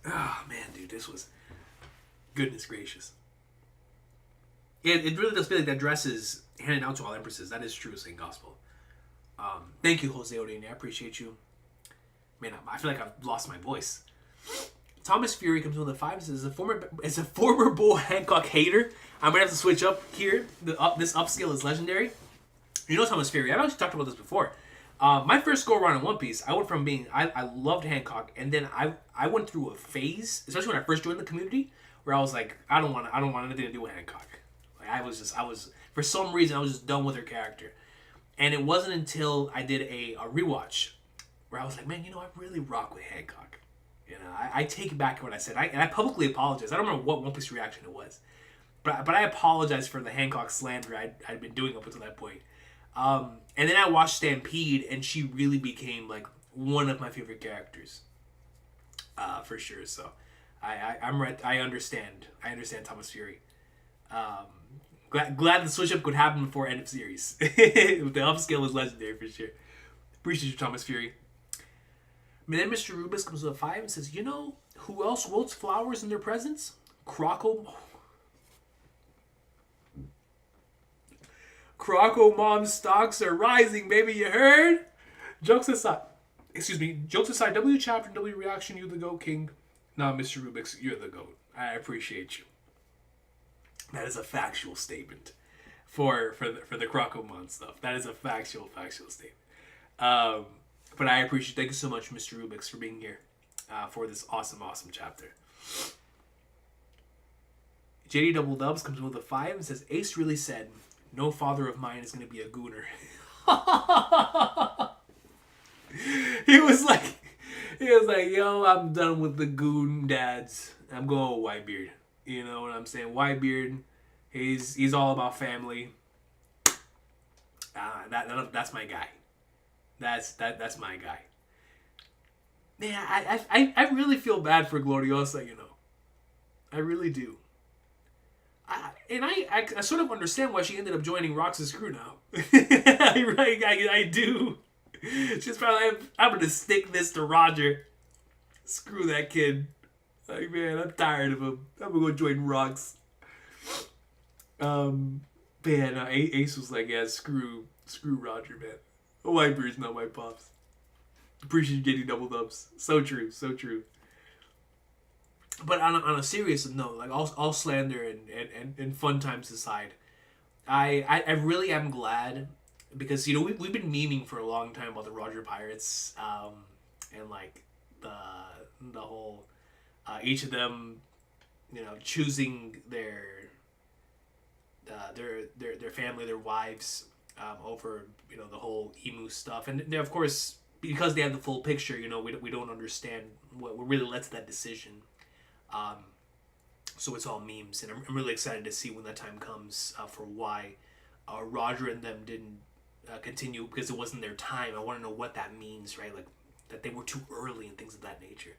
Ah, man, dude, this was goodness gracious. It really does feel like that dress is handed out to all empresses. That is true, Saint Gospel. Thank you, Jose Odenia. I appreciate you. Man, I feel like I've lost my voice. Thomas Fury comes with a 5 and says, as a former Bull Hancock hater, I'm going to have to switch up here. This upscale is legendary. You know Thomas Fury. I've actually talked about this before. My first go around in One Piece, I went from being... I loved Hancock, and then I went through a phase, especially when I first joined the community, where I was like, I don't want anything to do with Hancock. Like, I was for some reason, I was just done with her character. And it wasn't until I did a rewatch where I was like, man, I really rock with Hancock. I take back what I said. And I publicly apologize. I don't remember what One Piece reaction it was. But I apologize for the Hancock slander I'd been doing up until that point. And then I watched Stampede, and she really became like one of my favorite characters. For sure. So I'm right. I understand Thomas Fury. Glad the switch up could happen before end of series. The upscale was legendary for sure. Appreciate you, Thomas Fury. And then Mr. Rubis comes with a 5 and says, who else wilts flowers in their presence? Croco Mom stocks are rising, baby, you heard? Jokes aside, W chapter and W reaction, you the GOAT king. Nah, Mr. Rubix, you're the GOAT. I appreciate you. That is a factual statement for the Crocomon stuff. That is a factual statement. But I appreciate. Thank you so much, Mr. Rubix, for being here for this awesome chapter. JD Double Dubs comes in with a 5 and says, Ace really said, no father of mine is going to be a gooner. He was like, yo, I'm done with the goon dads. I'm going with Whitebeard. You know what I'm saying? Whitebeard, he's all about family. That's my guy. That's my guy. Man, I really feel bad for Gloriosa, you know. I really do. I sort of understand why she ended up joining Rox's crew now. I do. She's probably like, I'm gonna stick this to Roger. Screw that kid. Like, man, I'm tired of him. I'm gonna go join Rox. Man, Ace was like, yeah, screw Roger, man. Whitebeard's not my pops. Appreciate you getting double dubs. So true, so true. But on a serious note, like all slander and fun times aside, I really am glad because you know we've been memeing for a long time about the Roger Pirates, and like the whole each of them, you know, choosing their family, their wives, over you know the whole emu stuff, and of course because they have the full picture, you know, we don't understand what really led to that decision. So it's all memes, and I'm really excited to see when that time comes for why Roger and them didn't continue because it wasn't their time. I want to know what that means, right? Like that they were too early and things of that nature.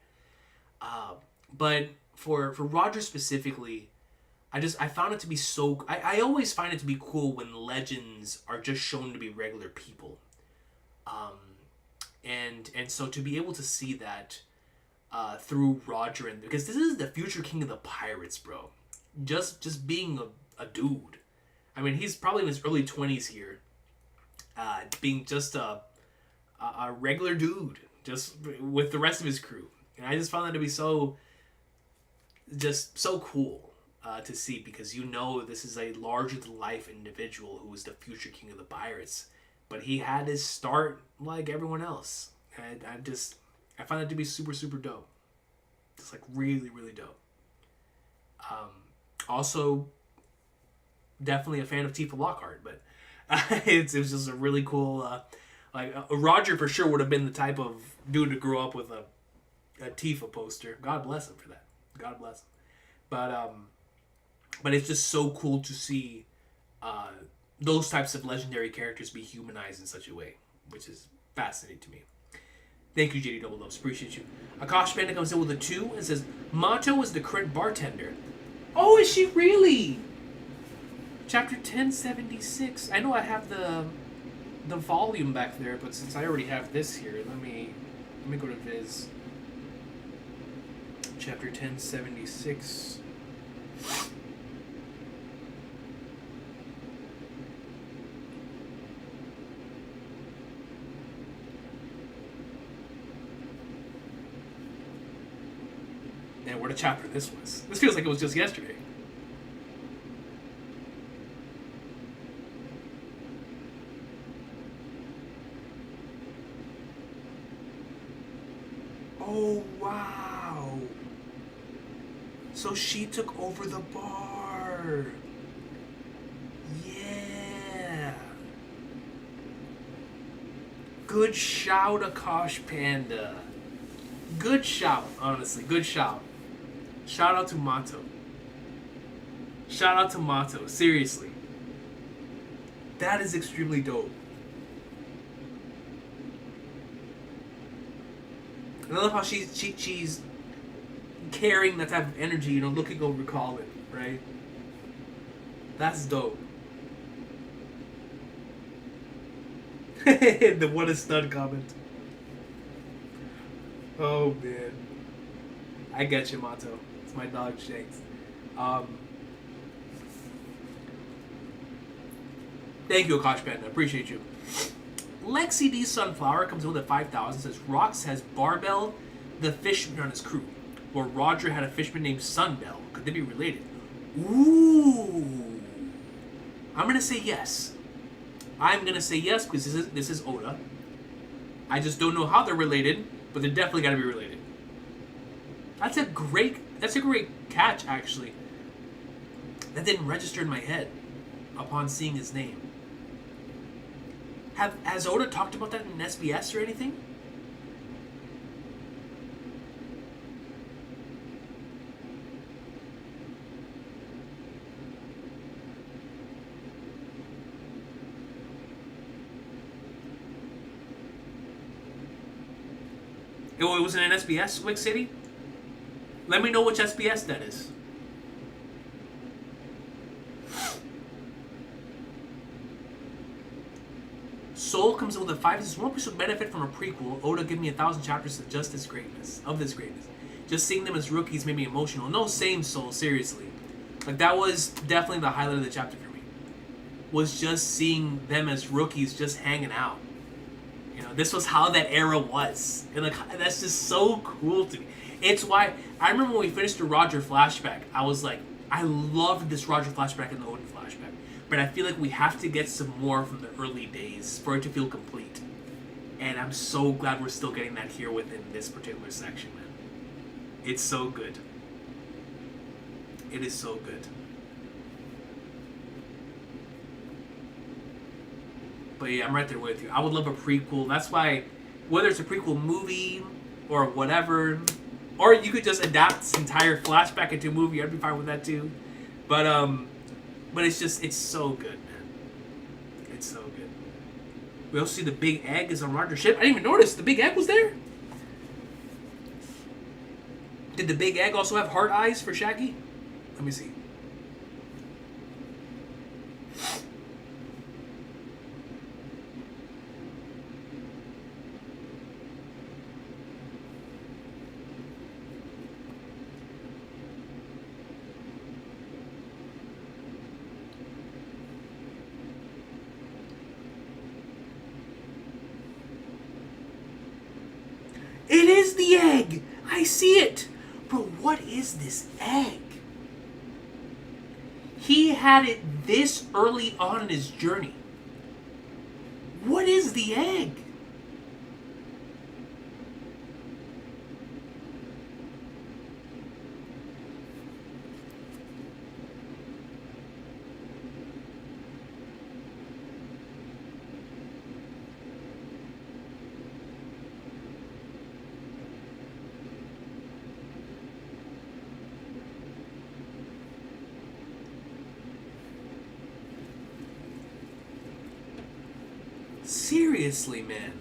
But for Roger specifically, I found it to be so. I always find it to be cool when legends are just shown to be regular people, and so to be able to see that. Through Roger and because this is the future king of the pirates, bro. Just being a dude. I mean, he's probably in his early 20s here, being just a regular dude, just with the rest of his crew. And I just found that to be so cool to see because you know this is a larger than life individual who is the future king of the pirates, but he had his start like everyone else. And I find that to be super, super dope. It's like really, really dope. Also, definitely a fan of Tifa Lockhart, but it was just a really cool. Roger for sure would have been the type of dude to grow up with a Tifa poster. God bless him for that. God bless him. But it's just so cool to see those types of legendary characters be humanized in such a way, which is fascinating to me. Thank you, JD Double Loves. Appreciate you. Akash Panda comes in with a 2 and says, Mato is the current bartender. Oh, is she really? Chapter 1076. I know I have the volume back there, but since I already have this here, let me go to Viz. Chapter 1076. Man, what a chapter this was. This feels like it was just yesterday. Oh, wow. So she took over the bar. Yeah. Good shout, Akash Panda. Good shout, honestly. Good shout. Shout out to Mato. Shout out to Mato. Seriously. That is extremely dope. And I love how she's carrying that type of energy, you know, looking over Colin, right? That's dope. The what a stud comment. Oh man. I get you, Mato. It's my dog Shanks. Thank you, Akash Panda. Appreciate you. Lexi D Sunflower comes in with a 5,000. Says Rox has Barbell, the fishman, on his crew, where Roger had a fishman named Sunbell. Could they be related? Ooh. I'm gonna say yes. I'm gonna say yes because this is Oda. I just don't know how they're related, but they're definitely gotta be related. That's a great catch, actually. That didn't register in my head upon seeing his name. Has Oda talked about that in SBS or anything? It was in an SBS, Wick City? Let me know which SBS that is. Soul comes in with a 5. This is 1% would benefit from a prequel. Oda give me 1,000 chapters of just this greatness. Just seeing them as rookies made me emotional. No, same, Soul, seriously. Like, that was definitely the highlight of the chapter for me. Was just seeing them as rookies just hanging out. You know, this was how that era was. And, like, that's just so cool to me. It's why, I remember when we finished the Roger flashback, I was like, I loved this Roger flashback and the Odin flashback. But I feel like we have to get some more from the early days for it to feel complete. And I'm so glad we're still getting that here within this particular section, man. It's so good. It is so good. But yeah, I'm right there with you. I would love a prequel. That's why, whether it's a prequel movie or whatever, or you could just adapt this entire flashback into a movie, I'd be fine with that too. But it's just, it's so good, man. It's so good. We also see the big egg is on Roger's ship. I didn't even notice the big egg was there. Did the big egg also have heart eyes for Shaggy? Let me see. It is the egg! I see it! Bro, what is this egg? He had it this early on in his journey. What is the egg? Seriously, man.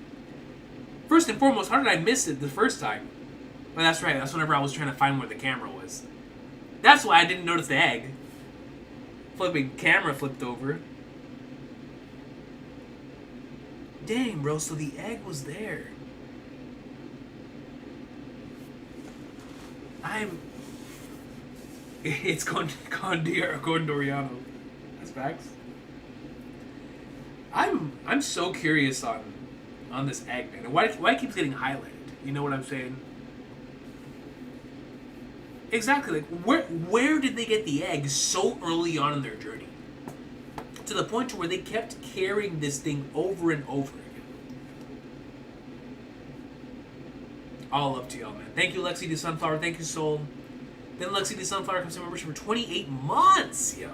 First and foremost, how did I miss it the first time? Well, that's right. That's whenever I was trying to find where the camera was. That's why I didn't notice the egg. Flipping camera flipped over. Dang, bro. So the egg was there. It's Condoriano. That's facts. I'm so curious on this egg, man. And why it keeps getting highlighted. You know what I'm saying? Exactly. Like, where did they get the egg so early on in their journey? To the point where they kept carrying this thing over and over again. All up to y'all, man. Thank you, Lexi the Sunflower. Thank you, Soul. Then Lexi the Sunflower comes to membership for 28 months, yo.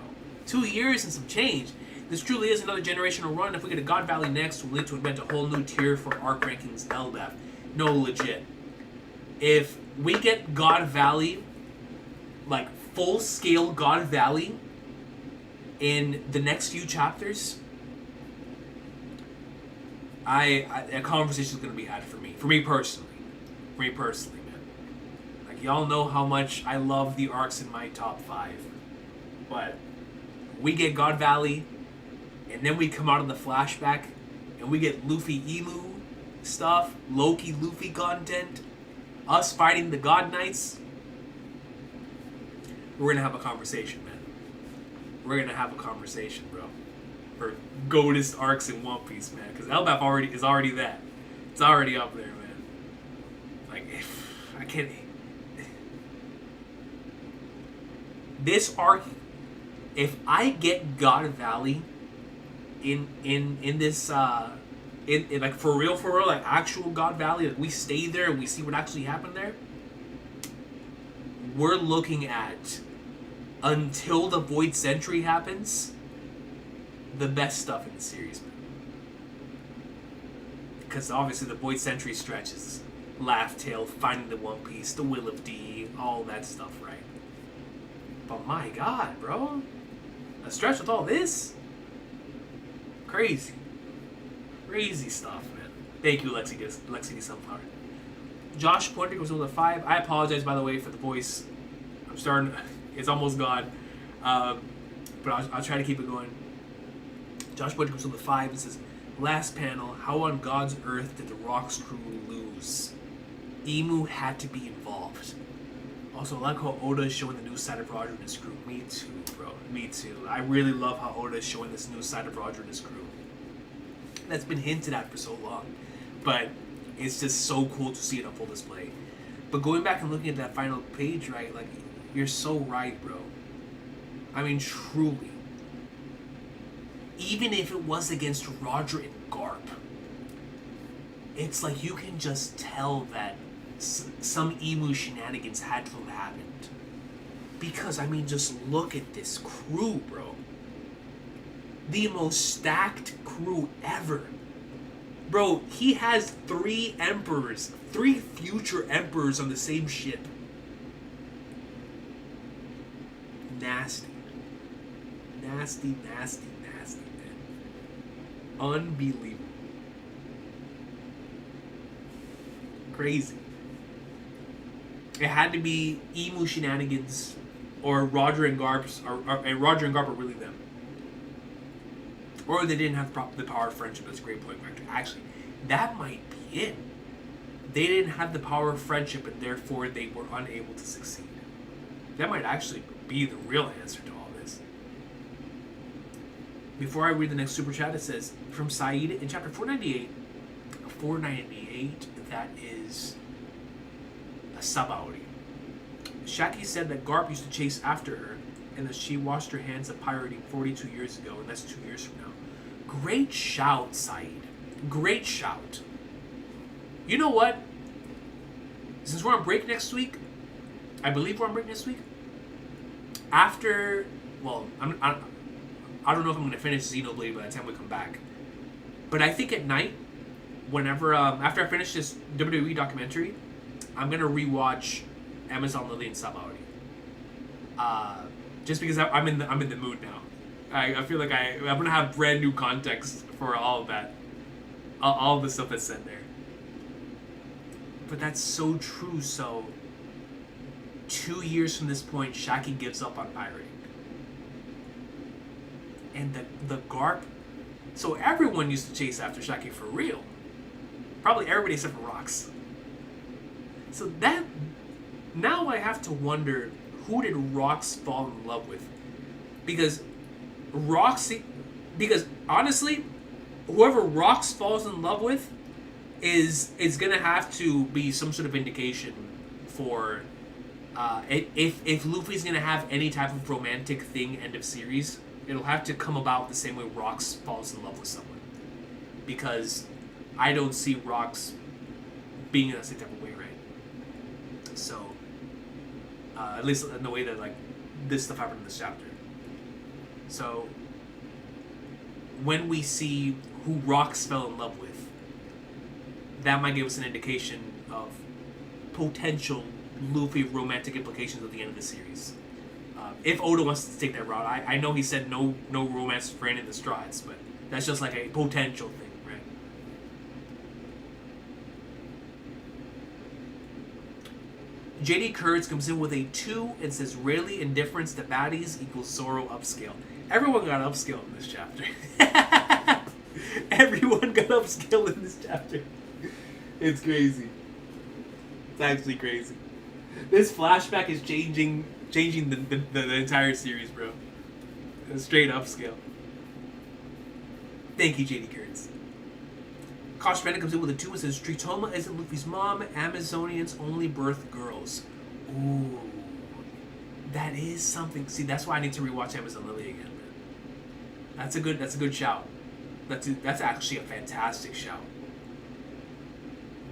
2 years and some change. This truly is another generational run. If we get a God Valley next, we'll lead to invent a whole new tier for ARC rankings LDAF. No, legit. If we get God Valley, like full-scale God Valley, in the next few chapters, a conversation is going to be had for me. For me personally. Man. Like, y'all know how much I love the arcs in my top 5. But we get God Valley, and then we come out of the flashback, and we get Luffy Emu stuff, Loki Luffy content, us fighting the God Knights. We're gonna have a conversation, man. We're gonna have a conversation, bro. For goatest arcs in One Piece, man. Because LBAF is already that. It's already up there, man. Like, I can't. This arc, if I get God Valley in this in like for real, like actual God Valley, like we stay there and we see what actually happened there, we're looking at, until the Void Century happens, the best stuff in the series, man. Because obviously the Void Century stretches, Laugh Tale, Finding the One Piece, the Will of D, all that stuff, right? But my God, bro, a stretch with all this, crazy stuff, man. Thank you, Lexi D. Sunflower. Josh Pointer goes with a 5. I apologize, by the way, for the voice. I'm starting. It's almost gone. But I'll try to keep it going. Josh Pointer goes with a 5 and says, last panel, how on God's earth did the Rock's crew lose? Emu had to be involved. Also, I like how Oda is showing the new side of Roger and his crew. Me too, bro. Me too. I really love how Oda is showing this new side of Roger and his crew. That's been hinted at for so long. But it's just so cool to see it on full display. But going back and looking at that final page, right, like, you're so right, bro. I mean, truly. Even if it was against Roger and Garp, it's like you can just tell that some Emu shenanigans had to have happened. Because, I mean, just look at this crew, bro. The most stacked crew ever. Bro, he has 3 emperors, 3 future emperors on the same ship. Nasty. Nasty, nasty, nasty, man. Unbelievable. Crazy. It had to be Emu shenanigans, or Roger and Garp's, and Roger and Garp are really them. Or they didn't have the power of friendship. That's a great point, Vector. Actually, that might be it. They didn't have the power of friendship, and therefore they were unable to succeed. That might actually be the real answer to all this. Before I read the next super chat, it says, from Saeed, in chapter 498, that is a Sabaody. Shaki said that Garp used to chase after her, and that she washed her hands of pirating 42 years ago, and that's 2 years from now. Great shout, Saeed. Great shout. You know what? Since we're on break next week, I believe we're on break next week. After, well, I don't know if I'm going to finish Xenoblade by the time we come back. But I think at night, whenever, after I finish this WWE documentary, I'm going to rewatch Amazon Lily and Sabaody. Just because I'm in the mood now. I feel like I'm going to have brand new context for all of that. All of the stuff that's said there. But that's so true, so 2 years from this point, Shaki gives up on pirating. And the Garp... So everyone used to chase after Shaki for real. Probably everybody except for Rox. So that... Now I have to wonder, who did Rox fall in love with? Because Roxy... Because, honestly, whoever Rox falls in love with is going to have to be some sort of indication for... if Luffy's going to have any type of romantic thing end of series, it'll have to come about the same way Rox falls in love with someone. Because I don't see Rox being in that same type of way, right? So, at least in the way that, like, this stuff happened in this chapter. So, when we see who Rox fell in love with, that might give us an indication of potential Luffy romantic implications at the end of the series. If Oda wants to take that route, I know he said no romance for any of the strides, but that's just like a potential thing, right? JD Kurtz comes in with a 2 and says, "Rarely indifference to baddies equals Zoro upscale." Everyone got upscale in this chapter. Everyone got upscale in this chapter. It's crazy. It's actually crazy. This flashback is changing the entire series, bro. A straight upscale. Thank you, JD Kurtz. Kosh Bennett comes in with a 2 and says, "Tritoma isn't Luffy's mom. Amazonians only birth girls." Ooh. That is something. See, that's why I need to rewatch Amazon Lily again, man. That's a good shout. That's actually a fantastic shout.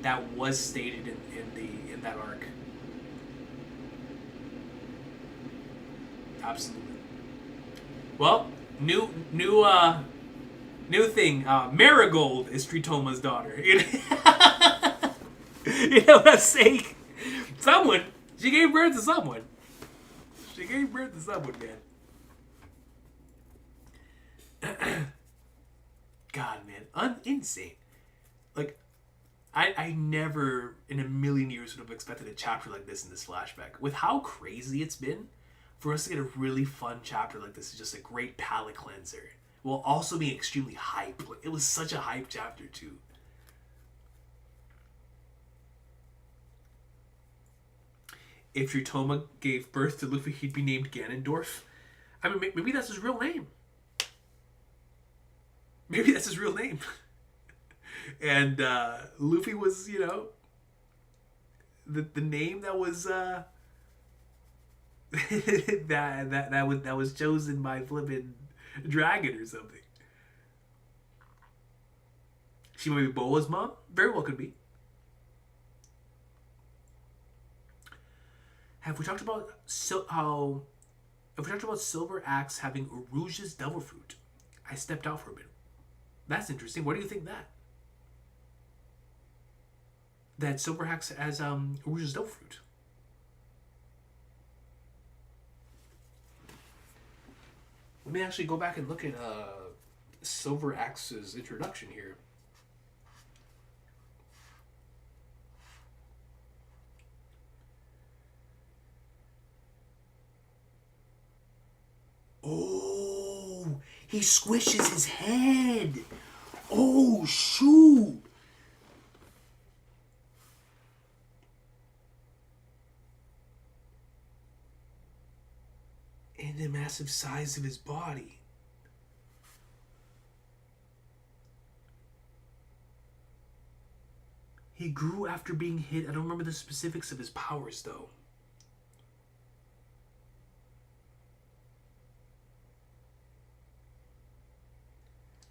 That was stated in that arc. Absolutely. Well, new thing. Marigold is Tritoma's daughter. You know what I'm saying? Someone. She gave birth to someone. She gave birth to someone, man. God, man. Insane. Like, I never in a million years would have expected a chapter like this in this flashback. With how crazy it's been, for us to get a really fun chapter like this is just a great palate cleanser. While also being extremely hype. Like, it was such a hype chapter too. If Tritoma gave birth to Luffy, he'd be named Ganondorf. I mean, maybe that's his real name. Maybe that's his real name. And Luffy was, you know, the name that was that was chosen by flipping Dragon or something. She might be Boa's mom. Very well could be. Have we talked about Have we talked about Silver Axe having Uruja's Devil Fruit? I stepped out for a bit. That's interesting. What do you think that Silver Axe has Uruja's Devil Fruit? Let me actually go back and look at Silver Axe's introduction here. Oh, he squishes his head. Oh, shoot. And the massive size of his body. He grew after being hit. I don't remember the specifics of his powers, though.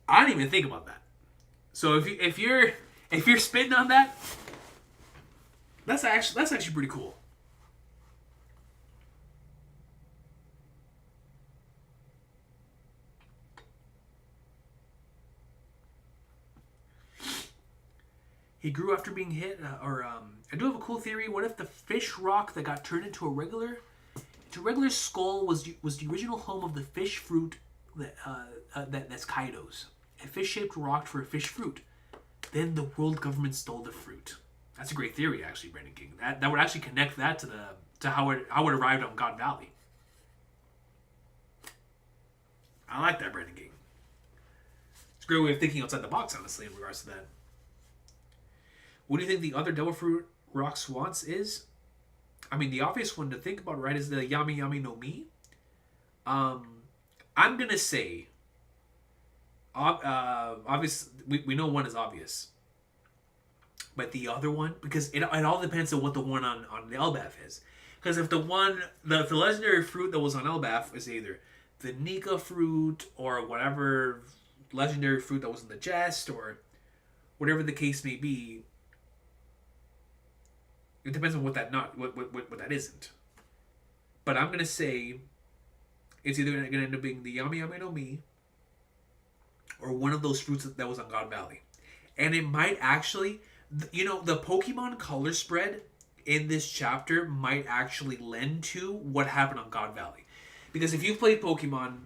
I didn't even think about that. So if you're spitting on that, that's actually pretty cool. He grew after being hit, I do have a cool theory. What if the fish rock that got turned into a regular skull was the original home of the fish fruit that's Kaido's? A fish-shaped rock for a fish fruit. Then the world government stole the fruit. That's a great theory, actually, Brandon King. That would actually connect that to how it arrived on God Valley. I like that, Brandon King. It's a great way of thinking outside the box, honestly, in regards to that. What do you think the other Devil Fruit Rocks wants is? I mean, the obvious one to think about, right, is the Yami Yami no Mi. I'm gonna say, obvious. We know one is obvious, but the other one, because it all depends on what the one on the Elbaf is. Because if the legendary fruit that was on Elbaf is either the Nika fruit or whatever legendary fruit that was in the chest or whatever the case may be. It depends on what that isn't. But I'm gonna say it's either gonna end up being the Yami Yami no Mi or one of those fruits that was on God Valley. And it might actually, the Pokemon color spread in this chapter might actually lend to what happened on God Valley. Because if you've played Pokemon,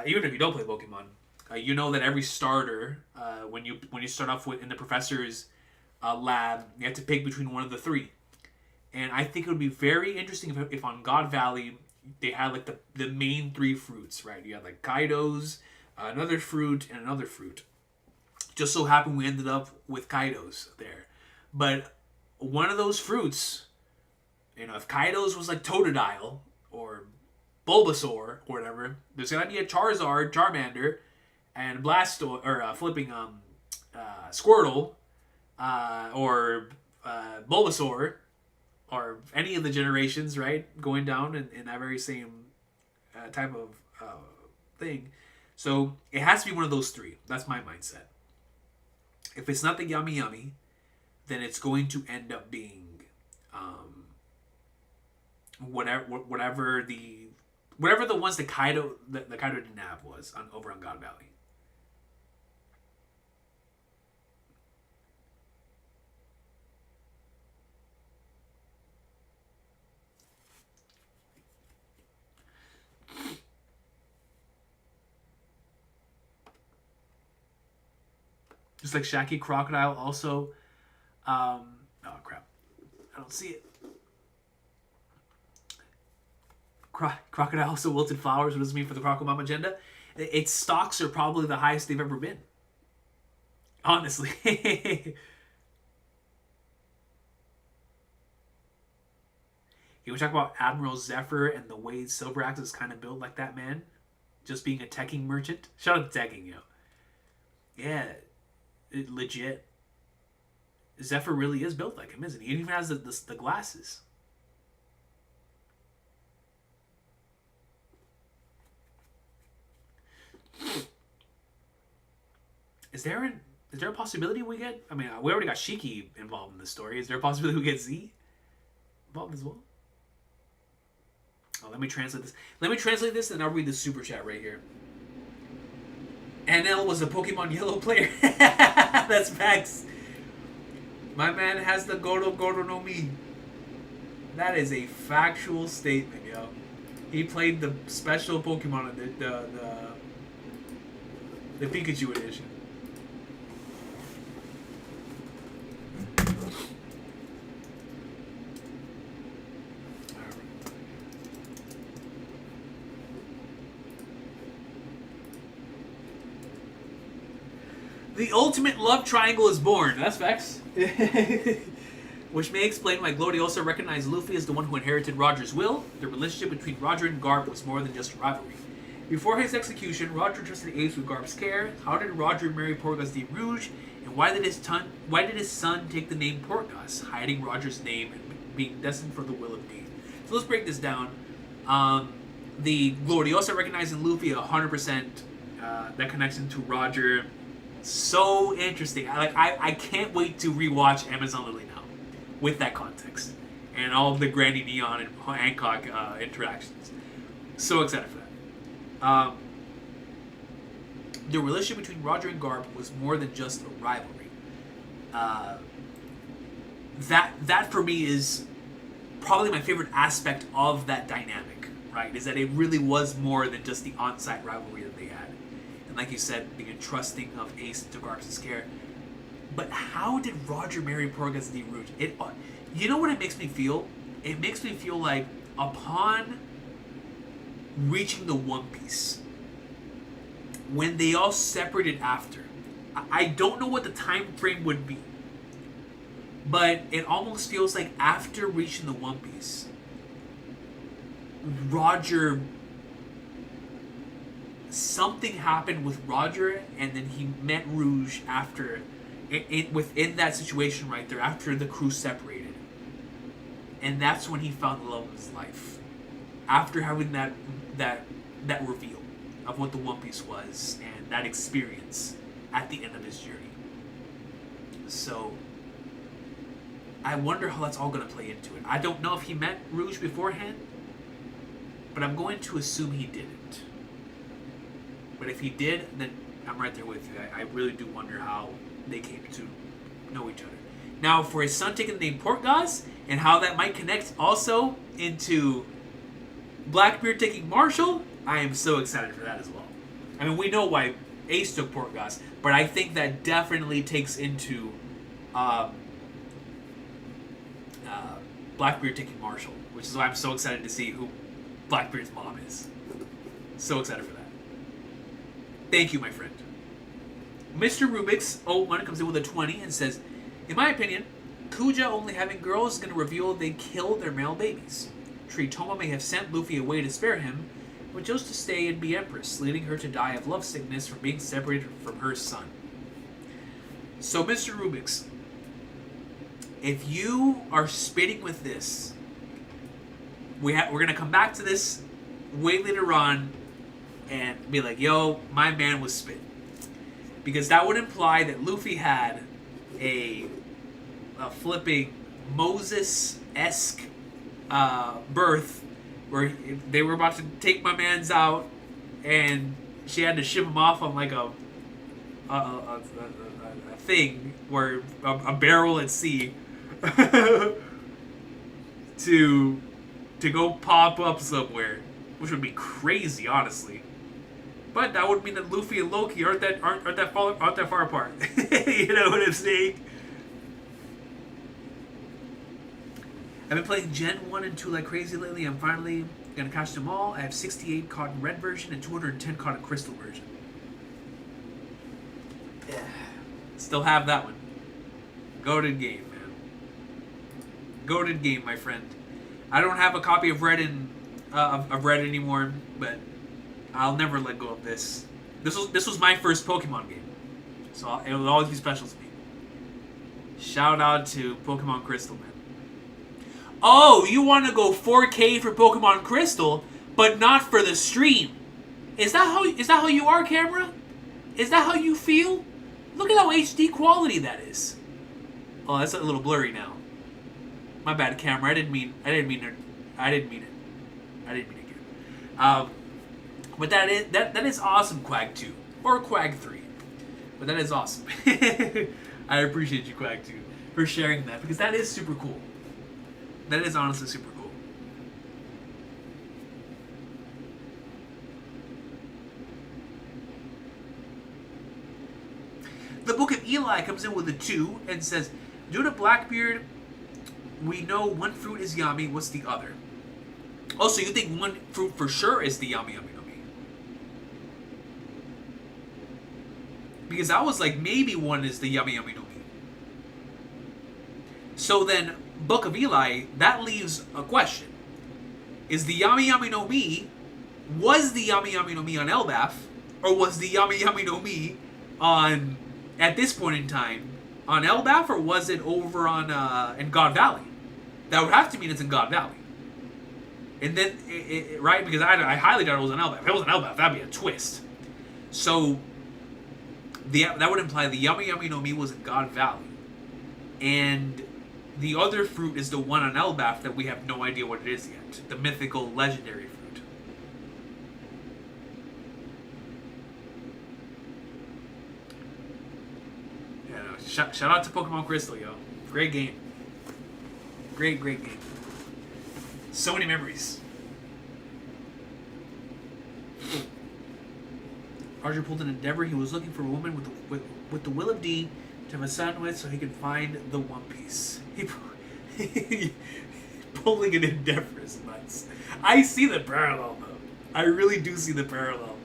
even if you don't play Pokemon, you know that every starter, when you start off with in the professor's lab, you have to pick between one of the three. And I think it would be very interesting if on God Valley they had like the main three fruits, right? You had like Kaido's, another fruit, and another fruit. Just so happened we ended up with Kaido's there. But one of those fruits, if Kaido's was like Totodile or Bulbasaur or whatever, there's gonna be a Charizard, Charmander, and Blastoise or flipping Squirtle, or Bulbasaur, or any of the generations, right, going down in that very same type of thing. So it has to be one of those three. That's my mindset. If it's not the Yummy Yummy, then it's going to end up being whatever the ones that Kaido didn't have was over on God Valley. Just like Shaggy Crocodile also Oh crap, I don't see it. Crocodile also wilted flowers. What does it mean for the Croco Mom agenda? Its stocks are probably the highest they've ever been. Honestly. Can we talk about Admiral Zephyr and the way Silver Axe is kind of built like that, man? Just being a teching merchant? Shout out to teching, yo. Yeah, legit. Zephyr really is built like him, isn't he? He even has the glasses. Is there a possibility we get? I mean, we already got Shiki involved in the story. Is there a possibility we get Z involved as well? Oh, let me translate this. Let me translate this, and I'll read the super chat right here. NL was a Pokemon Yellow player. That's facts. My man has the Goro Goro no Mi. That is a factual statement, yo. He played the special Pokemon, the Pikachu edition. The ultimate love triangle is born. That's facts. Which may explain why Gloriosa recognized Luffy as the one who inherited Roger's will. The relationship between Roger and Garp was more than just a rivalry. Before his execution, Roger trusted Ace with Garp's care. How did Roger marry Portgas de Rouge? And why did his son take the name Portgas, hiding Roger's name and being destined for the will of Dean? So let's break this down. The Gloriosa recognizing Luffy 100%. That connection to Roger. So interesting. I can't wait to rewatch Amazon Lily now with that context and all of the Granny Neon and Hancock interactions. So excited for that. The relationship between Roger and Garp was more than just a rivalry. That for me is probably my favorite aspect of that dynamic, right? Is that it really was more than just the on-site rivalry that they had. Like you said, being entrusting of Ace to Garp's care. But how did Roger marry Portgas de Rouge? You know what it makes me feel? It makes me feel like upon reaching the One Piece, when they all separated after, I don't know what the time frame would be, but it almost feels like after reaching the One Piece, something happened with Roger, and then he met Rouge after, within that situation right there, after the crew separated. And that's when he found the love of his life. After having that reveal of what the One Piece was, and that experience at the end of his journey. So, I wonder how that's all going to play into it. I don't know if he met Rouge beforehand, but I'm going to assume he didn't. But if he did, then I'm right there with you. I really do wonder how they came to know each other. Now, for his son taking the name Portgas, and how that might connect also into Blackbeard taking Marshall, I am so excited for that as well. I mean, we know why Ace took Portgas, but I think that definitely takes into Blackbeard taking Marshall, which is why I'm so excited to see who Blackbeard's mom is. So excited for that. Thank you, my friend. Mr. Rubik's 01 comes in with a 20 and says, in my opinion, Kuja only having girls is going to reveal they killed their male babies. Tritoma may have sent Luffy away to spare him, but chose to stay and be Empress, leading her to die of lovesickness from being separated from her son. So, Mr. Rubik's, if you are spitting with this, we're going to come back to this way later on and be like, yo, my man was spit. Because that would imply that Luffy had a flipping Moses-esque birth where they were about to take my man's out and she had to ship him off on like a thing where a barrel at sea to go pop up somewhere, which would be crazy, honestly. But that would mean that Luffy and Loki aren't that far apart. You know what I'm saying? I've been playing Gen 1 and 2 like crazy lately. I'm finally gonna catch them all. I have 68 caught in red version and 210 caught in crystal version. Yeah. Still have that one. Goated game, man. Goated game, my friend. I don't have a copy of Red anymore, but I'll never let go of this. This was my first Pokemon game, so it will always be special to me. Shout out to Pokemon Crystal, man. Oh, you want to go 4K for Pokemon Crystal, but not for the stream? Is that how you are, camera? Is that how you feel? Look at how HD quality that is. Oh, that's a little blurry now. My bad, camera. I didn't mean it. But that is awesome, Quag 2 or Quag 3. But that is awesome. I appreciate you, Quag 2, for sharing that, because that is super cool. That is honestly super cool. The Book of Eli comes in with a 2 and says, due to Blackbeard, we know one fruit is Yami, what's the other? Oh, so you think one fruit for sure is the Yami Yami no Mi? Because I was like, maybe one is the Yami Yami no Mi. So then, Book of Eli, that leaves a question. Is the Yami Yami no Mi, was the Yami Yami no Mi on Elbaf, or was the Yami Yami no Mi on, at this point in time, on Elbaf, or was it over on in God Valley? That would have to mean it's in God Valley. And then, right? Because I highly doubt it was on Elbaf. If it was on Elbaf, that'd be a twist. So, that would imply the Yami Yami no Mi was in God Valley. And the other fruit is the one on Elbaf that we have no idea what it is yet. The mythical, legendary fruit. Yeah, no, shout out to Pokemon Crystal, yo. Great game. Great game. So many memories. Archer pulled an endeavor. He was looking for a woman with the will of D to have a son with, so he could find the One Piece. He pulling an endeavor is nuts. I see the parallel, though. I really do see the parallel.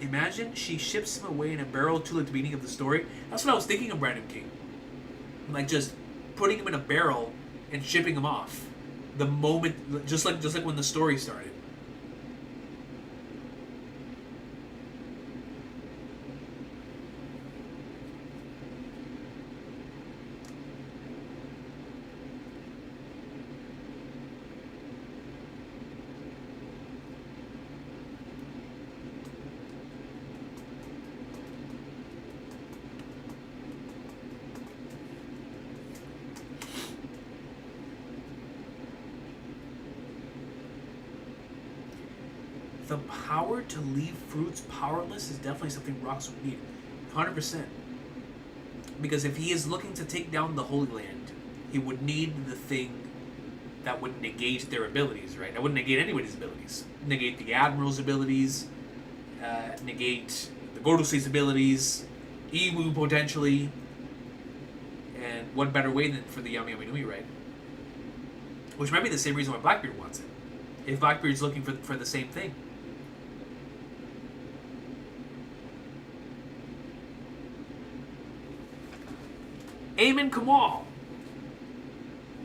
Imagine she ships him away in a barrel to like the beginning of the story. That's what I was thinking of Brandon King. Like just putting him in a barrel and shipping him off. The moment, just like when the story started. The power to leave fruits powerless is definitely something Rocks would need. 100%. Because if he is looking to take down the Holy Land, he would need the thing that would negate their abilities, right? That wouldn't negate anybody's abilities. Negate the Admiral's abilities, negate the Gordose's abilities, Ewu potentially. And what better way than for the Yami Yami no Mi, right? Which might be the same reason why Blackbeard wants it. If Blackbeard's looking for the same thing. Eamon Kamal.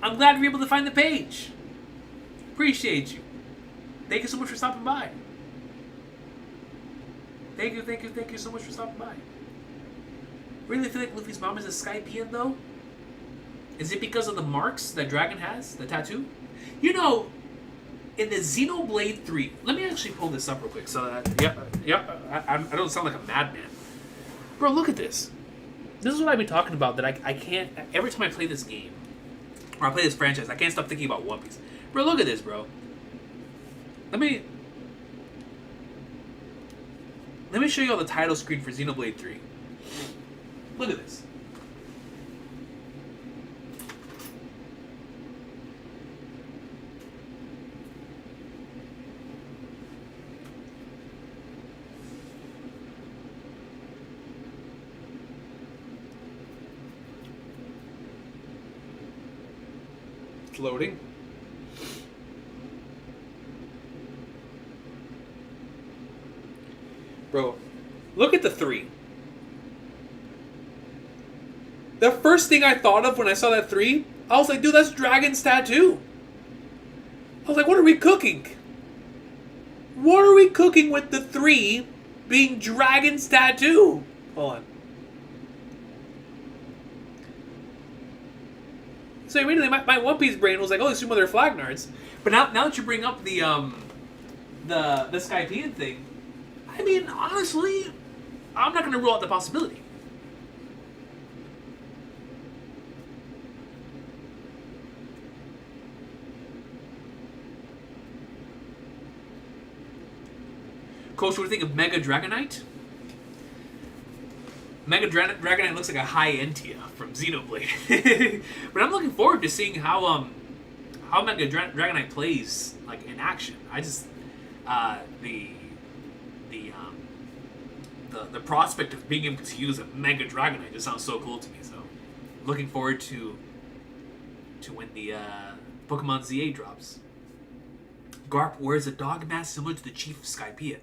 I'm glad you're able to find the page. Appreciate you. Thank you so much for stopping by. Thank you so much for stopping by. Really feel like Luffy's mom is a Skypean though? Is it because of the marks that Dragon has? The tattoo? You know, in the Xenoblade 3, let me actually pull this up real quick so that, I don't sound like a madman. Bro, look at this. This is what I've been talking about, that I can't, every time I play this game, or I play this franchise, I can't stop thinking about One Piece. Bro, look at this, bro. Let me show you all the title screen for Xenoblade 3. Look at this. It's loading. Bro, look at the 3. The first thing I thought of when I saw that 3, I was like, dude, that's Dragon's tattoo. I was like, what are we cooking? What are we cooking with the 3 being Dragon's tattoo? Hold on. So immediately my One Piece brain was like, oh, assume they're Flagnards. But now that you bring up the Skypean thing, I mean, honestly, I'm not going to rule out the possibility. Coach, what do you think of Mega Dragonite? Mega Dragonite looks like a high Entia from Xenoblade. But I'm looking forward to seeing how Mega Dragonite plays like in action. I just the prospect of being able to use a Mega Dragonite just sounds so cool to me. So looking forward to when the Pokemon ZA drops. Garp wears a dog mask similar to the Chief of Skypiea.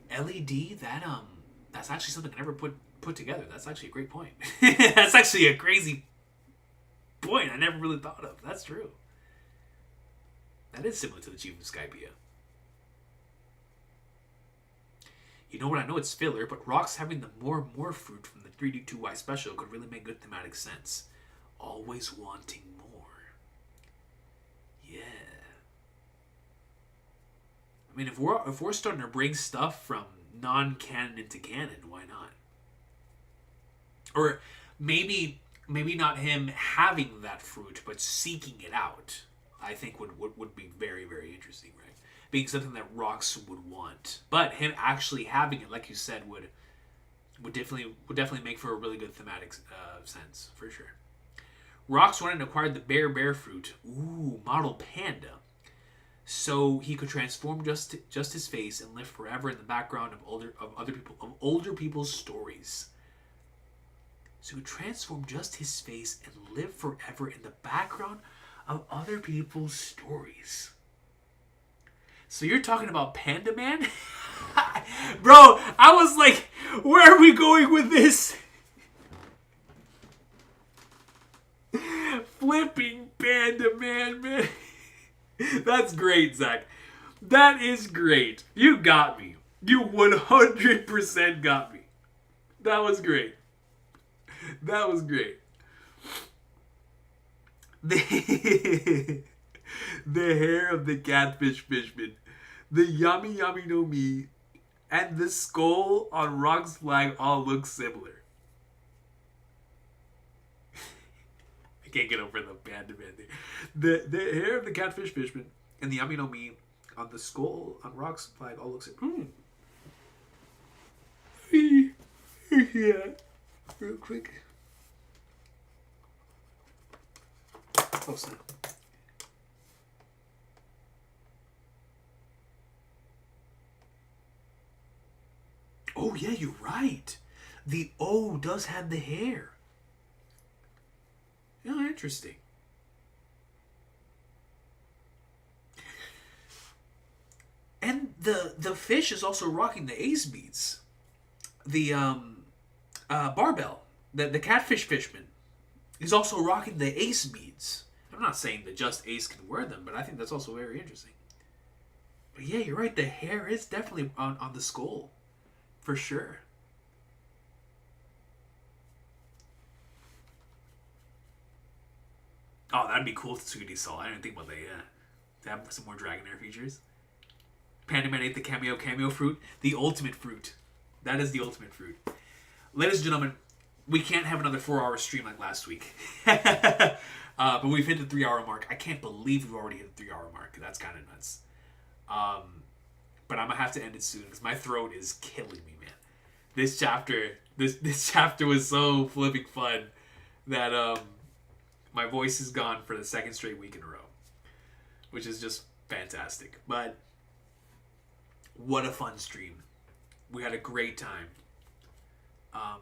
LED, that's actually something I never put together. That's actually a great point. That's actually a crazy point I never really thought of. That's true. That is similar to the Chief of Skypiea. You know what? I know it's filler, but Rock's having the more fruit from the 3D2Y special could really make good thematic sense. Always wanting more. Yeah. I mean, if we're starting to bring stuff from non-canon into canon, why not? Or maybe not him having that fruit, but seeking it out. I think would be very, very interesting, right? Being something that Rox would want, but him actually having it, like you said, would definitely make for a really good thematic sense for sure. Rox wanted to acquire the bear fruit, model panda, so he could transform just his face and live forever in the background of older people's stories. So he could transform just his face and live forever in the background of other people's stories. So you're talking about Panda Man? Bro, I was like, where are we going with this? Flipping Panda Man. That's great, Zach. That is great. You got me. You 100% got me. That was great. That was great. The hair of the catfish fishman, the yummy no mi, and the skull on Rock's flag all look similar. I can't get over the Panda Man there. The hair of the catfish fishman and the yummy no mi on the skull on Rock's flag all look similar. Yeah. Real quick. Oh, snap. Oh, yeah, you're right. The O does have the hair. Yeah, interesting. And the fish is also rocking the ace beads. The barbell, the catfish fishman, is also rocking the ace beads. I'm not saying that just Ace can wear them, but I think that's also very interesting. But yeah, you're right. The hair is definitely on the skull. For sure. Oh, that'd be cool if 2D Soul. I didn't think about that yet. To have some more Dragonair features. Panda Man ate the cameo fruit. The ultimate fruit. That is the ultimate fruit. Ladies and gentlemen, we can't have another 4-hour stream like last week. But we've hit the 3-hour mark. I can't believe we've already hit the 3-hour mark. That's kind of nuts. But I'm going to have to end it soon because my throat is killing me, man. This chapter was so flipping fun that my voice is gone for the second straight week in a row. Which is just fantastic. But what a fun stream. We had a great time. I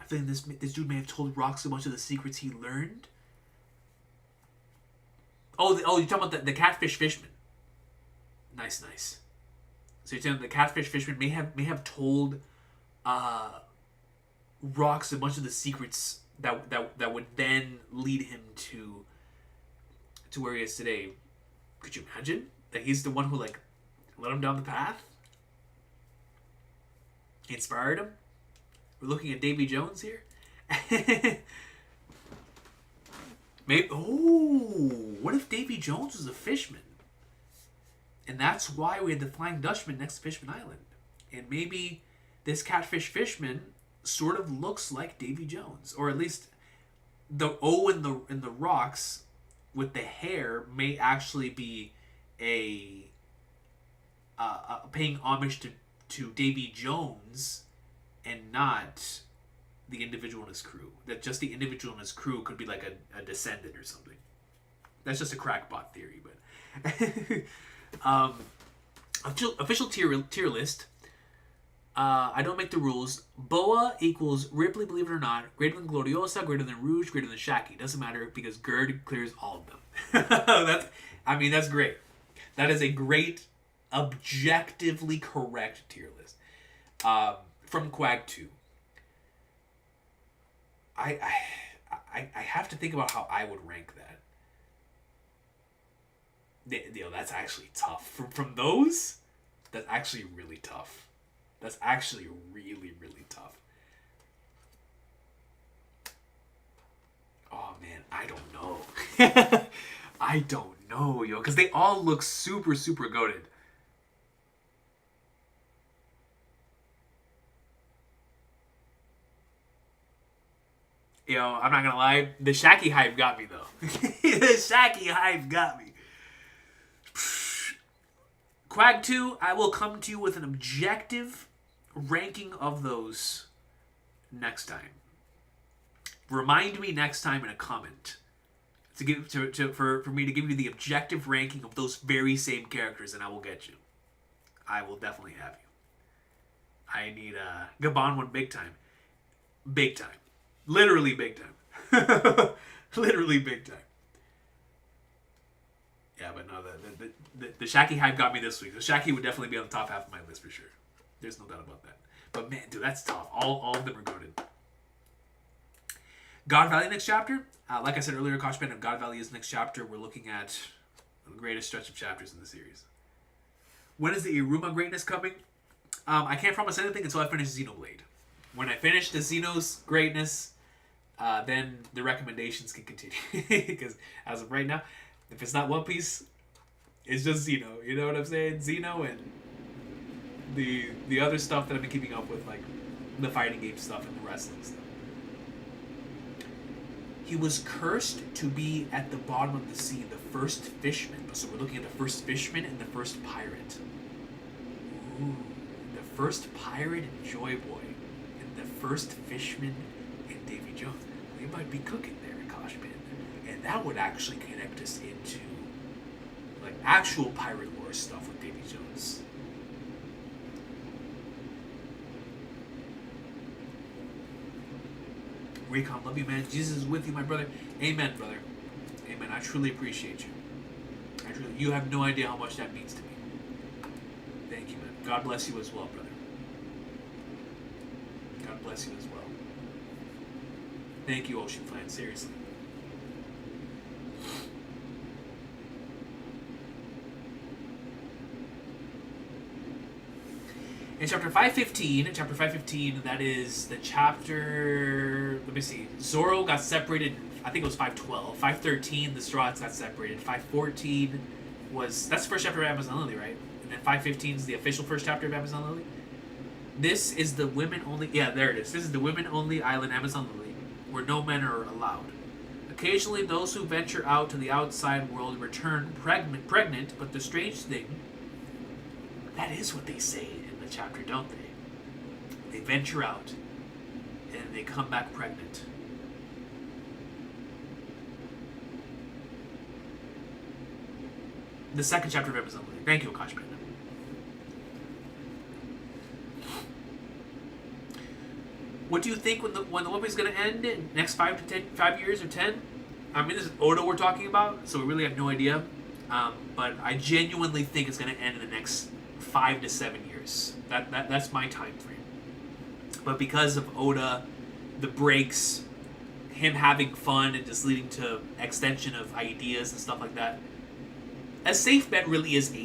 feel like this dude may have told Rox a bunch of the secrets he learned. you're talking about the catfish fishman. Nice. So you're saying the catfish fishman may have told Rox a bunch of the secrets that would then lead him to where he is today. Could you imagine that he's the one who like led him down the path? He inspired him. We're looking at Davy Jones here. Maybe. Oh, what if Davy Jones was a fishman? And that's why we had the Flying Dutchman next to Fishman Island. And maybe this catfish fishman sort of looks like Davy Jones, or at least the O in the rocks with the hair may actually be a paying homage to Davy Jones and not the individual in his crew. That just the individual in his crew could be like a descendant or something. That's just a crackpot theory, but official tier list. I don't make the rules. Boa equals Ripley, believe it or not, greater than Gloriosa, greater than Rouge, greater than Shaki. Doesn't matter because Gerd clears all of them. That's great. That is a great, objectively correct tier list. From Quag 2. I have to think about how I would rank that. That's actually tough. From those, that's actually really tough. That's actually really, really tough. Oh, man, I don't know. I don't know, yo. Because they all look super, super goated. Yo, I'm not going to lie. The Shaki hype got me, though. The Shaki hype got me. Quag 2, I will come to you with an objective ranking of those next time. Remind me next time in a comment for me to give you the objective ranking of those very same characters, and I will get you. I will definitely have you. I need Gabon one big time. Big time. Literally big time. Literally big time. Yeah, but no, the Shaki hype got me this week. The Shaki would definitely be on the top half of my list for sure. There's no doubt about that. But man, dude, that's tough. All of them are goated. God Valley next chapter. Like I said earlier, Koshman, if God Valley is next chapter, we're looking at the greatest stretch of chapters in the series. When is the Iruma greatness coming? I can't promise anything until I finish Xenoblade. When I finish the Xeno's greatness, then the recommendations can continue. Because as of right now, if it's not One Piece, it's just Xeno. You know what I'm saying? Xeno and the other stuff that I've been keeping up with, like the fighting game stuff and the wrestling stuff. He was cursed to be at the bottom of the sea, the first fishman. So we're looking at the first fishman and the first pirate. Ooh, the first pirate in Joy Boy and the first fishman in Davy Jones. We might be cooking there in Koshman. And that would actually connect us into like actual pirate lore stuff with Davy Jones. Recon, love you, man. Jesus is with you, my brother. Amen, brother. Amen. I truly appreciate you. You have no idea how much that means to me. Thank you, man. God bless you as well, brother. God bless you as well. Thank you, Ocean Flan. Seriously. In chapter 515, that is the chapter, let me see, Zoro got separated, I think it was 512. 513, the Strahds got separated. 514 that's the first chapter of Amazon Lily, right? And then 515 is the official first chapter of Amazon Lily. This is the women only, yeah, there it is. This is the women only island Amazon Lily, where no men are allowed. Occasionally, those who venture out to the outside world return pregnant, but the strange thing, that is what they say in the chapter, don't they? They venture out, and they come back pregnant. The second chapter of Amazon Lily. Thank you, Akash. What do you think when the One Piece is going to end in next 5 years or 10? I mean, this is Oda we're talking about, so we really have no idea. But I genuinely think it's going to end in the next 5 to 7 years. That's my time frame. But because of Oda, the breaks, him having fun and just leading to extension of ideas and stuff like that, a safe bet really is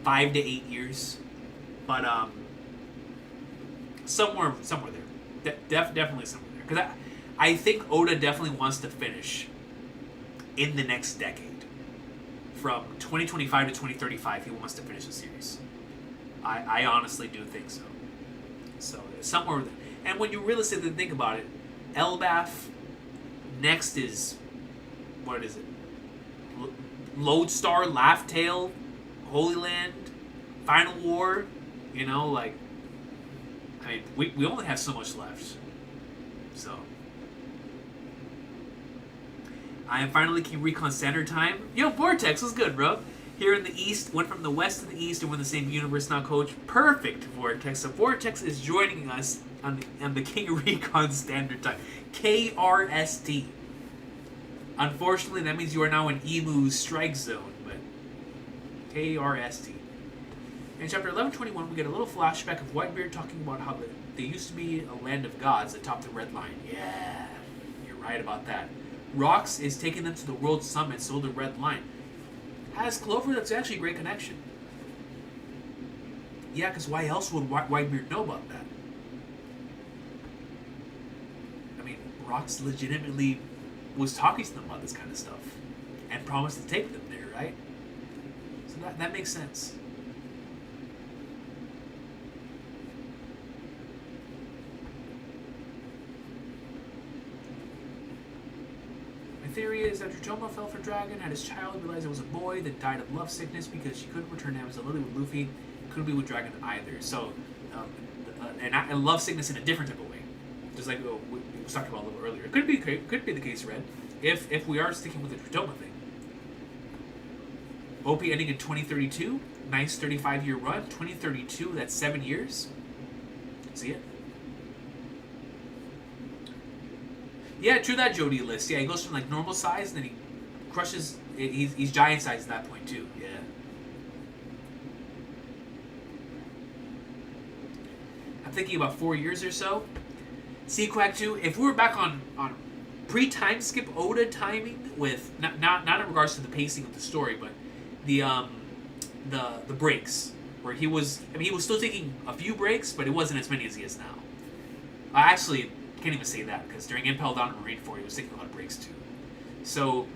5 to 8 years. But somewhere there, definitely somewhere there. Because I think Oda definitely wants to finish in the next decade. From 2025 to 2035, he wants to finish the series. I honestly do think so. So somewhere, and when you realistically think about it, Elbaf. Next is, what is it? Lodestar, Laugh Tale, Holy Land, Final War. You know, like, I mean, we only have so much left. So I am finally King Recon Standard Time. Yo, Vortex, what's good, bro? Here in the East, went from the West to the East, and we're in the same universe now, Coach. Perfect, Vortex. So Vortex is joining us on the King Recon Standard Time. KRST. Unfortunately, that means you are now in Emu's strike zone, but KRST. In chapter 1121, we get a little flashback of Whitebeard talking about how they used to be a land of gods atop the Red Line. Yeah, you're right about that. Rox is taking them to the World Summit, so the Red Line. Has Clover, that's actually a great connection. Yeah, because why else would Whitebeard know about that? I mean, Rox legitimately was talking to them about this kind of stuff and promised to take them there, right? So that makes sense. Theory is that Jotoma fell for Dragon, had his child, realized it was a boy, then died of love sickness because she couldn't return to him as a Lily with Luffy, couldn't be with Dragon either. So, and love sickness in a different type of way, just like we talked about a little earlier. It could be the case, Red, if we are sticking with the Jotoma thing. OP ending in 2032, nice 35-year run. 2032, that's 7 years. See it? Yeah, true that, Jody list. Yeah, he goes from like normal size, and then he crushes. He's giant size at that point too. Yeah. I'm thinking about 4 years or so. Quack 2. If we were back on pre-time skip Oda timing with not in regards to the pacing of the story, but the breaks where he was still taking a few breaks, but it wasn't as many as he is now. Actually, can't even say that because during Impel Down and Marineford, he was taking a lot of breaks too. So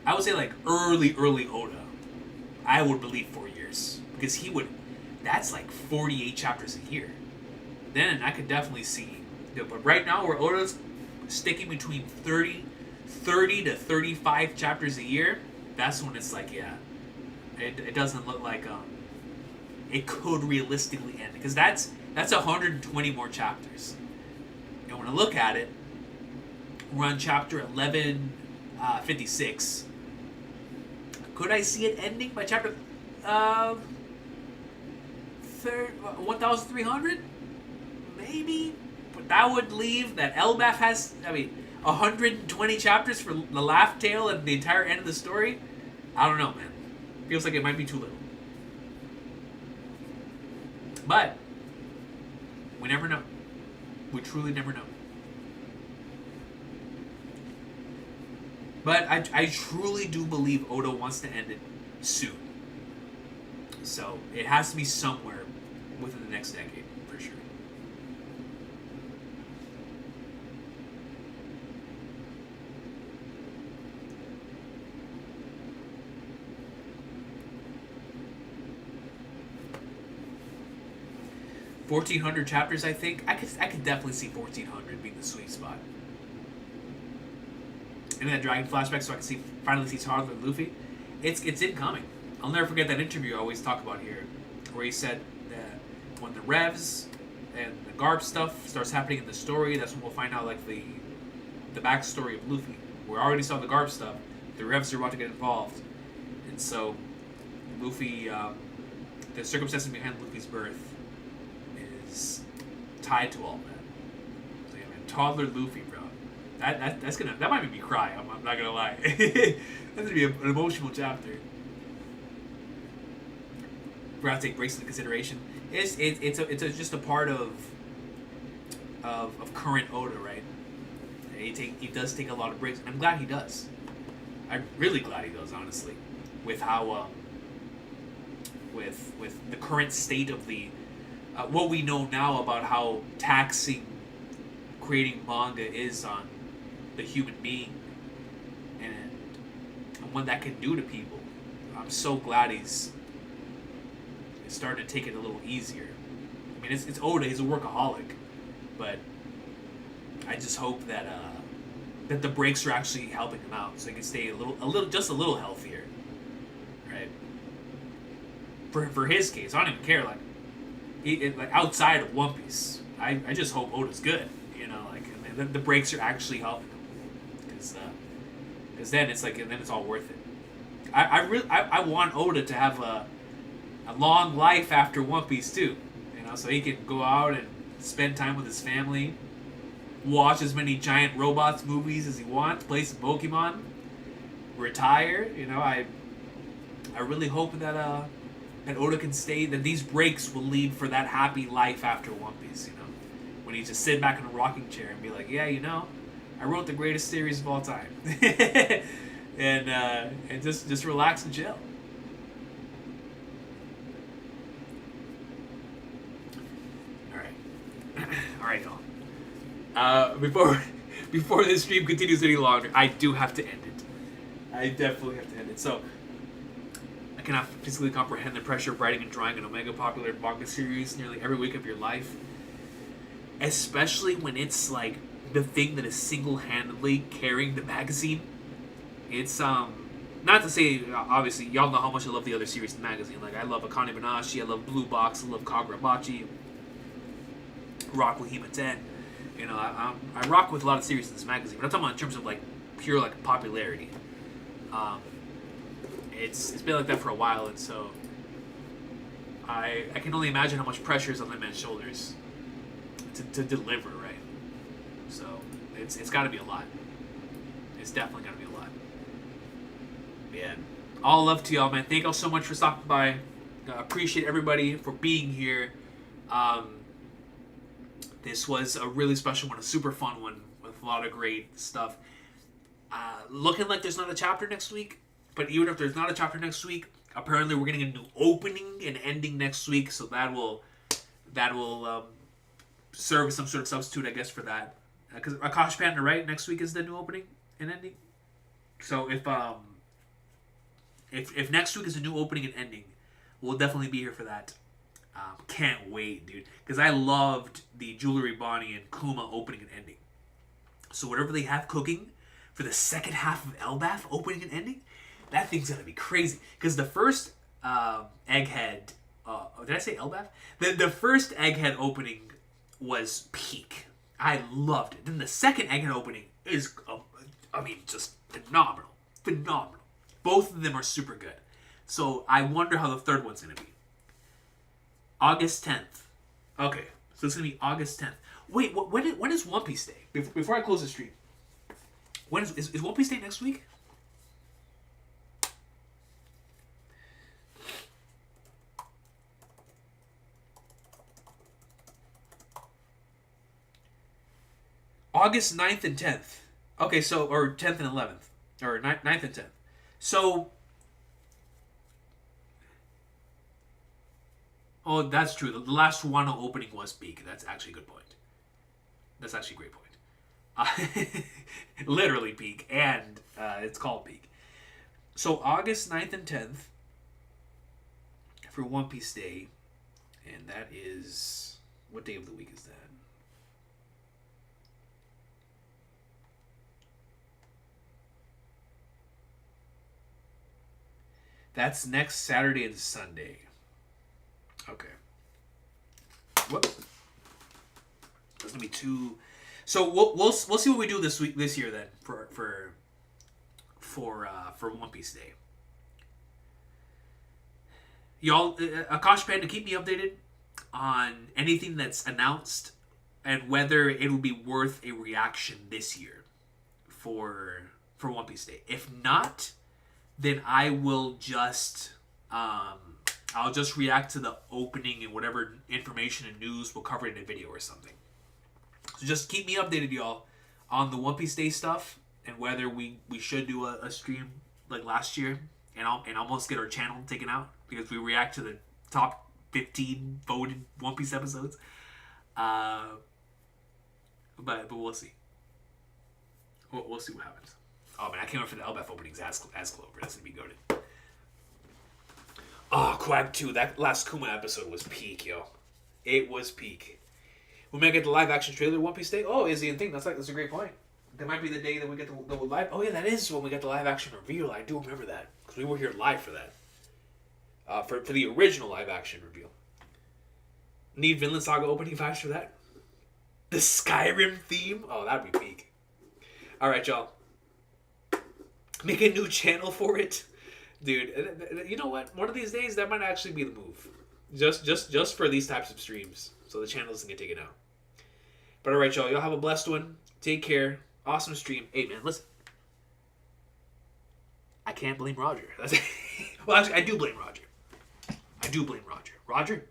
I would say like early Oda, I would believe 4 years because he would. That's like 48 chapters a year. Then I could definitely see. But right now, where Oda's sticking between 30 to 35 chapters a year, that's when it's like, yeah, it doesn't look like it could realistically end because that's 120 more chapters. And when I look at it, we're on chapter 1156. Could I see it ending by chapter 1300? Maybe. But that would leave that Elbaf has, 120 chapters for the Laugh Tale and the entire end of the story. I don't know, man. Feels like it might be too little. But we never know. We truly never know. But I truly do believe Oda wants to end it soon. So it has to be somewhere within the next decade, for sure. $1,400 chapters, I think. I could definitely see 1,400 being the sweet spot. And that Dragon flashback, so I can finally see Toddler and Luffy. It's incoming. I'll never forget that interview I always talk about here, where he said that when the revs and the Garb stuff starts happening in the story, that's when we'll find out like the backstory of Luffy. We already saw the Garb stuff. The revs are about to get involved, and so Luffy, the circumstances behind Luffy's birth is tied to all that. So yeah, man, Toddler Luffy, bro. that might make me cry. I'm not gonna lie. That's gonna be an emotional chapter. We're gonna take breaks into consideration. It's just a part of current Oda, right? He does take a lot of breaks. I'm glad he does. I'm really glad he does, honestly, with how with the current state of the what we know now about how taxing creating manga is on the human being and what that can do to people. I'm so glad he's starting to take it a little easier. I mean, it's Oda, he's a workaholic, but I just hope that that the breaks are actually helping him out, so he can stay a little healthier, right? For his case, I don't even care. Like outside of One Piece, I just hope Oda's good. You know, like and the breaks are actually helping him, because then it's like and then it's all worth it. I want Oda to have a long life after One Piece too, you know, so he can go out and spend time with his family, watch as many giant robots movies as he wants, play some Pokemon, retire. You know, I really hope that Oda can stay. That these breaks will lead for that happy life after One Piece. You know, when he just sit back in a rocking chair and be like, yeah, you know, I wrote the greatest series of all time, and just relax and chill. All right, y'all. Before this stream continues any longer, I do have to end it. I definitely have to end it. So, I cannot physically comprehend the pressure of writing and drawing an Omega popular manga series nearly every week of your life. Especially when it's like the thing that is single-handedly carrying the magazine. It's not to say, obviously, y'all know how much I love the other series in the magazine. Like, I love Akane Banashi, I love Blue Box, I love Kagurabachi, rock with Hima 10. You know, I rock with a lot of series in this magazine, but I'm talking about in terms of like pure like popularity. It's been like that for a while, and so I can only imagine how much pressure is on that man's shoulders to deliver, right? So it's got to be a lot. It's definitely got to be a lot. Yeah. All love to y'all, man. Thank y'all so much for stopping by. Appreciate everybody for being here. This was a really special one, a super fun one with a lot of great stuff. Looking like there's not a chapter next week, but even if there's not a chapter next week, apparently we're getting a new opening and ending next week, so that will serve as some sort of substitute, I guess, for that. Because Akash Panda, right? Next week is the new opening and ending. So if next week is a new opening and ending, we'll definitely be here for that. Can't wait, dude. Because I loved the Jewelry Bonnie and Kuma opening and ending. So whatever they have cooking for the second half of Elbaf opening and ending, that thing's gonna be crazy. Because the first Egghead, did I say Elbaf? The first Egghead opening was peak. I loved it. Then the second Egghead opening is, just phenomenal. Phenomenal. Both of them are super good. So I wonder how the third one's gonna be. August 10th. Okay, so it's going to be August 10th. Wait, when is One Piece Day? Before I close the stream. When is One Piece Day next week? August 9th and 10th. Okay, so, or 10th and 11th. Or 9th and 10th. So... Oh, that's true. The last Wano opening was peak. That's actually a good point. That's actually a great point. Literally peak, and it's called peak. So August 9th and 10th for One Piece Day, and that is... What day of the week is that? That's next Saturday and Sunday. Okay. Whoops. That's gonna be two. So we'll see what we do this year then for One Piece Day. Y'all, Akash Panda, keep me updated on anything that's announced and whether it will be worth a reaction this year. for One Piece Day. If not, then I will just I'll just react to the opening and whatever information and news we'll cover it in a video or something. So just keep me updated, y'all, on the One Piece Day stuff and whether we should do a stream like last year and almost get our channel taken out because we react to the top 15 voted One Piece episodes. But we'll see. We'll see what happens. Oh man, I can't wait for the Elbaf openings as Clover. That's gonna be goated. Oh, Quag 2, that last Kuma episode was peak, yo. It was peak. We might get the live action trailer One Piece Day. Oh, Izzy and thing. That's a great point. That might be the day that we get the live. Oh yeah, that is when we get the live action reveal. I do remember that because we were here live for that. For the original live action reveal. Need Vinland Saga opening vibes for that. The Skyrim theme. Oh, that'd be peak. All right, y'all. Make a new channel for it. Dude, you know what? One of these days, that might actually be the move. Just for these types of streams. So the channel doesn't get taken out. But alright, y'all. Y'all have a blessed one. Take care. Awesome stream. Hey, man, listen. I can't blame Roger. Well, actually, I do blame Roger. Roger?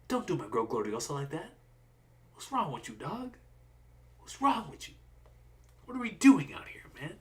Don't do my girl Gloriosa like that. What's wrong with you, dog? What's wrong with you? What are we doing out here, man?